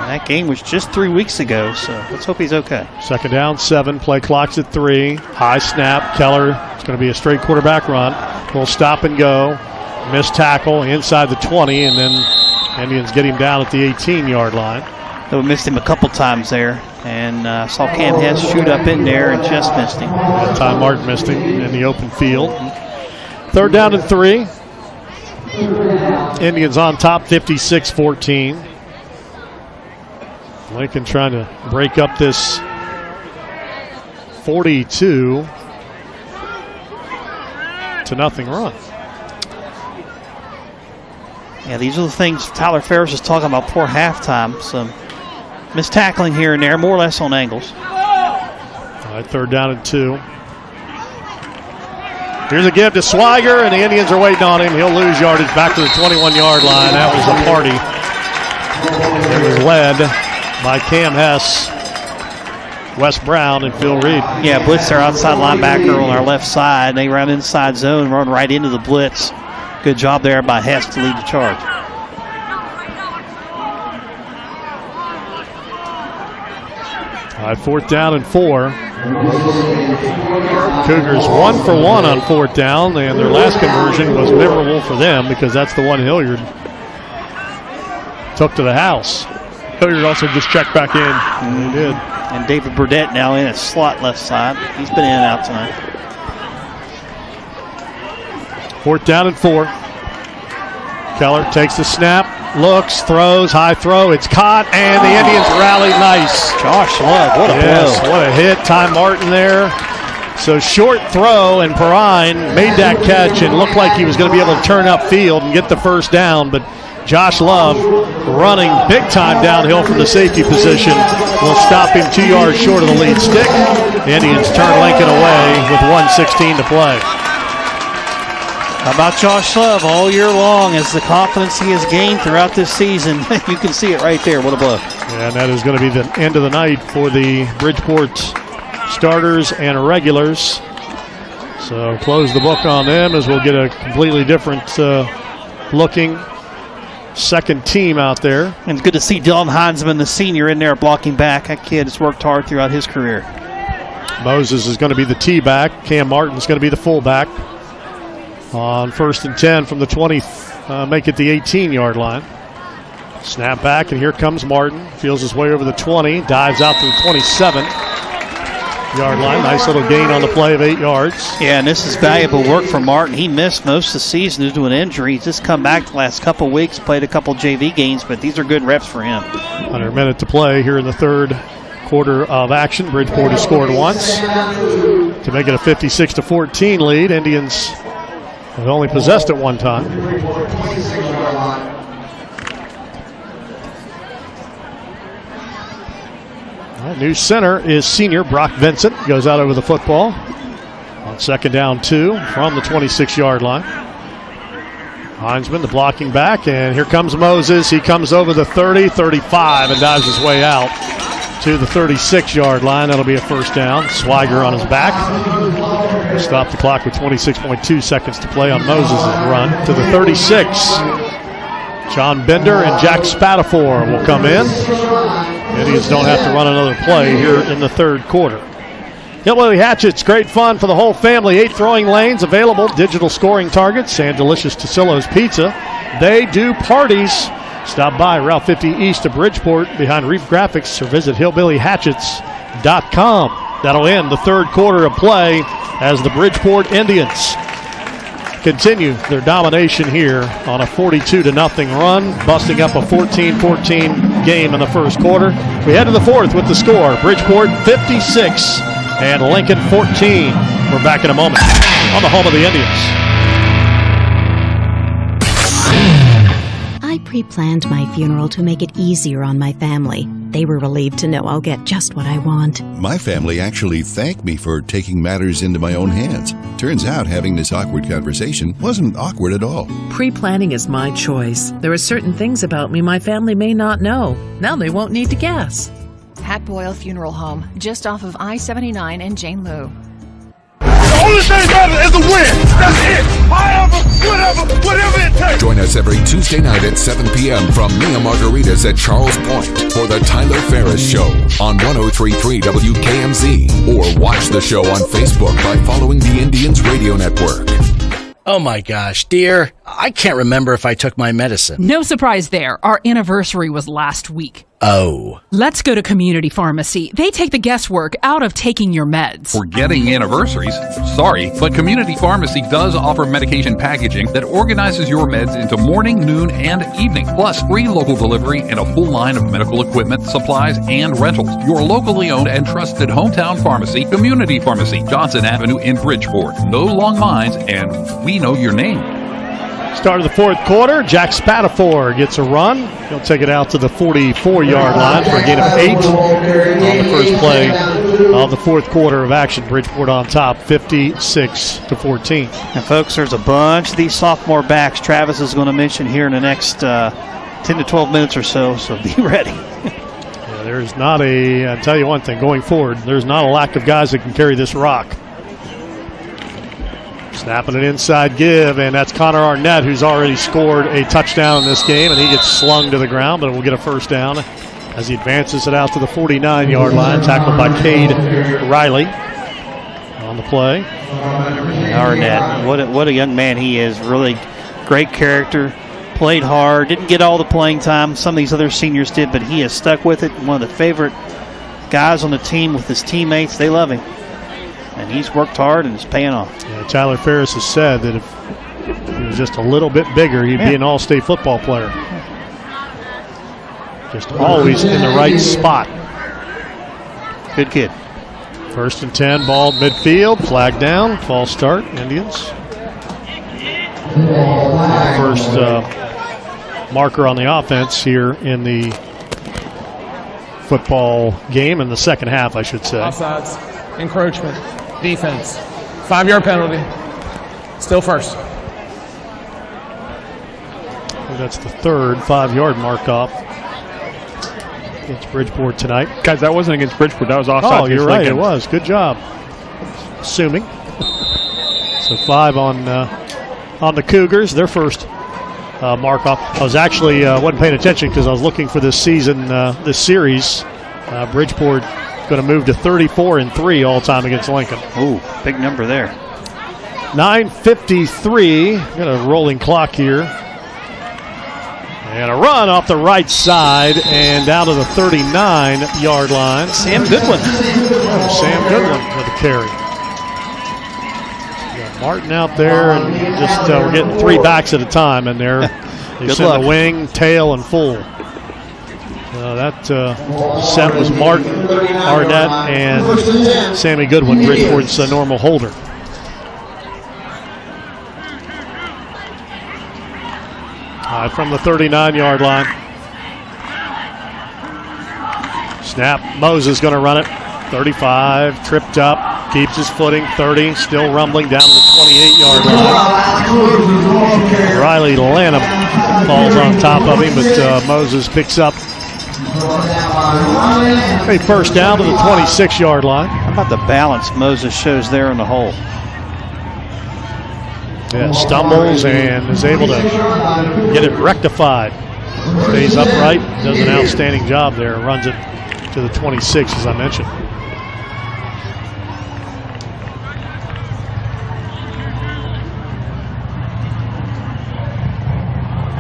That game was just 3 weeks ago, so let's hope he's okay. 2nd down, 7. Play clock's at 3. High snap. Keller, it's going to be a straight quarterback run. Will stop and go. Missed tackle inside the 20, and then Indians get him down at the 18-yard line. They missed him a couple times there, and saw Cam Hess shoot up in there and just missed him. That time Martin missed him in the open field. 3rd down and 3. Indians on top, 56-14. Lincoln trying to break up this 42-0 run. Yeah, these are the things Tyler Ferris is talking about before halftime. Some missed tackling here and there, more or less on angles. All right, 3rd down and 2. Here's a give to Swigert, and the Indians are waiting on him. He'll lose yardage back to the 21-yard line. That was a party. It was led by Cam Hess, Wes Brown, and Phil Reed. Yeah, blitz their outside linebacker on our left side. They run inside zone, run right into the blitz. Good job there by Hess to lead the charge. All right, 4th down and 4. Cougars 1 for 1 on 4th down, and their last conversion was memorable for them because that's the one Hilliard took to the house. Hilliard also just checked back in. He did. And David Burdett now in a slot left side. He's been in and out tonight. 4th down and 4. Keller takes the snap, looks, throws, high throw. It's caught, and the Indians rally nice. Josh Love, what a blow. What a hit. Ty Martin there. So short throw, and Perrine made that catch and looked like he was going to be able to turn upfield and get the 1st down, but Josh Love running big time downhill from the safety position will stop him 2 yards short of the lead stick. The Indians turn Lincoln away with 1:16 to play. How about Josh Love all year long as the confidence he has gained throughout this season? You can see it right there. What a blow. Yeah, and that is going to be the end of the night for the Bridgeport starters and regulars. So close the book on them as we'll get a completely different looking second team out there. And it's good to see Dylan Heinzman, the senior, in there blocking back. That kid has worked hard throughout his career. Moses is going to be the T-back. Cam Martin's going to be the fullback. On 1st and 10 from the 20, make it the 18-yard line. Snap back, and here comes Martin. Feels his way over the 20, dives out to the 27-yard line. Nice little gain on the play of 8 yards. Yeah, and this is valuable work for Martin. He missed most of the season due to an injury. He's just come back the last couple of weeks, played a couple JV games, but these are good reps for him. Under a minute to play here in the 3rd quarter of action. Bridgeport has scored once to make it a 56-14 lead. Indians have only possessed it one time. New center is senior Brock Vincent. Goes out over the football on 2nd down 2 from the 26-yard line. Heinzman, the blocking back, and here comes Moses. He comes over the 30, 35, and dives his way out to the 36-yard line. That'll be a first down. Swiger on his back. Stop the clock with 26.2 seconds to play on Moses' run to the 36. John Bender and Jack Spatafor will come in. Indians don't have to run another play here in the third quarter. Hillbilly Hatchets, great fun for the whole family. 8 throwing lanes available, digital scoring targets, and delicious Tosillo's Pizza. They do parties. Stop by Route 50 east of Bridgeport behind Reef Graphics or visit hillbillyhatchets.com. That'll end the third quarter of play as the Bridgeport Indians continue their domination here on a 42-0 run, busting up a 14-14 game in the first quarter. We head to the fourth with the score. Bridgeport 56 and Lincoln 14. We're back in a moment on the home of the Indians. I pre-planned my funeral to make it easier on my family. They were relieved to know I'll get just what I want. My family actually thanked me for taking matters into my own hands. Turns out having this awkward conversation wasn't awkward at all. Pre-planning is my choice. There are certain things about me my family may not know. Now they won't need to guess. Pat Boyle Funeral Home, just off of I-79 and Jane Lou. The only thing matters is the win. That's it. Whatever it takes. Join us every Tuesday night at 7 p.m. from Mia Margaritas at Charles Point for the Tyler Ferris Show on 103.3 WKMZ. Or watch the show on Facebook by following the Indians Radio Network. Oh my gosh, dear, I can't remember if I took my medicine. No surprise there. Our anniversary was last week. Oh. Let's go to Community Pharmacy. They take the guesswork out of taking your meds. Forgetting anniversaries? Sorry, but Community Pharmacy does offer medication packaging that organizes your meds into morning, noon, and evening, plus free local delivery and a full line of medical equipment, supplies, and rentals. Your locally owned and trusted hometown pharmacy, Community Pharmacy, Johnson Avenue in Bridgeport. No long lines, and we know your name. Start of the fourth quarter, Jack Spatafor gets a run. He'll take it out to the 44-yard line for a gain of 8 on the first play of the fourth quarter of action. Bridgeport on top, 56-14. And folks, there's a bunch of these sophomore backs Travis is going to mention here in the next 10 to 12 minutes or so be ready. Yeah, there's not I'll tell you one thing, going forward, there's not a lack of guys that can carry this rock. Snapping an inside give, and that's Connor Arnett, who's already scored a touchdown in this game, and he gets slung to the ground, but will get a first down as he advances it out to the 49-yard line, tackled by Cade Riley on the play. Arnett, what a young man he is. Really great character, played hard, didn't get all the playing time some of these other seniors did, but he has stuck with it. One of the favorite guys on the team with his teammates. They love him. And he's worked hard, and it's paying off. Yeah, Tyler Ferris has said that if he was just a little bit bigger, he'd be an all-state football player. Just always in the right spot. Good kid. First and 10, ball midfield, flag down, false start, Indians. First marker on the offense here in the football game, in the second half, I should say. Offsides, encroachment. Defense. 5-yard penalty. Still first. That's the third 5-yard mark off against Bridgeport tonight. Guys, that wasn't against Bridgeport. That was offside. Oh, you're right. It was. Good job. Assuming. So 5 on the Cougars. Their first mark off. I was actually wasn't paying attention because I was looking for this season, this series. Bridgeport going to move to 34-3 all-time against Lincoln. Ooh, big number there. 9:53. Got a rolling clock here. And a run off the right side and down to the 39-yard line. Sam Goodwin. Sam Goodwin with a carry. Got Martin out there, and just we're getting 3 backs at a time in there. They send the wing, tail, and full. That set was Martin, Arnett, and Sammy Goodwin, Bridgeport's normal holder. From the 39-yard line. Snap. Moses going to run it. 35, tripped up. keeps his footing, 30, still rumbling down to the 28-yard line. Riley Lanham falls on top of him, but Moses picks up a first down to the 26-yard line. How about the balance Moses shows there in the hole? Yeah, stumbles and is able to get it rectified. Stays upright, does an outstanding job there, and runs it to the 26, as I mentioned.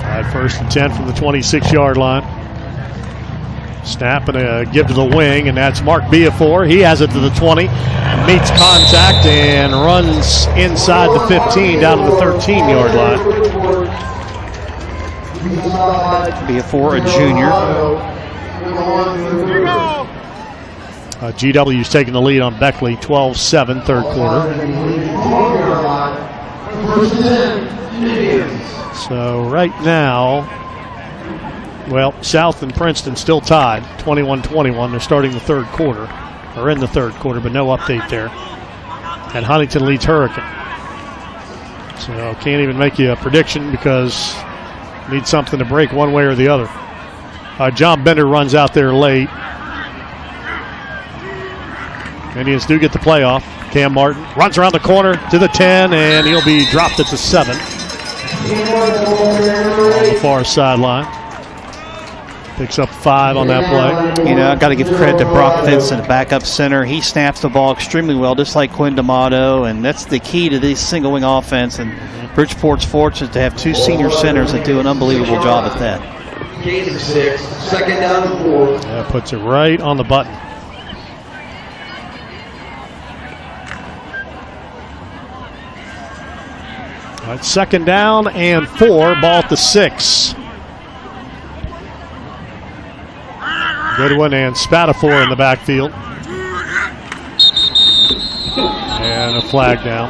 All right, 1st and 10 from the 26-yard line. Snap and a give to the wing, and that's Mark Biafor. He has it to the 20, meets contact and runs inside the 15 down to the 13-yard line. Biafor, a junior. GW's taking the lead on Beckley, 12-7, third quarter. So right now, well, South and Princeton still tied, 21-21. They're starting the third quarter, or in the third quarter, but no update there. And Huntington leads Hurricane. So can't even make you a prediction because need something to break one way or the other. John Bender runs out there late. Indians do get the playoff. Cam Martin runs around the corner to the 10, and he'll be dropped at the 7 on the far sideline. Picks up 5 on that play. You know, I've got to give credit to Brock Vincent, backup center. He snaps the ball extremely well, just like Quinn D'Amato, and that's the key to this single wing offense. And Bridgeport's fortunate to have 2 senior centers that do an unbelievable job at that. Gain of 6, 2nd down and 4. That puts it right on the button. All right, 2nd down and 4, ball at the 6. Goodwin and Spatafor in the backfield. And a flag down.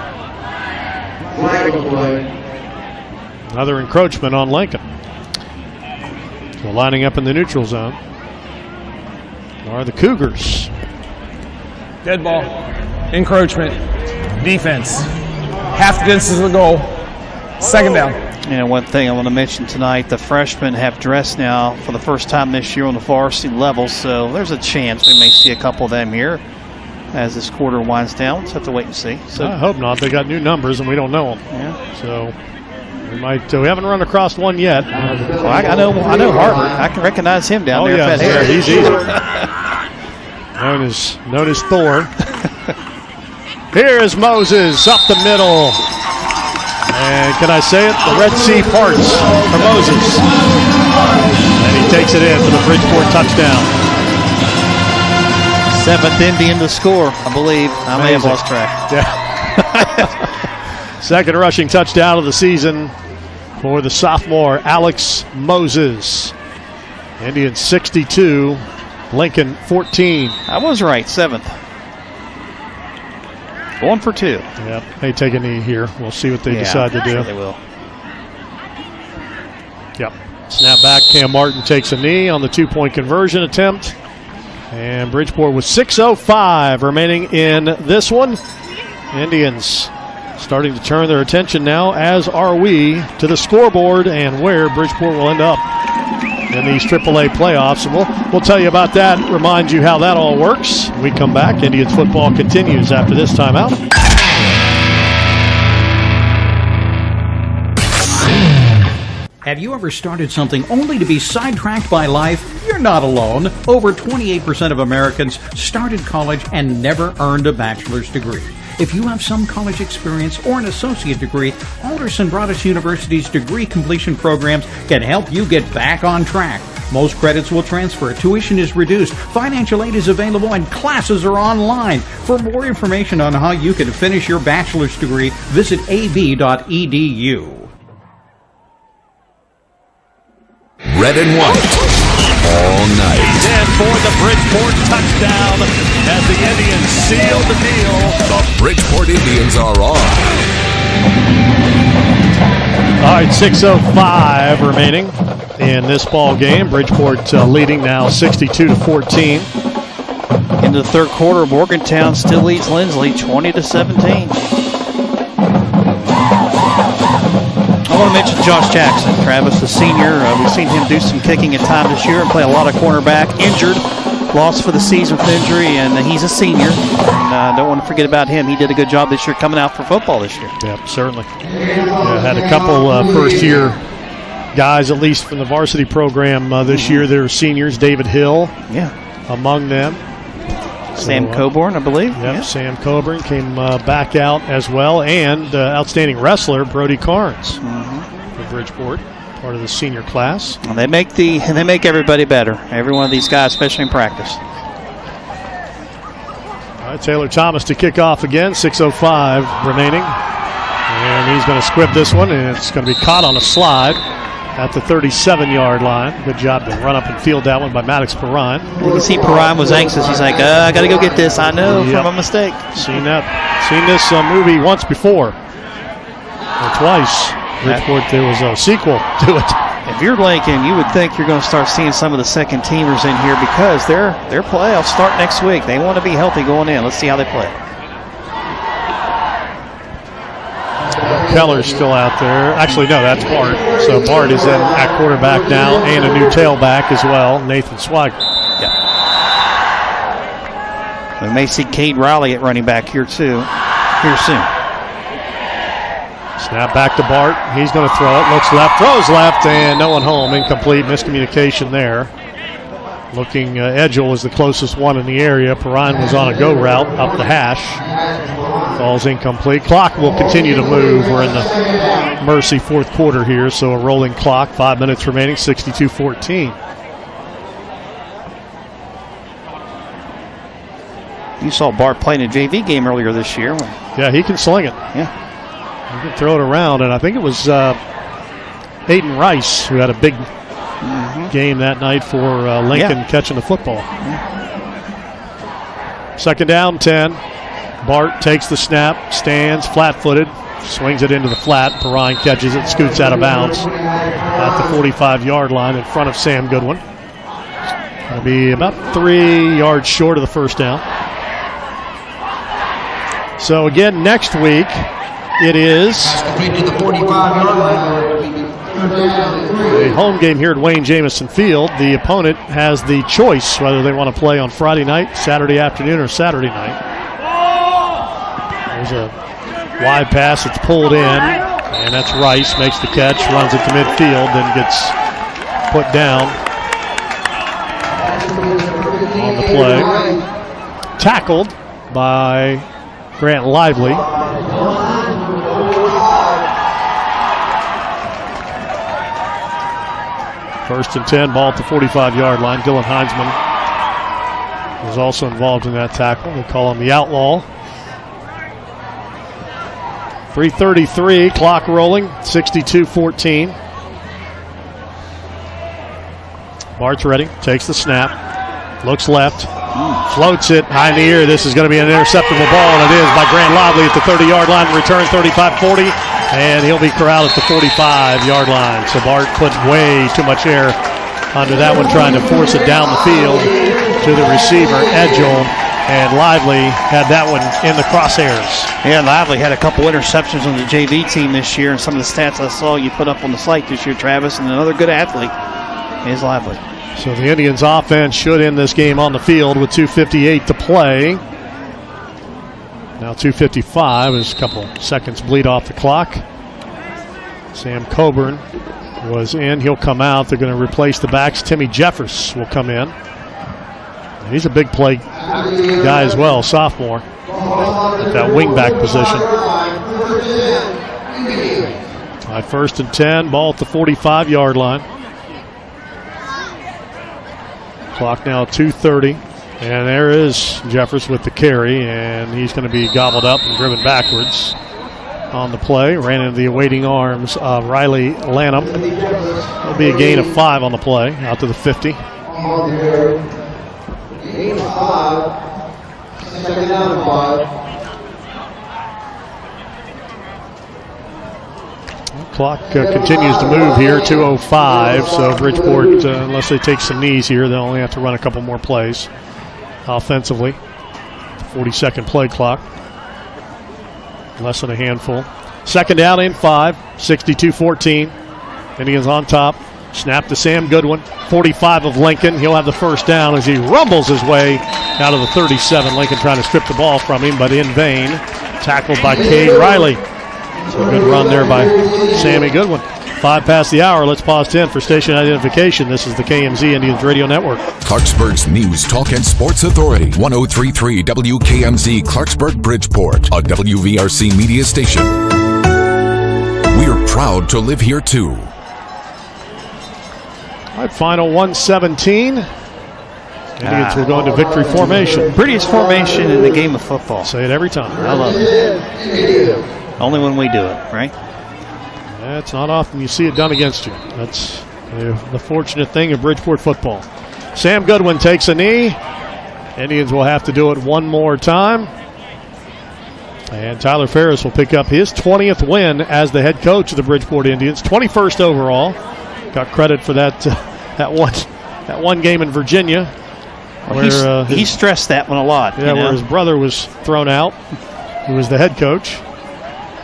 Another encroachment on Lincoln. So lining up in the neutral zone are the Cougars. Dead ball. Encroachment. Defense. Half the distance of the goal. 2nd down. And one thing I want to mention tonight, the freshmen have dressed now for the first time this year on the varsity level, so there's a chance we may see a couple of them here as this quarter winds down. Let's have to wait and see. So I hope not. They got new numbers and we don't know them. Yeah. So we might. We haven't run across one yet. Well, I know Harvard. I can recognize him down there. Yeah, yeah, he's easy. known as Thor. Here is Moses up the middle. And can I say it? The Red Sea parts for Moses. And he takes it in for the Bridgeport touchdown. 7th Indian to score, I believe. I may have lost track. Yeah. 2nd rushing touchdown of the season for the sophomore Alex Moses. Indians 62, Lincoln 14. I was right, 7th. Going for 2. Yep. They take a knee here. We'll see what they decide to do. Sure they will. Yep. Snap back. Cam Martin takes a knee on the 2-point conversion attempt. And Bridgeport with 6:05 remaining in this one. Indians starting to turn their attention now, as are we, to the scoreboard and where Bridgeport will end up in these AAA playoffs. And we'll tell you about that, remind you how that all works. When we come back, Indians football continues after this timeout. Have you ever started something only to be sidetracked by life? You're not alone. Over 28% of Americans started college and never earned a bachelor's degree. If you have some college experience or an associate degree, Alderson Broaddus University's degree completion programs can help you get back on track. Most credits will transfer, tuition is reduced, financial aid is available, and classes are online. For more information on how you can finish your bachelor's degree, visit ab.edu. Red and white all night. And for the Bridgeport touchdown as the Indians seal the deal. The Bridgeport Indians are on. All right, 6:05 remaining in this ball game. Bridgeport leading now 62-14. Into the third quarter, Morgantown still leads Lindsley 20-17. I want to mention Josh Jackson, Travis, the senior. We've seen him do some kicking at time this year and play a lot of cornerback. Injured, lost for the season with injury, and he's a senior. And don't want to forget about him. He did a good job this year coming out for football this year. Yep, certainly. Had a couple first-year guys, at least from the varsity program this year. They're seniors. David Hill, among them. Sam Coburn, I believe. Yep, Sam Coburn came back out as well, and outstanding wrestler Brody Carnes for Bridgeport, part of the senior class. Well, they make everybody better. Every one of these guys, especially in practice. All right, Taylor Thomas to kick off again. 6:05 remaining, and he's going to squib this one, and it's going to be caught on a slide at the 37-yard line. Good job to run up and field that one by Maddox Perrine. You can see Perrine was anxious. He's like, I got to go get this. I know from a mistake. Seen this movie once before, or twice. Bridgeport, there was a sequel to it. If you're Lincoln, you would think you're going to start seeing some of the second teamers in here because their playoffs start next week. They want to be healthy going in. Let's see how they play. Keller's still out there. Actually, no, that's Bart. So Bart is in at quarterback now, and a new tailback as well, Nathan Swigert. Yeah. We may see Cade Riley at running back here too, here soon. Snap back to Bart. He's going to throw it. Looks left, throws left, and no one home. Incomplete. Miscommunication there. Looking, Edgell was the closest one in the area. Perrine was on a go route up the hash. Ball's incomplete. Clock will continue to move. We're in the Mercy fourth quarter here, so a rolling clock. 5 minutes remaining, 62-14. You saw Bart playing a JV game earlier this year. Yeah, he can sling it. Yeah. He can throw it around, and I think it was Aiden Rice who had a big game that night for Lincoln catching the football. Second down, 10. Bart takes the snap, stands flat-footed, swings it into the flat. Perrine catches it, scoots out of bounds at the 45-yard line in front of Sam Goodwin. It'll be about 3 yards short of the first down. So again, next week it is the 45-yard line. a home game here at Wayne Jamison Field. The opponent has the choice whether they want to play on Friday night, Saturday afternoon, or Saturday night. There's a wide pass. It's pulled in, and that's Rice. Makes the catch, runs it to midfield, then gets put down on the play. Tackled by Grant Lively. First and 10, ball at the 45-yard line. Dylan Heinzman was also involved in that tackle. They call him the outlaw. 3:33, clock rolling, 62-14. Bart's ready, takes the snap, looks left, floats it high in the air. This is going to be an interceptable ball, and it is by Grant Lively at the 30-yard line. Return 35-40, and he'll be corralled at the 45-yard line. So Bart put way too much air under that one, trying to force it down the field to the receiver, Edgell. And Lively had that one in the crosshairs. Yeah, Lively had a couple interceptions on the JV team this year, and some of the stats I saw you put up on the site this year, Travis, and another good athlete is Lively. So the Indians offense should end this game on the field with 2:58 to play. Now 2:55 as a couple seconds bleed off the clock. Sam Coburn was in. He'll come out. They're going to replace the backs. Timmy Jeffers will come in. And he's a big play guy as well, sophomore, at that wingback position. All right, first and 10, ball at the 45-yard line. Clock now 2:30, and there is Jeffers with the carry, and he's going to be gobbled up and driven backwards on the play. Ran into the awaiting arms of Riley Lanham. It'll be a gain of 5 on the play, out to the 50. Gain of 5. Second down and 5. Clock continues to move here, 2:05. So Bridgeport, unless they take some knees here, they'll only have to run a couple more plays. offensively. 40-second play clock. Less than a handful. Second down and 5, 62-14. Indians on top. Snap to Sam Goodwin, 45 of Lincoln. He'll have the first down as he rumbles his way out of the 37. Lincoln trying to strip the ball from him, but in vain. Tackled by Cade Riley. So a good run there by Sammy Goodwin. 5 past the hour. Let's pause 10 for station identification. This is the KMZ Indians Radio Network. Clarksburg's News, Talk, and Sports Authority. 103.3 WKMZ, Clarksburg, Bridgeport, a WVRC media station. We are proud to live here, too. All right, final 117. Indians will go into victory formation. Prettiest formation in the game of football. Say it every time. I love it. Only when we do it, right? It's not often you see it done against you. That's the fortunate thing of Bridgeport football. Sam Goodwin takes a knee. Indians will have to do it one more time. And Tyler Ferris will pick up his 20th win as the head coach of the Bridgeport Indians. 21st overall. Got credit for that one game in Virginia. Where he stressed that one a lot. Yeah, where his brother was thrown out, who was the head coach.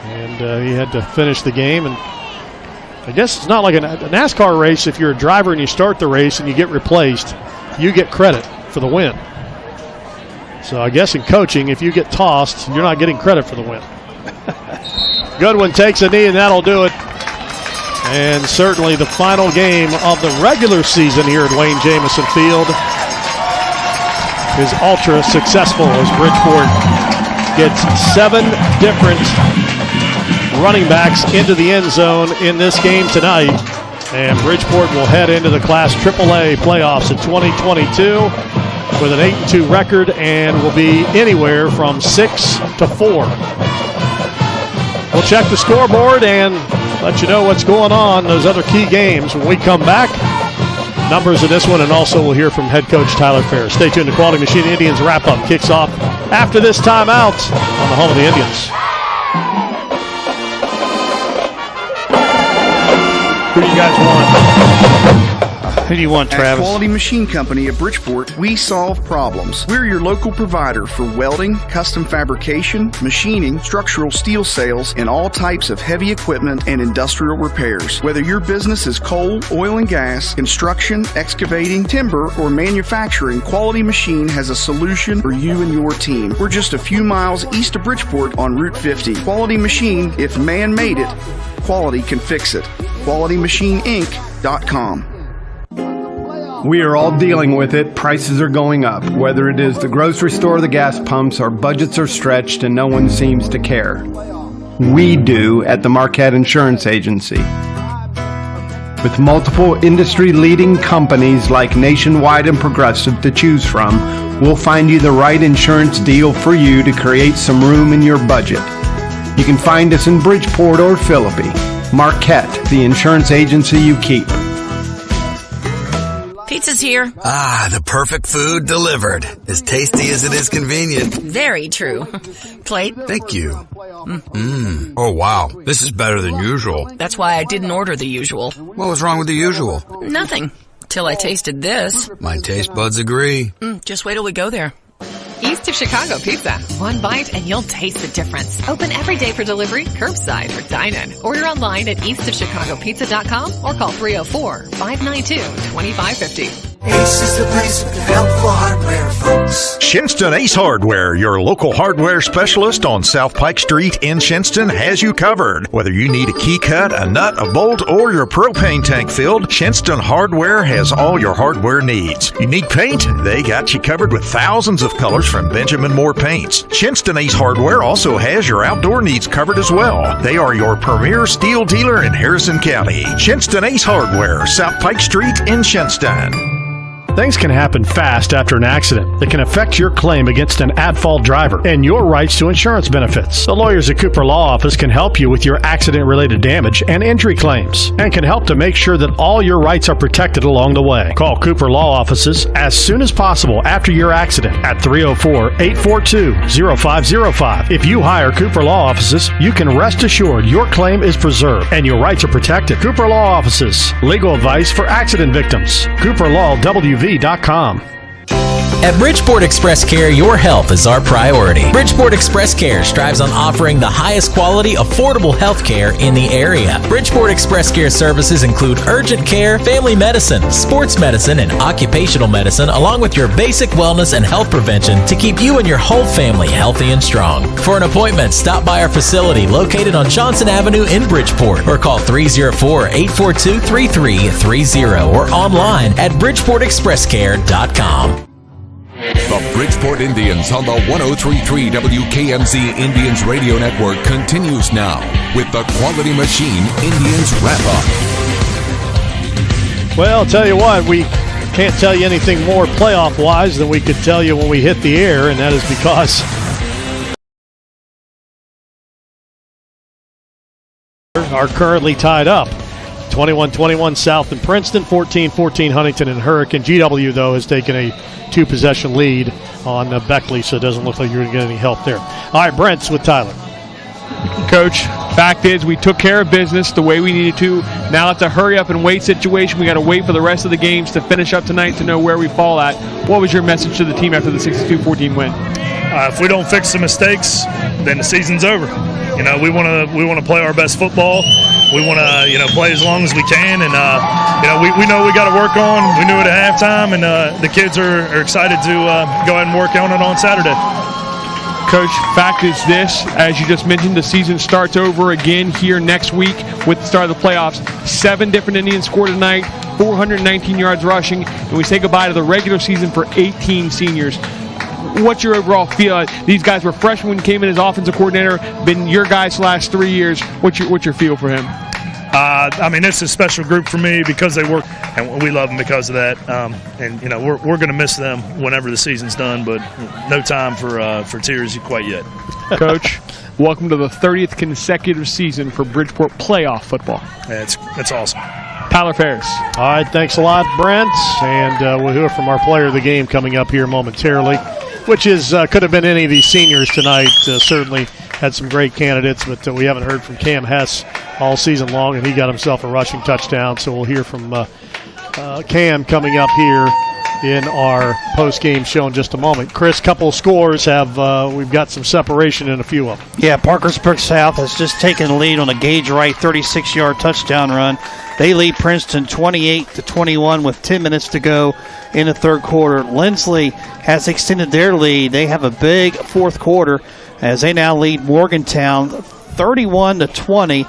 And he had to finish the game. And I guess it's not like a NASCAR race. If you're a driver and you start the race and you get replaced, you get credit for the win. So I guess in coaching, if you get tossed, you're not getting credit for the win. Goodwin takes a knee, and that'll do it. And certainly the final game of the regular season here at Wayne Jamison Field is ultra successful as Bridgeport gets 7 different running backs into the end zone in this game tonight. And Bridgeport will head into the Class AAA playoffs in 2022 with an 8-2 record and will be anywhere from 6-4. We'll check the scoreboard and let you know what's going on in those other key games when we come back. Numbers of this one, and also we'll hear from head coach Tyler Ferris. Stay tuned. The Quality Machine Indians wrap-up kicks off after this timeout on the home of the Indians. Who do you guys want? Who do you want, Travis? At Quality Machine Company of Bridgeport, we solve problems. We're your local provider for welding, custom fabrication, machining, structural steel sales, and all types of heavy equipment and industrial repairs. Whether your business is coal, oil and gas, construction, excavating, timber, or manufacturing, Quality Machine has a solution for you and your team. We're just a few miles east of Bridgeport on Route 50. Quality Machine, if man made it, quality can fix it. QualityMachineInc.com. We are all dealing with it. Prices are going up. Whether it is the grocery store or the gas pumps, our budgets are stretched and no one seems to care. We do at the Marquette Insurance Agency. With multiple industry-leading companies like Nationwide and Progressive to choose from, we'll find you the right insurance deal for you to create some room in your budget. You can find us in Bridgeport or Philippi. Marquette, the insurance agency you keep. Pizza's here. Ah, the perfect food delivered. As tasty as it is convenient. Very true. Plate? Thank you. Oh, wow. This is better than usual. That's why I didn't order the usual. What was wrong with the usual? Nothing. Till I tasted this. My taste buds agree. Just wait till we go there. East of Chicago Pizza. One bite and you'll taste the difference. Open every day for delivery, curbside, or dine-in. Order online at eastofchicagopizza.com or call 304-592-2550. Ace is the place with the helpful hardware, folks. Shinston Ace Hardware, your local hardware specialist on South Pike Street in Shinston, has you covered. Whether you need a key cut, a nut, a bolt, or your propane tank filled, Shinston Hardware has all your hardware needs. You need paint? They got you covered with thousands of colors from Benjamin Moore Paints. Shinston Ace Hardware also has your outdoor needs covered as well. They are your premier steel dealer in Harrison County. Shinston Ace Hardware, South Pike Street in Shinston. Things can happen fast after an accident that can affect your claim against an at-fault driver and your rights to insurance benefits. The lawyers at Cooper Law Office can help you with your accident-related damage and injury claims and can help to make sure that all your rights are protected along the way. Call Cooper Law Offices as soon as possible after your accident at 304-842-0505. If you hire Cooper Law Offices, you can rest assured your claim is preserved and your rights are protected. Cooper Law Offices, legal advice for accident victims. CooperLawWV.com. At Bridgeport Express Care, your health is our priority. Bridgeport Express Care strives on offering the highest quality, affordable health care in the area. Bridgeport Express Care services include urgent care, family medicine, sports medicine, and occupational medicine, along with your basic wellness and health prevention to keep you and your whole family healthy and strong. For an appointment, stop by our facility located on Johnson Avenue in Bridgeport or call 304-842-3330 or online at bridgeportexpresscare.com. The Bridgeport Indians on the 103.3 WKMZ Indians Radio Network continues now with the Quality Machine Indians Wrap-Up. Well, I'll tell you what, we can't tell you anything more playoff-wise than we could tell you when we hit the air, and that is because are currently tied up. 21-21 South and Princeton, 14-14 Huntington and Hurricane. GW, though, has taken a 2-possession lead on Beckley, so it doesn't look like you're going to get any help there. All right, Brent's with Tyler. Coach, fact is we took care of business the way we needed to. Now it's a hurry up and wait situation. We got to wait for the rest of the games to finish up tonight to know where we fall at. What was your message to the team after the 62-14 win? If we don't fix the mistakes, then the season's over. You know, we want to play our best football. We want to, play as long as we can, and we know we got to work on. We knew it at halftime, and the kids are excited to go ahead and work on it on Saturday. Coach, fact is this, as you just mentioned, the season starts over again here next week with the start of the playoffs. 7 different Indians scored tonight, 419 yards rushing, and we say goodbye to the regular season for 18 seniors. What's your overall feel? These guys were freshmen when you came in as offensive coordinator, been your guys the last 3 years. What's your feel for him? It's a special group for me because they work, and we love them because of that. We're going to miss them whenever the season's done, but no time for tears quite yet. Coach, welcome to the 30th consecutive season for Bridgeport playoff football. It's awesome. Tyler Ferris. All right, thanks a lot, Brent. And we'll hear from our player of the game coming up here momentarily, which is could have been any of these seniors tonight. Certainly had some great candidates, but we haven't heard from Cam Hess all season long, and he got himself a rushing touchdown. So we'll hear from Cam coming up here in our post-game show in just a moment. Chris, couple of scores we've got some separation in a few of them. Yeah, Parkersburg South has just taken the lead on a Gage Wright 36-yard touchdown run. They lead Princeton 28-21 with 10 minutes to go in the third quarter. Lindsley has extended their lead. They have a big fourth quarter as they now lead Morgantown 31-20.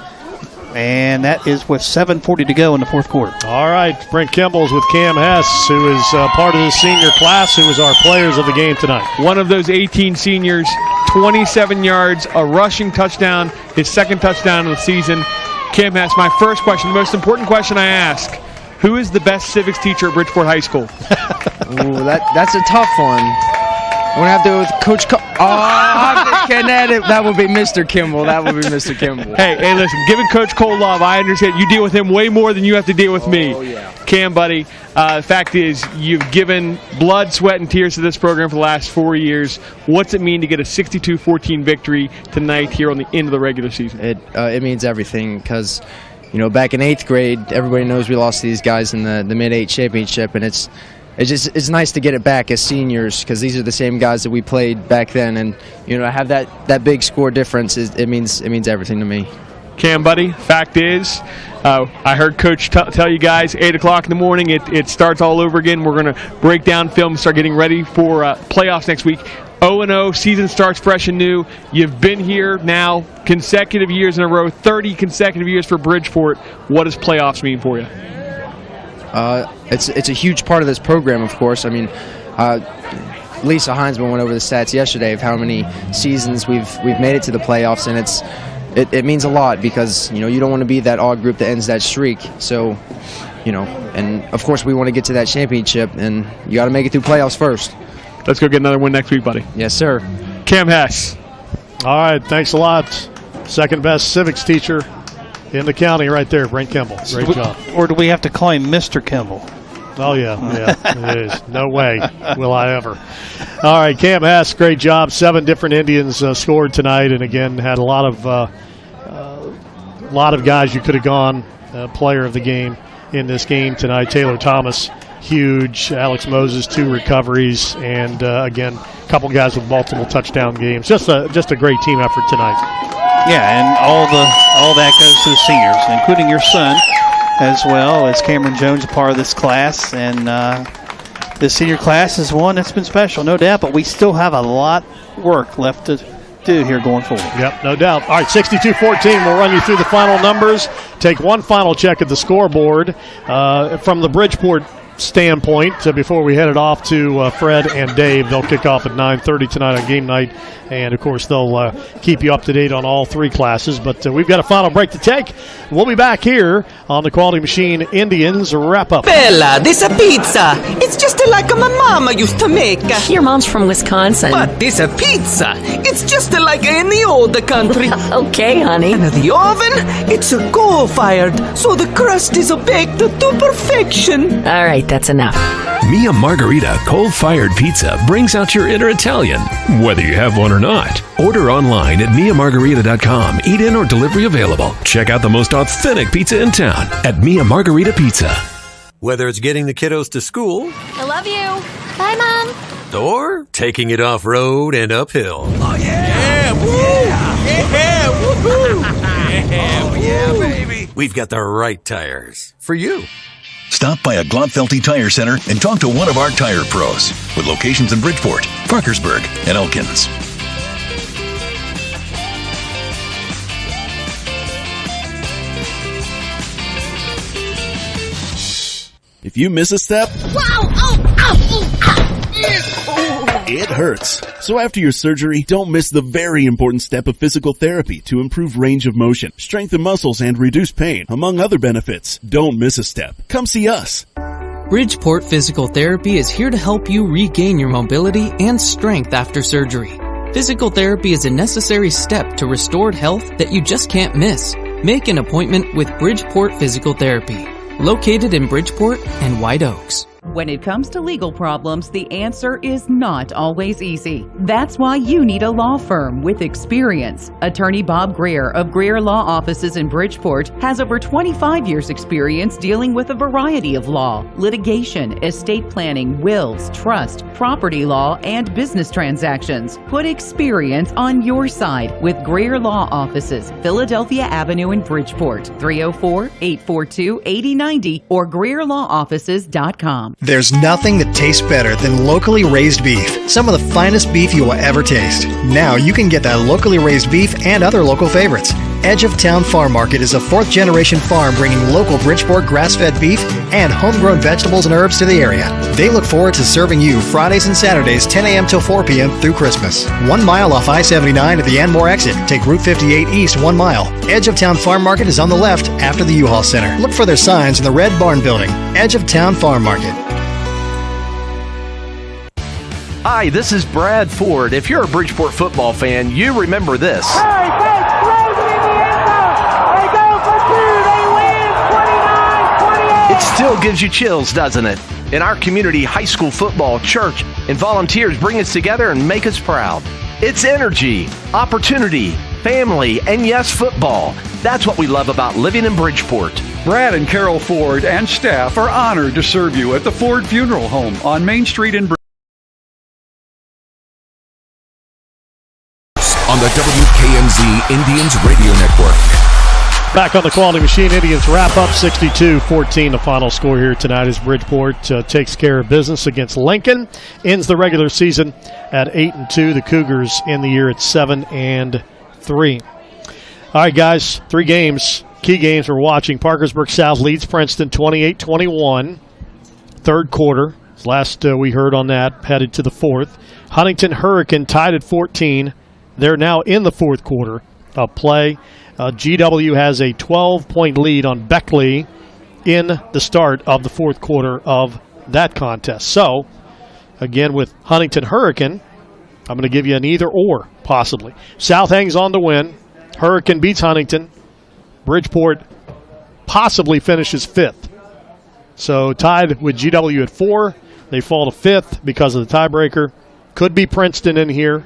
And that is with 7:40 to go in the fourth quarter. All right, Brent Kimball's with Cam Hess, who is part of the senior class, who is our players of the game tonight. One of those 18 seniors, 27 yards, a rushing touchdown, his second touchdown of the season. Cam Hess, my first question, the most important question I ask, who is the best civics teacher at Bridgeport High School? Ooh, that's a tough one. I'm going to have to go with Coach that would be Mr. Kimball. That would be Mr. Kimball. Hey, listen, giving Coach Cole love, I understand. You deal with him way more than you have to deal with me. Oh, yeah. Cam, buddy, fact is you've given blood, sweat, and tears to this program for the last 4 years. What's it mean to get a 62-14 victory tonight here on the end of the regular season? It means everything because, back in 8th grade, everybody knows we lost to these guys in the Mid-8 championship, and it's nice to get it back as seniors because these are the same guys that we played back then, and to have that big score difference it means everything to me. Cam, buddy, fact is, I heard Coach tell you guys 8 o'clock in the morning it starts all over again. We're going to break down film, start getting ready for playoffs next week. 0-0, season starts fresh and new. You've been here now consecutive years in a row, 30 consecutive years for Bridgeport. What does playoffs mean for you? It's a huge part of this program, of course. I mean, Lisa Heinzman went over the stats yesterday of how many seasons we've made it to the playoffs, and it means a lot because you don't want to be that odd group that ends that streak. So, and of course we want to get to that championship, and you got to make it through playoffs first. Let's go get another win next week, buddy. Yes, sir. Cam Hess. All right, thanks a lot. Second best civics teacher in the county right there, Brent Kimball. Great job. Or do we have to call him Mr. Kimball? Oh, yeah, it is. No way will I ever. All right, Cam Hess, great job. 7 different Indians scored tonight, and again, had a lot of guys you could have gone player of the game in this game tonight. Taylor Thomas huge. Alex Moses, 2 recoveries, and again, a couple guys with multiple touchdown games. Just a great team effort tonight. Yeah, and all that goes to the seniors, including your son, as well as Cameron Jones, a part of this class. And this senior class is one that's been special, no doubt, but we still have a lot of work left to do here going forward. Yep, no doubt. All right, 62-14. We'll run you through the final numbers. Take one final check at the scoreboard from the Bridgeport standpoint before we head it off to Fred and Dave. They'll kick off at 9:30 tonight on game night, and of course they'll keep you up to date on all 3 classes. But we've got a final break to take. We'll be back here on the Quality Machine Indians wrap up. Bella, this a pizza. It's just like my mama used to make. Your mom's from Wisconsin. But this a pizza. It's just like in the old country. Okay, honey. And the oven, it's a coal-fired, so the crust is baked to perfection. All right, that's enough. Mia Margarita coal-fired pizza brings out your inner Italian, whether you have one or not. Order online at miamargarita.com. Eat in or delivery available. Check out the most authentic pizza in town at Mia Margarita Pizza. Whether it's getting the kiddos to school, I love you. Bye, Mom. or taking it off-road and uphill. Oh, yeah! Yeah! Woo! Yeah! Woohoo! Yeah! Yeah, baby! We've got the right tires for you. Stop by a Glotfelty Tire Center and talk to one of our tire pros with locations in Bridgeport, Parkersburg, and Elkins. If you miss a step, it hurts. So after your surgery, don't miss the very important step of physical therapy to improve range of motion, strengthen muscles, and reduce pain, among other benefits. Don't miss a step. Come see us. Bridgeport Physical Therapy is here to help you regain your mobility and strength after surgery. Physical therapy is a necessary step to restored health that you just can't miss. Make an appointment with Bridgeport Physical Therapy, located in Bridgeport and White Oaks. When it comes to legal problems, the answer is not always easy. That's why you need a law firm with experience. Attorney Bob Greer of Greer Law Offices in Bridgeport has over 25 years' experience dealing with a variety of law, litigation, estate planning, wills, trust, property law, and business transactions. Put experience on your side with Greer Law Offices, Philadelphia Avenue in Bridgeport, 304-842-8090 or GreerLawOffices.com. There's nothing that tastes better than locally raised beef. Some of the finest beef you will ever taste. Now you can get that locally raised beef and other local favorites. Edge of Town Farm Market is a fourth-generation farm bringing local Bridgeport grass-fed beef and homegrown vegetables and herbs to the area. They look forward to serving you Fridays and Saturdays 10 a.m. till 4 p.m. through Christmas. 1 mile off I-79 at the Anmore exit. Take Route 58 east 1 mile. Edge of Town Farm Market is on the left after the U-Haul Center. Look for their signs in the Red Barn Building. Edge of Town Farm Market. Hi, this is Brad Ford. If you're a Bridgeport football fan, you remember this. Hey, that's throws it in the end zone. They go for two. They win 29-28. It still gives you chills, doesn't it? In our community, high school football, church, and volunteers bring us together and make us proud. It's energy, opportunity, family, and yes, football. That's what we love about living in Bridgeport. Brad and Carol Ford and staff are honored to serve you at the Ford Funeral Home on Main Street in Bridgeport. On the WKMZ Indians Radio Network. Back on the Quality Machine, Indians wrap up 62-14. The final score here tonight is Bridgeport takes care of business against Lincoln. Ends the regular season at 8-2. The Cougars in the year at 7-3. All right, guys, 3 games. Key games we're watching. Parkersburg South leads Princeton 28-21. Third quarter. Last we heard on that, headed to the fourth. Huntington Hurricane tied at 14. They're now in the fourth quarter of play. GW has a 12-point lead on Beckley in the start of the fourth quarter of that contest. So, again, with Huntington Hurricane, I'm going to give you an either-or, possibly. South hangs on to win. Hurricane beats Huntington. Bridgeport possibly finishes 5th. So, tied with GW at 4. They fall to 5th because of the tiebreaker. Could be Princeton in here.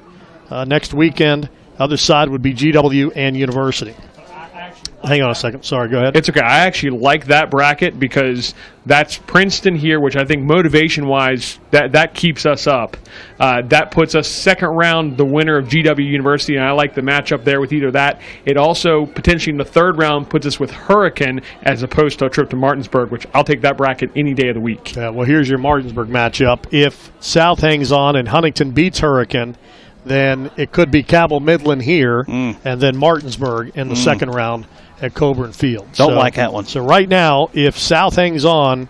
Next weekend, other side would be GW and University. Hang on a second. Sorry, go ahead. It's okay. I actually like that bracket because that's Princeton here, which I think motivation-wise, that keeps us up. That puts us second round, the winner of GW University, and I like the matchup there with either that. It also, potentially in the third round, puts us with Hurricane as opposed to a trip to Martinsburg, which I'll take that bracket any day of the week. Yeah, well, here's your Martinsburg matchup. If South hangs on and Huntington beats Hurricane, then it could be Cabell Midland here and then Martinsburg in the second round at Coburn Field. Don't like that one. So right now, if South hangs on,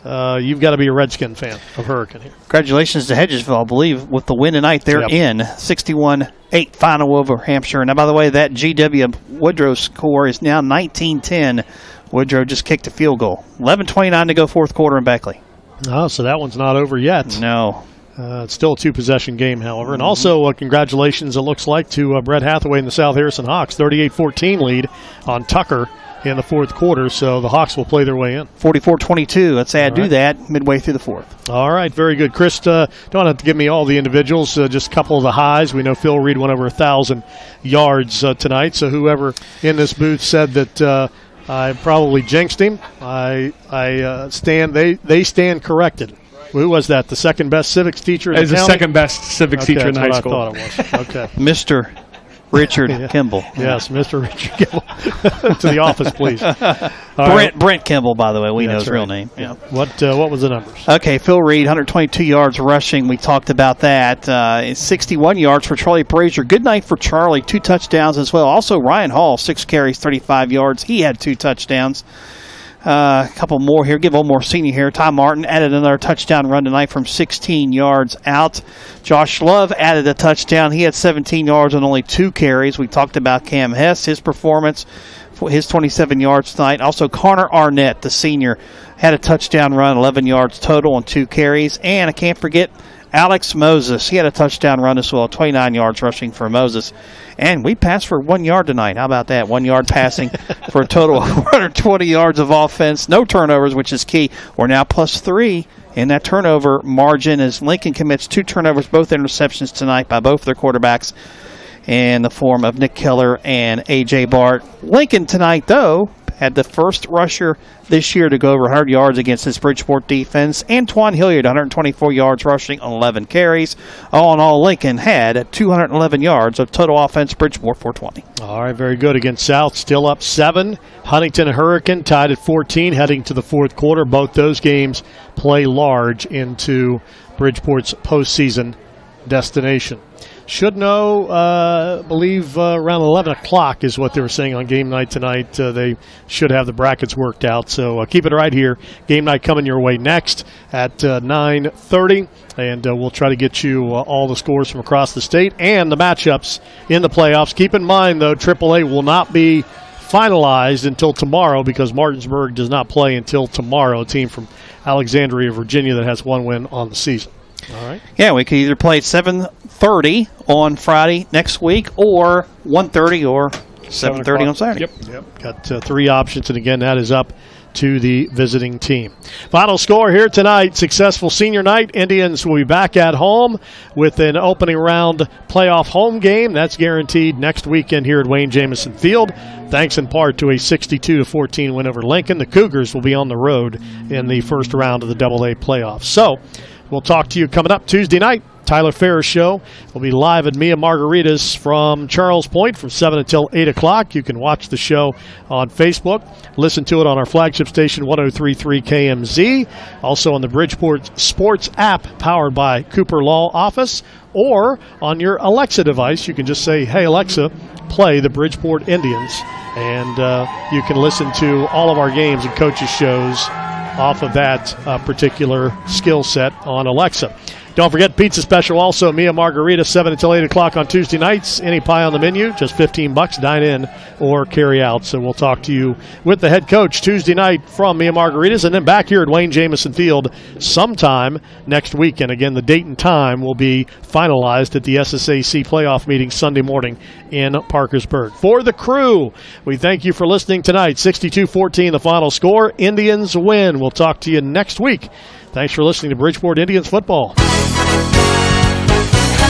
you've got to be a Redskin fan of Hurricane here. Congratulations to Hedgesville, I believe, with the win tonight. They're in 61-8 final over Hampshire. Now, by the way, that GW Woodrow score is now 19-10. Woodrow just kicked a field goal. 11:29 to go fourth quarter in Beckley. Oh, so that one's not over yet. No. It's still a two-possession game, however. And also, congratulations, it looks like, to Brett Hathaway and the South Harrison Hawks. 38-14 lead on Tucker in the fourth quarter, so the Hawks will play their way in. 44-22. Let's add to that midway through the fourth. All right, very good. Chris, don't have to give me all the individuals, just a couple of the highs. We know Phil Reed went over 1,000 yards tonight, so whoever in this booth said that I probably jinxed him, they stand corrected. Who was that? The second best civics teacher in the county? The second best civics teacher in high school. I thought it was. Okay. Mr. Richard Kimball. Yes, Mr. Richard Kimball. To the office, please. Brent Kimball, by the way. We know his real name. Yeah. What was the numbers? Okay, Phil Reed, 122 yards rushing. We talked about that. 61 yards for Charlie Brazier. Good night for Charlie. 2 touchdowns as well. Also, Ryan Hall, 6 carries, 35 yards. He had 2 touchdowns. A couple more here. Give one more senior here. Ty Martin added another touchdown run tonight from 16 yards out. Josh Love added a touchdown. He had 17 yards on only 2 carries. We talked about Cam Hess, his performance, his 27 yards tonight. Also, Connor Arnett, the senior, had a touchdown run, 11 yards total on 2 carries. And I can't forget Alex Moses. He had a touchdown run as well, 29 yards rushing for Moses. And we passed for 1 yard tonight. How about that? 1 yard passing for a total of 120 yards of offense. No turnovers, which is key. We're now +3 in that turnover margin as Lincoln commits 2 turnovers, both interceptions tonight by both their quarterbacks in the form of Nick Keller and A.J. Bart. Lincoln tonight, though, had the first rusher this year to go over 100 yards against this Bridgeport defense. Antoine Hilliard, 124 yards rushing on 11 carries. All in all, Lincoln had 211 yards of total offense. Bridgeport 420. All right, very good. Against South, still up 7. Huntington and Hurricane tied at 14 heading to the fourth quarter. Both those games play large into Bridgeport's postseason destination. Should know, believe around 11 o'clock is what they were saying on game night tonight. They should have the brackets worked out. So keep it right here. Game night coming your way next at 9:30. And we'll try to get you all the scores from across the state and the matchups in the playoffs. Keep in mind, though, AAA will not be finalized until tomorrow because Martinsburg does not play until tomorrow, a team from Alexandria, Virginia that has 1 win on the season. All right. Yeah, we could either play at 7:30 on Friday next week or 1:30 or 7:30 on Saturday. Yep. Got 3 options, and again, that is up to the visiting team. Final score here tonight, successful senior night. Indians will be back at home with an opening round playoff home game. That's guaranteed next weekend here at Wayne Jamison Field, thanks in part to a 62-14 win over Lincoln. The Cougars will be on the road in the first round of the AA playoffs. So we'll talk to you coming up Tuesday night. Tyler Ferris Show will be live at Mia Margaritas from Charles Point from 7 until 8 o'clock. You can watch the show on Facebook, listen to it on our flagship station, 103.3 KMZ, also on the Bridgeport Sports app powered by Cooper Law Office, or on your Alexa device. You can just say, hey, Alexa, play the Bridgeport Indians, and you can listen to all of our games and coaches' shows off of that particular skill set on Alexa. Don't forget pizza special also, Mia Margarita, 7 until 8 o'clock on Tuesday nights. Any pie on the menu, just $15, dine in or carry out. So we'll talk to you with the head coach Tuesday night from Mia Margaritas, and then back here at Wayne Jamison Field sometime next week. And again, the date and time will be finalized at the SSAC playoff meeting Sunday morning in Parkersburg. For the crew, we thank you for listening tonight. 62-14 the final score. Indians win. We'll talk to you next week. Thanks for listening to Bridgeport Indians football.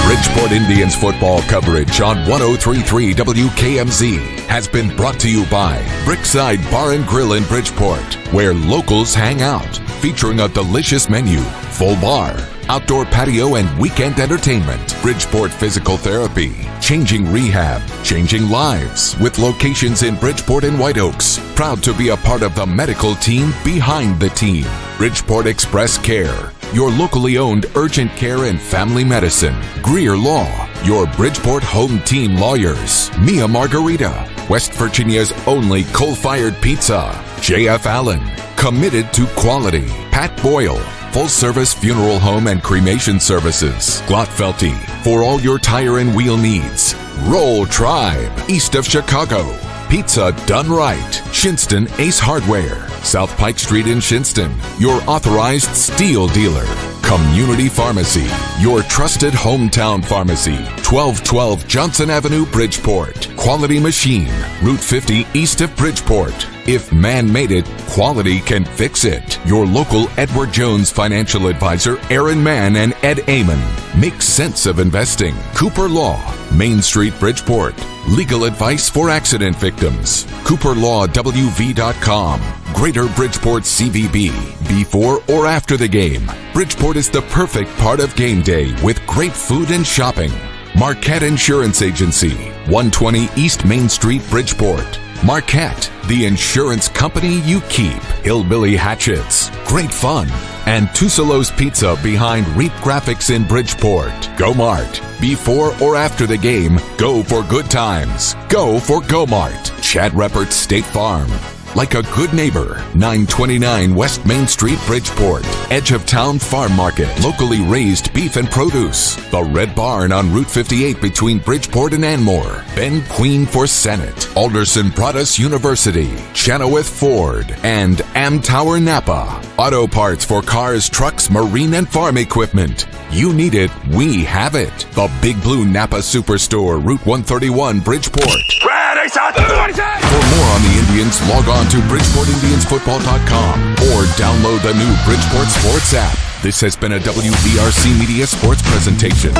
Bridgeport Indians football coverage on 103.3 WKMZ has been brought to you by Brickside Bar and Grill in Bridgeport, where locals hang out, featuring a delicious menu, full bar, outdoor patio, and weekend entertainment. Bridgeport Physical Therapy, changing rehab, changing lives, with locations in Bridgeport and White Oaks. Proud to be a part of the medical team behind the team. Bridgeport Express Care, your locally owned urgent care and family medicine. Greer Law, your Bridgeport home team lawyers. Mia Margarita, West Virginia's only coal-fired pizza. J.F. Allen, committed to quality. Pat Boyle, full-service funeral home and cremation services. Glotfelty, for all your tire and wheel needs. Roll Tribe, east of Chicago. Pizza done right. Shinston Ace Hardware, South Pike Street in Shinston, your authorized steel dealer. Community Pharmacy, your trusted hometown pharmacy. 1212 Johnson Avenue, Bridgeport. Quality Machine, Route 50 east of Bridgeport. If man made it, quality can fix it. Your local Edward Jones financial advisor, Aaron Mann and Ed Amon. Make sense of investing. Cooper Law, Main Street, Bridgeport. Legal advice for accident victims. CooperLawWV.com. Greater Bridgeport CVB. Before or after the game, Bridgeport is the perfect part of game day with great food and shopping. Marquette Insurance Agency, 120 East Main Street, Bridgeport. Marquette, the insurance company you keep. Hillbilly Hatchets, great fun. And Tusalo's Pizza behind Reap Graphics in Bridgeport. Go Mart. Before or after the game, go for good times. Go for Go Mart. Chad Reppert State Farm. Like a good neighbor, 929 West Main Street, Bridgeport. Edge of Town Farm Market. Locally raised beef and produce. The Red Barn on Route 58 between Bridgeport and Anmore. Ben Queen for Senate. Alderson Broadus University. Chenoweth Ford. And Amtower Napa. Auto parts for cars, trucks, marine, and farm equipment. You need it, we have it. The Big Blue Napa Superstore, Route 131, Bridgeport. Ready, set, For more on the Indians, log on to BridgeportIndiansFootball.com or download the new Bridgeport Sports app. This has been a WVRC Media Sports presentation.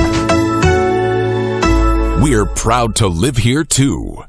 We're proud to live here, too.